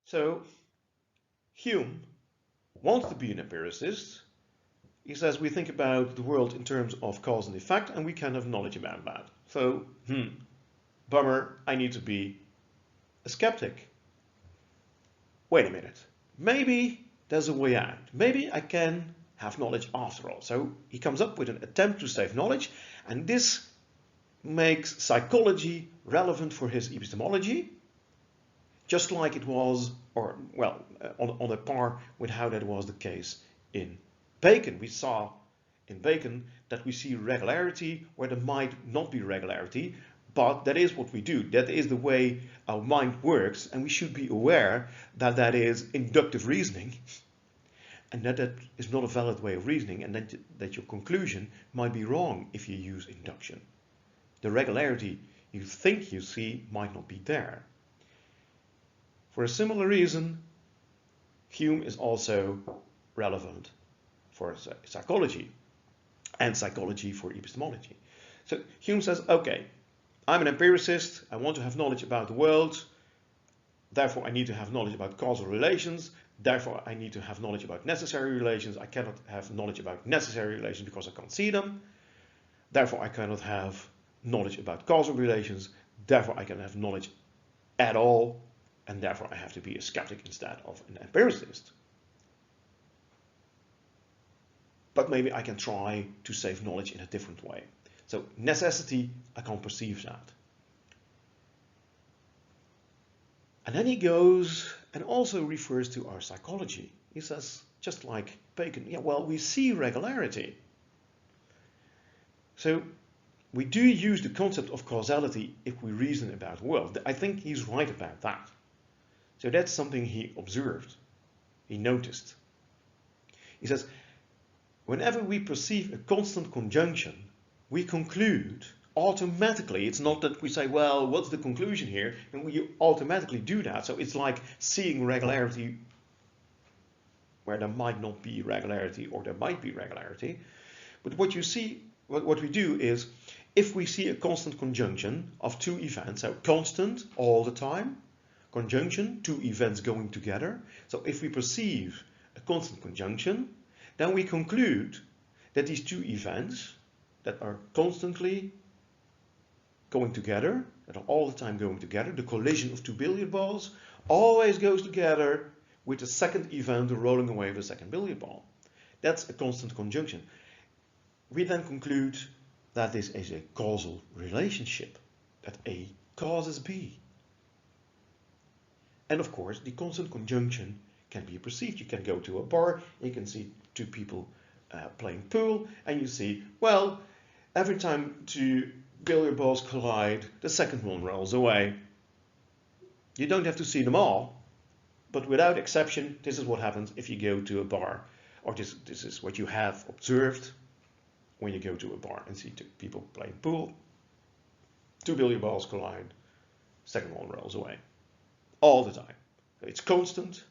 So Hume wants to be an empiricist. He says we think about the world in terms of cause and effect, and we can have knowledge about that. So, bummer, I need to be a skeptic. Wait a minute, maybe there's a way out. Maybe I can have knowledge after all. So he comes up with an attempt to save knowledge, and this makes psychology relevant for his epistemology, just like it was, or well, on a par with how that was the case in Bacon. We saw in Bacon that we see regularity where there might not be regularity, but that is what we do. That is the way our mind works, and we should be aware that that is inductive reasoning, and that that is not a valid way of reasoning, and that your conclusion might be wrong if you use induction. The regularity you think you see might not be there. For a similar reason, Hume is also relevant for psychology, and psychology for epistemology. So Hume says, okay, I'm an empiricist, I want to have knowledge about the world, therefore I need to have knowledge about causal relations, therefore I need to have knowledge about necessary relations. I cannot have knowledge about necessary relations because I can't see them, therefore I cannot have knowledge about causal relations, therefore I cannot have knowledge at all, and therefore I have to be a skeptic instead of an empiricist. But maybe I can try to save knowledge in a different way. So necessity, I can't perceive that. And then he goes and also refers to our psychology. He says, just like Bacon, yeah, well, we see regularity. So we do use the concept of causality if we reason about the world. I think he's right about that. So that's something he observed, he noticed. He says, whenever we perceive a constant conjunction, we conclude automatically, it's not that we say, well, what's the conclusion here? And we automatically do that. So it's like seeing regularity where there might not be regularity or there might be regularity. But what you see, what we do is, if we see a constant conjunction of two events, so constant all the time, conjunction, two events going together. So if we perceive a constant conjunction, then we conclude that these two events that are constantly going together, that are all the time going together, the collision of two billiard balls always goes together with the second event, the rolling away of the second billiard ball. That's a constant conjunction. We then conclude that this is a causal relationship, that A causes B. And of course, the constant conjunction can be perceived. You can go to a bar, you can see two people playing pool, and you see, well, every time two billiard balls collide, the second one rolls away. You don't have to see them all, but without exception, this is what happens if you go to a bar, or this is what you have observed when you go to a bar and see two people playing pool. Two billiard balls collide, second one rolls away. All the time. It's constant,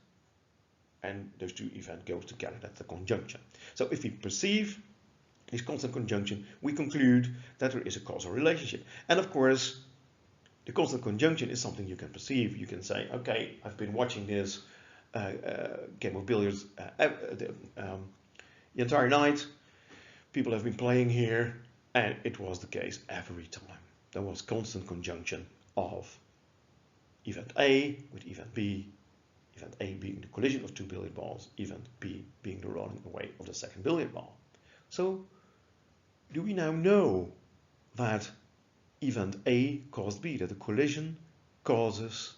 and those two events go together. That's the conjunction. So if we perceive this constant conjunction, we conclude that there is a causal relationship. And of course, the constant conjunction is something you can perceive. You can say, okay, I've been watching this game of billiards the entire night. People have been playing here, and it was the case every time. There was constant conjunction of event A with event B, event A being the collision of two billiard balls, event B being the rolling away of the second billiard ball. So, do we now know that event A caused B, that the collision causes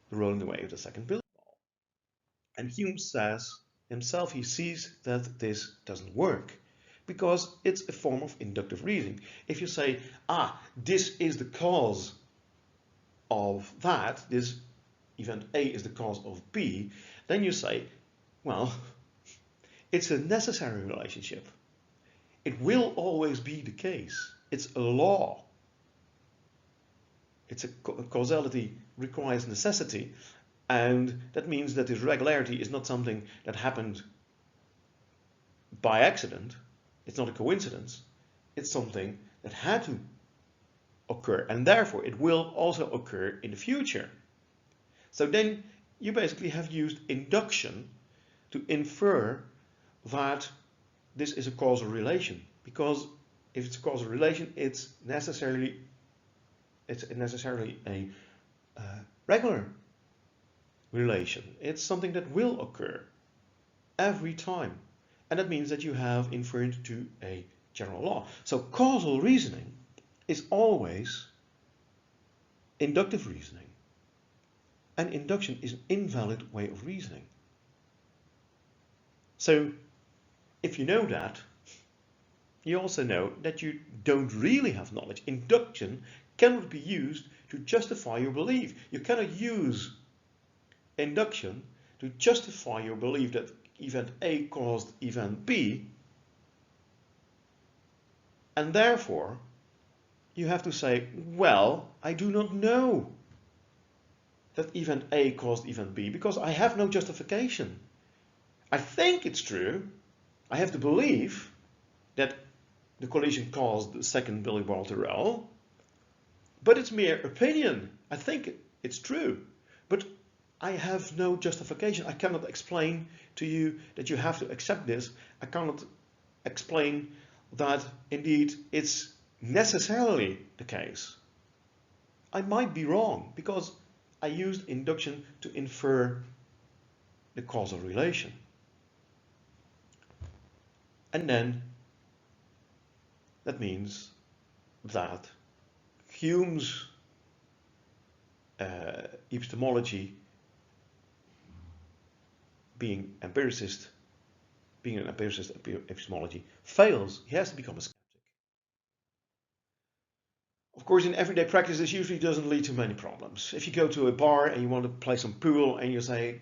the rolling away of the second billiard ball? And Hume says himself, he sees that this doesn't work, because it's a form of inductive reasoning. If you say, this is the cause of that, this event A is the cause of B, then you say, well, it's a necessary relationship. It will always be the case. It's a law. It's a causality requires necessity, and that means that this regularity is not something that happened by accident. It's not a coincidence. It's something that had to occur, and therefore it will also occur in the future. So then you basically have used induction to infer that this is a causal relation, because if it's a causal relation, it's necessarily a regular relation. It's something that will occur every time, and that means that you have inferred to a general law. So causal reasoning is always inductive reasoning, and induction is an invalid way of reasoning. So if you know that, you also know that you don't really have knowledge. Induction cannot be used to justify your belief. You cannot use induction to justify your belief that event A caused event B, and therefore you have to say, well, I do not know that event A caused event B because I have no justification. I think it's true. I have to believe that the collision caused the second billiard ball to roll, but it's mere opinion. I think it's true, but I have no justification. I cannot explain to you that you have to accept this. I cannot explain that indeed it's necessarily the case. I might be wrong because I used induction to infer the causal relation. And then that means that Hume's epistemology, being an empiricist epistemology, fails. He has to become a skeptic. Of course, in everyday practice, this usually doesn't lead to many problems. If you go to a bar and you want to play some pool and you say,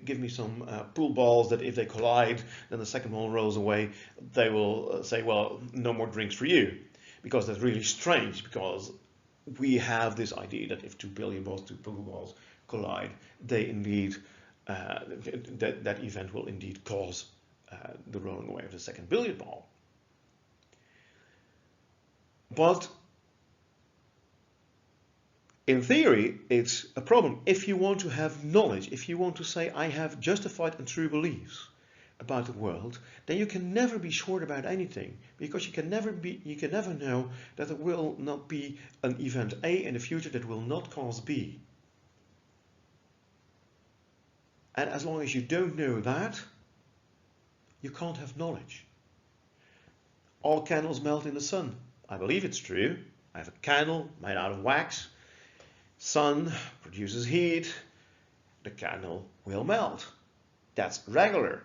give me some pool balls that if they collide, then the second one rolls away, they will say, well, no more drinks for you. because that's really strange, because we have this idea that if 2 billion balls, 2 pokeballs collide, they indeed, that event will indeed cause the rolling away of the second billiard ball. But in theory, it's a problem. If you want to have knowledge, if you want to say, I have justified and true beliefs about the world, then you can never be sure about anything, because you can never know that there will not be an event A in the future that will not cause B. And as long as you don't know that, you can't have knowledge. All candles melt in the sun. I believe it's true. I have a candle made out of wax. Sun produces heat. The candle will melt. That's regular.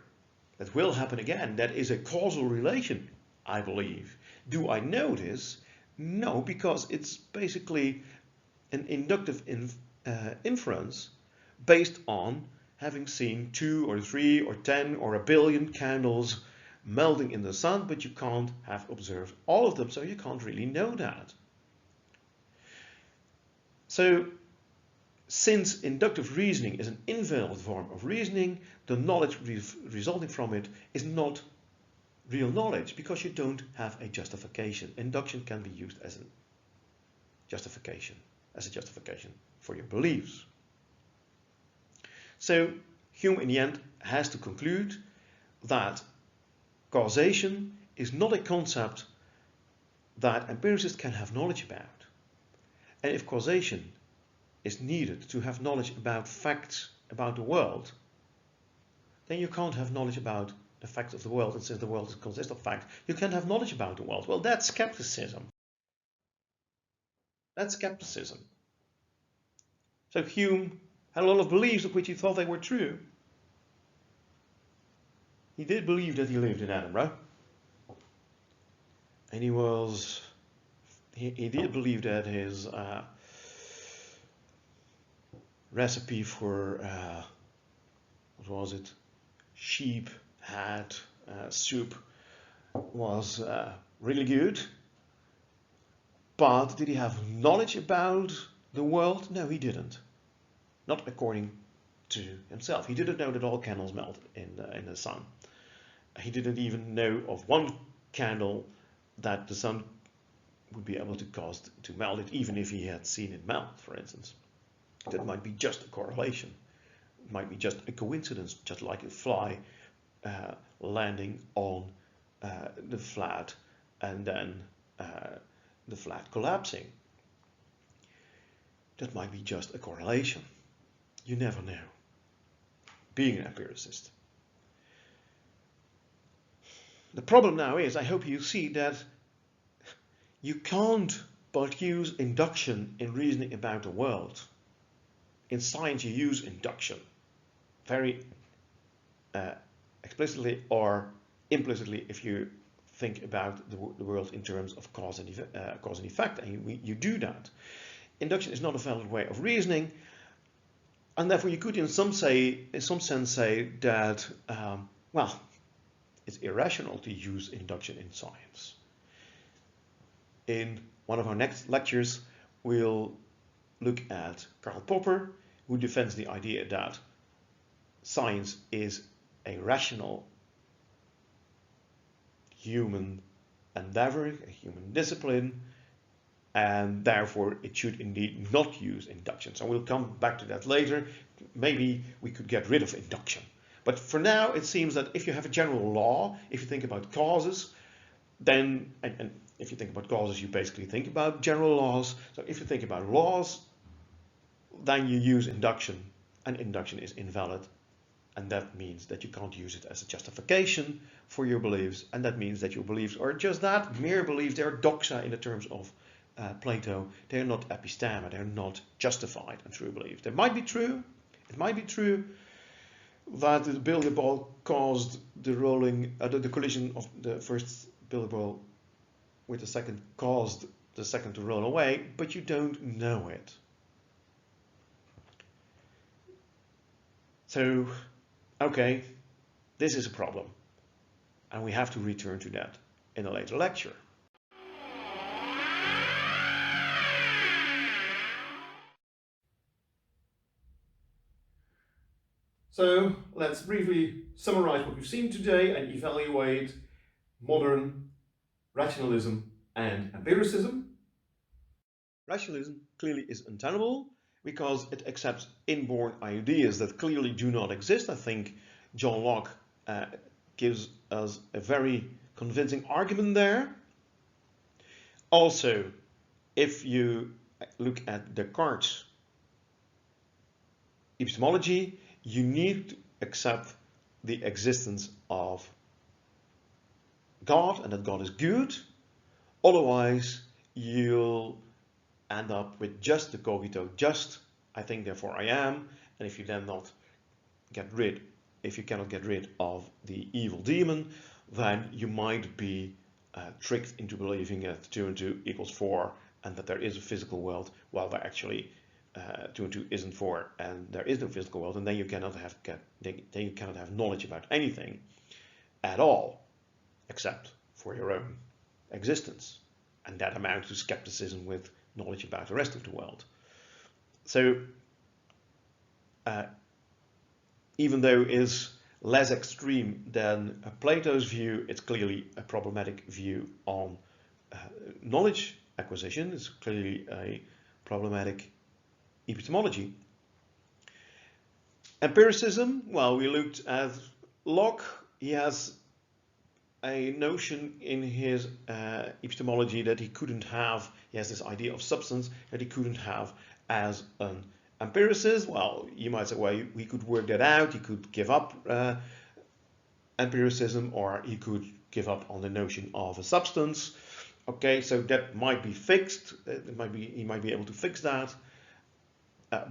That will happen again. That is a causal relation, I believe. Do I know this? No, because it's basically an inductive inference based on having seen 2 or 3 or 10 or a billion candles melting in the sun, but you can't have observed all of them, so you can't really know that. So, since inductive reasoning is an invalid form of reasoning, the knowledge resulting from it is not real knowledge, because you don't have a justification. Induction can be used as a justification for your beliefs. So, Hume in the end has to conclude that causation is not a concept that empiricists can have knowledge about. And if causation is needed to have knowledge about facts about the world, then you can't have knowledge about the facts of the world, and since the world consists of facts, you can't have knowledge about the world. Well, that's skepticism. That's skepticism. So Hume had a lot of beliefs of which he thought they were true. He did believe that he lived in Edinburgh. And he did believe that his recipe for, what was it, sheep head soup was really good. But did he have knowledge about the world? No, he didn't. Not according to himself. He didn't know that all candles melt in the sun. He didn't even know of one candle that the sun would be able to cause to melt it, even if he had seen it melt, for instance. That might be just a correlation. It might be just a coincidence, just like a fly landing on the flat and then the flat collapsing. That might be just a correlation. You never know, being an empiricist. The problem now is, I hope you see that you can't but use induction in reasoning about the world. In science you use induction very explicitly or implicitly if you think about the world in terms of cause and effect, and you do that. Induction is not a valid way of reasoning, and therefore you could in some sense say that, well, it's irrational to use induction in science. In one of our next lectures, we'll look at Karl Popper, who defends the idea that science is a rational human endeavor, a human discipline, and therefore it should indeed not use induction. So we'll come back to that later. Maybe we could get rid of induction. But for now, it seems that if you have a general law, if you think about causes, then, and if you think about causes, you basically think about general laws. So if you think about laws, then you use induction, and induction is invalid. And that means that you can't use it as a justification for your beliefs. And that means that your beliefs are just that, mere beliefs. They're doxa in the terms of Plato. They're not episteme. They're not justified and true beliefs. They might be true. It might be true that the billiard ball caused the rolling, the collision of the first billiard ball with the second caused the second to roll away, but you don't know it. So, okay, this is a problem, and we have to return to that in a later lecture. So let's briefly summarize what we've seen today and evaluate modern rationalism and empiricism. Rationalism clearly is untenable because it accepts inborn ideas that clearly do not exist. I think John Locke gives us a very convincing argument there. Also, if you look at Descartes' epistemology, you need to accept the existence of God and that God is good. Otherwise, you'll end up with just the cogito, just I think therefore I am. And if you then not if you cannot get rid of the evil demon, then you might be tricked into believing that 2 and 2 equals 4 and that there is a physical world, while there actually 2 and 2 isn't 4 and there is no physical world, and then you cannot have knowledge about anything at all except for your own existence, and that amounts to skepticism with knowledge about the rest of the world. So even though it is less extreme than Plato's view, it's clearly a problematic view on knowledge acquisition. It's clearly a problematic epistemology. Empiricism, well, we looked at Locke. He has a notion in his epistemology that he couldn't have. He has this idea of substance that he couldn't have as an empiricist. Well, you might say, well, we could work that out. He could give up empiricism, or he could give up on the notion of a substance. Okay, so that might be fixed. He might be able to fix that.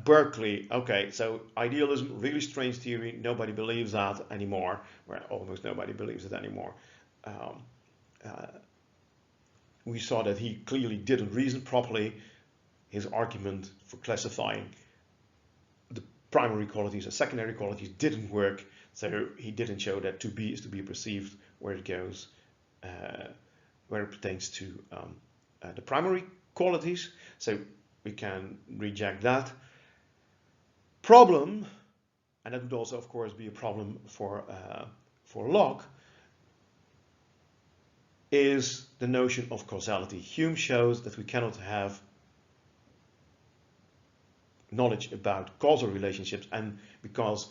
Berkeley, okay, so idealism, really strange theory. Nobody believes that anymore. Well, almost nobody believes it anymore. We saw that he clearly didn't reason properly. His argument for classifying the primary qualities as secondary qualities didn't work, so he didn't show that to be is to be perceived where it goes, where it pertains to the primary qualities. So we can reject that. Problem, and that would also, of course, be a problem for Locke, is the notion of causality. Hume shows that we cannot have knowledge about causal relationships, and because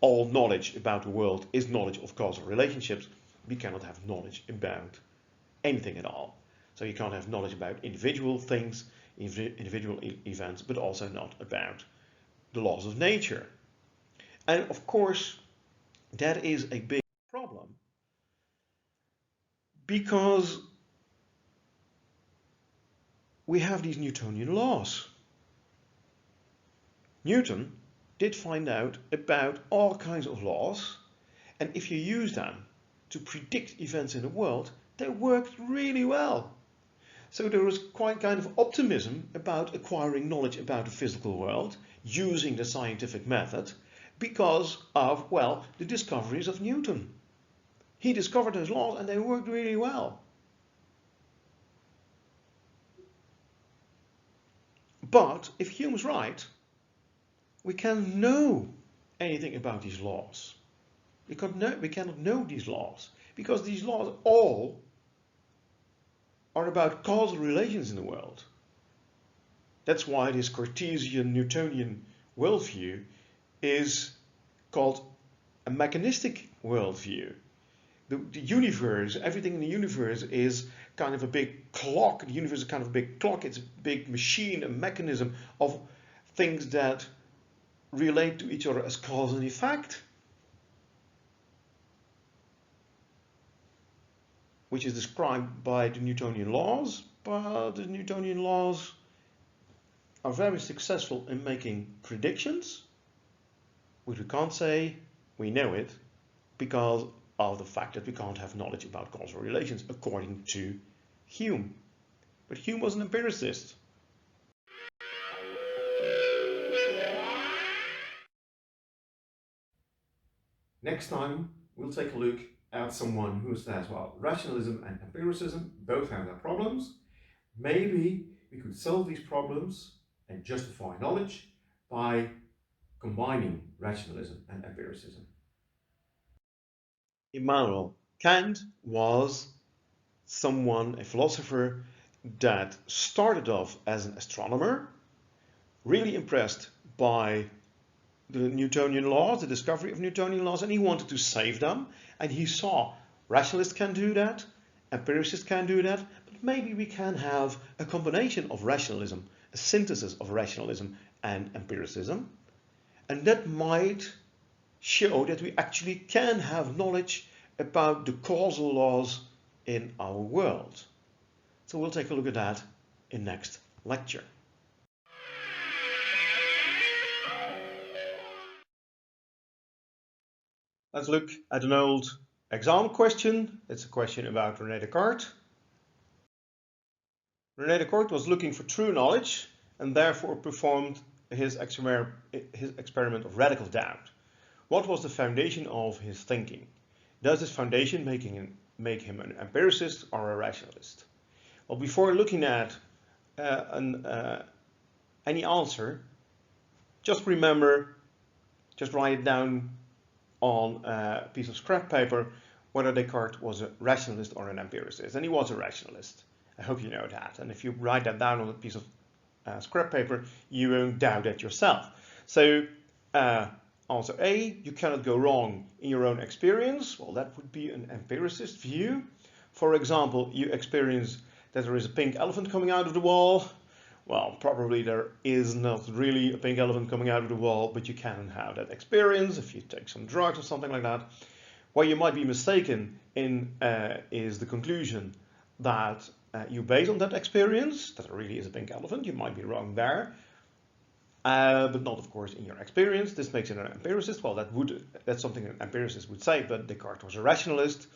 all knowledge about the world is knowledge of causal relationships, we cannot have knowledge about anything at all. So you can't have knowledge about individual things, individual events, but also not about the laws of nature. And of course, that is a big problem, because we have these Newtonian laws. Newton did find out about all kinds of laws, and if you use them to predict events in the world, they worked really well. So there was quite kind of optimism about acquiring knowledge about the physical world using the scientific method because of, well, the discoveries of Newton. He discovered those laws and they worked really well. But if Hume's right, we can't know anything about these laws. We cannot know these laws because these laws all are about causal relations in the world. That's why this Cartesian Newtonian worldview is called a mechanistic worldview. The universe, everything in the universe is kind of a big clock. The universe is kind of a big clock. It's a big machine, a mechanism of things that relate to each other as cause and effect, which is described by the Newtonian laws, but the Newtonian laws are very successful in making predictions, which we can't say we know it because of the fact that we can't have knowledge about causal relations according to Hume. But Hume was an empiricist. Next time, we'll take a look at someone who says, well, rationalism and empiricism both have their problems. Maybe we could solve these problems and justify knowledge by combining rationalism and empiricism. Immanuel Kant was a philosopher that started off as an astronomer, really impressed by the Newtonian laws, the discovery of Newtonian laws, and he wanted to save them. And he saw rationalists can do that, empiricists can do that, but maybe we can have a combination of rationalism, a synthesis of rationalism and empiricism. And that might show that we actually can have knowledge about the causal laws in our world. So we'll take a look at that in next lecture. Let's look at an old exam question. It's a question about René Descartes. René Descartes was looking for true knowledge and therefore performed his experiment of radical doubt. What was the foundation of his thinking? Does this foundation make him an empiricist or a rationalist? Well, before looking at any answer, just remember, just write it down on a piece of scrap paper whether Descartes was a rationalist or an empiricist. And he was a rationalist. I hope you know that. And if you write that down on a piece of scrap paper, you won't doubt it yourself. So answer A, you cannot go wrong in your own experience. Well, that would be an empiricist view. For example, you experience that there is a pink elephant coming out of the wall. Well, probably there is not really a pink elephant coming out of the wall, but you can have that experience if you take some drugs or something like that. What you might be mistaken in is the conclusion that you base on that experience, that there really is a pink elephant. You might be wrong there. But not, of course, in your experience. This makes you an empiricist. Well, that's something an empiricist would say, but Descartes was a rationalist.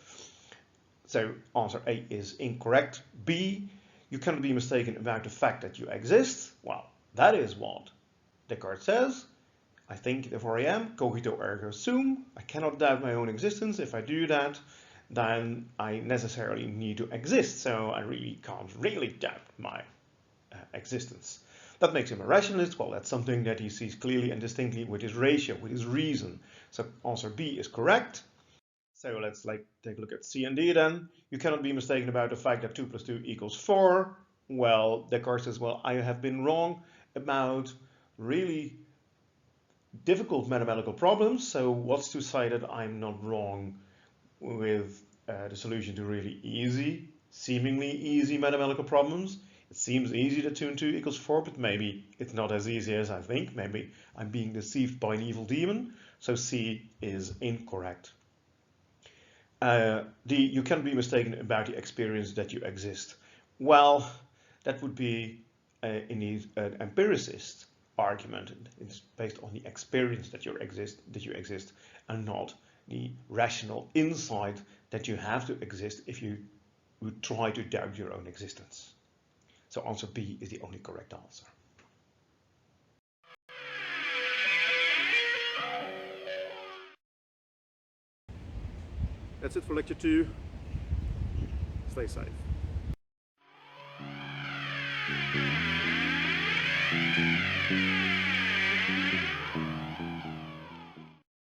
So answer A is incorrect. B, you cannot be mistaken about the fact that you exist. Well, that is what Descartes says. I think, therefore I am. Cogito ergo sum. I cannot doubt my own existence. If I do that, then I necessarily need to exist. So I really can't really doubt my existence. That makes him a rationalist. Well, that's something that he sees clearly and distinctly with his ratio, with his reason. So answer B is correct. So let's take a look at C and D then. You cannot be mistaken about the fact that 2 + 2 = 4. Well, Descartes says, well, I have been wrong about really difficult mathematical problems. So what's to say that I'm not wrong with the solution to really easy, seemingly easy mathematical problems? It seems easy that 2 and 2 = 4, but maybe it's not as easy as I think. Maybe I'm being deceived by an evil demon. So C is incorrect. D, you cannot be mistaken about the experience that you exist. Well, that would be indeed an empiricist argument. It's based on the experience that you exist, and not the rational insight that you have to exist if you would try to doubt your own existence. So answer B is the only correct answer. That's it for lecture 2. Stay safe.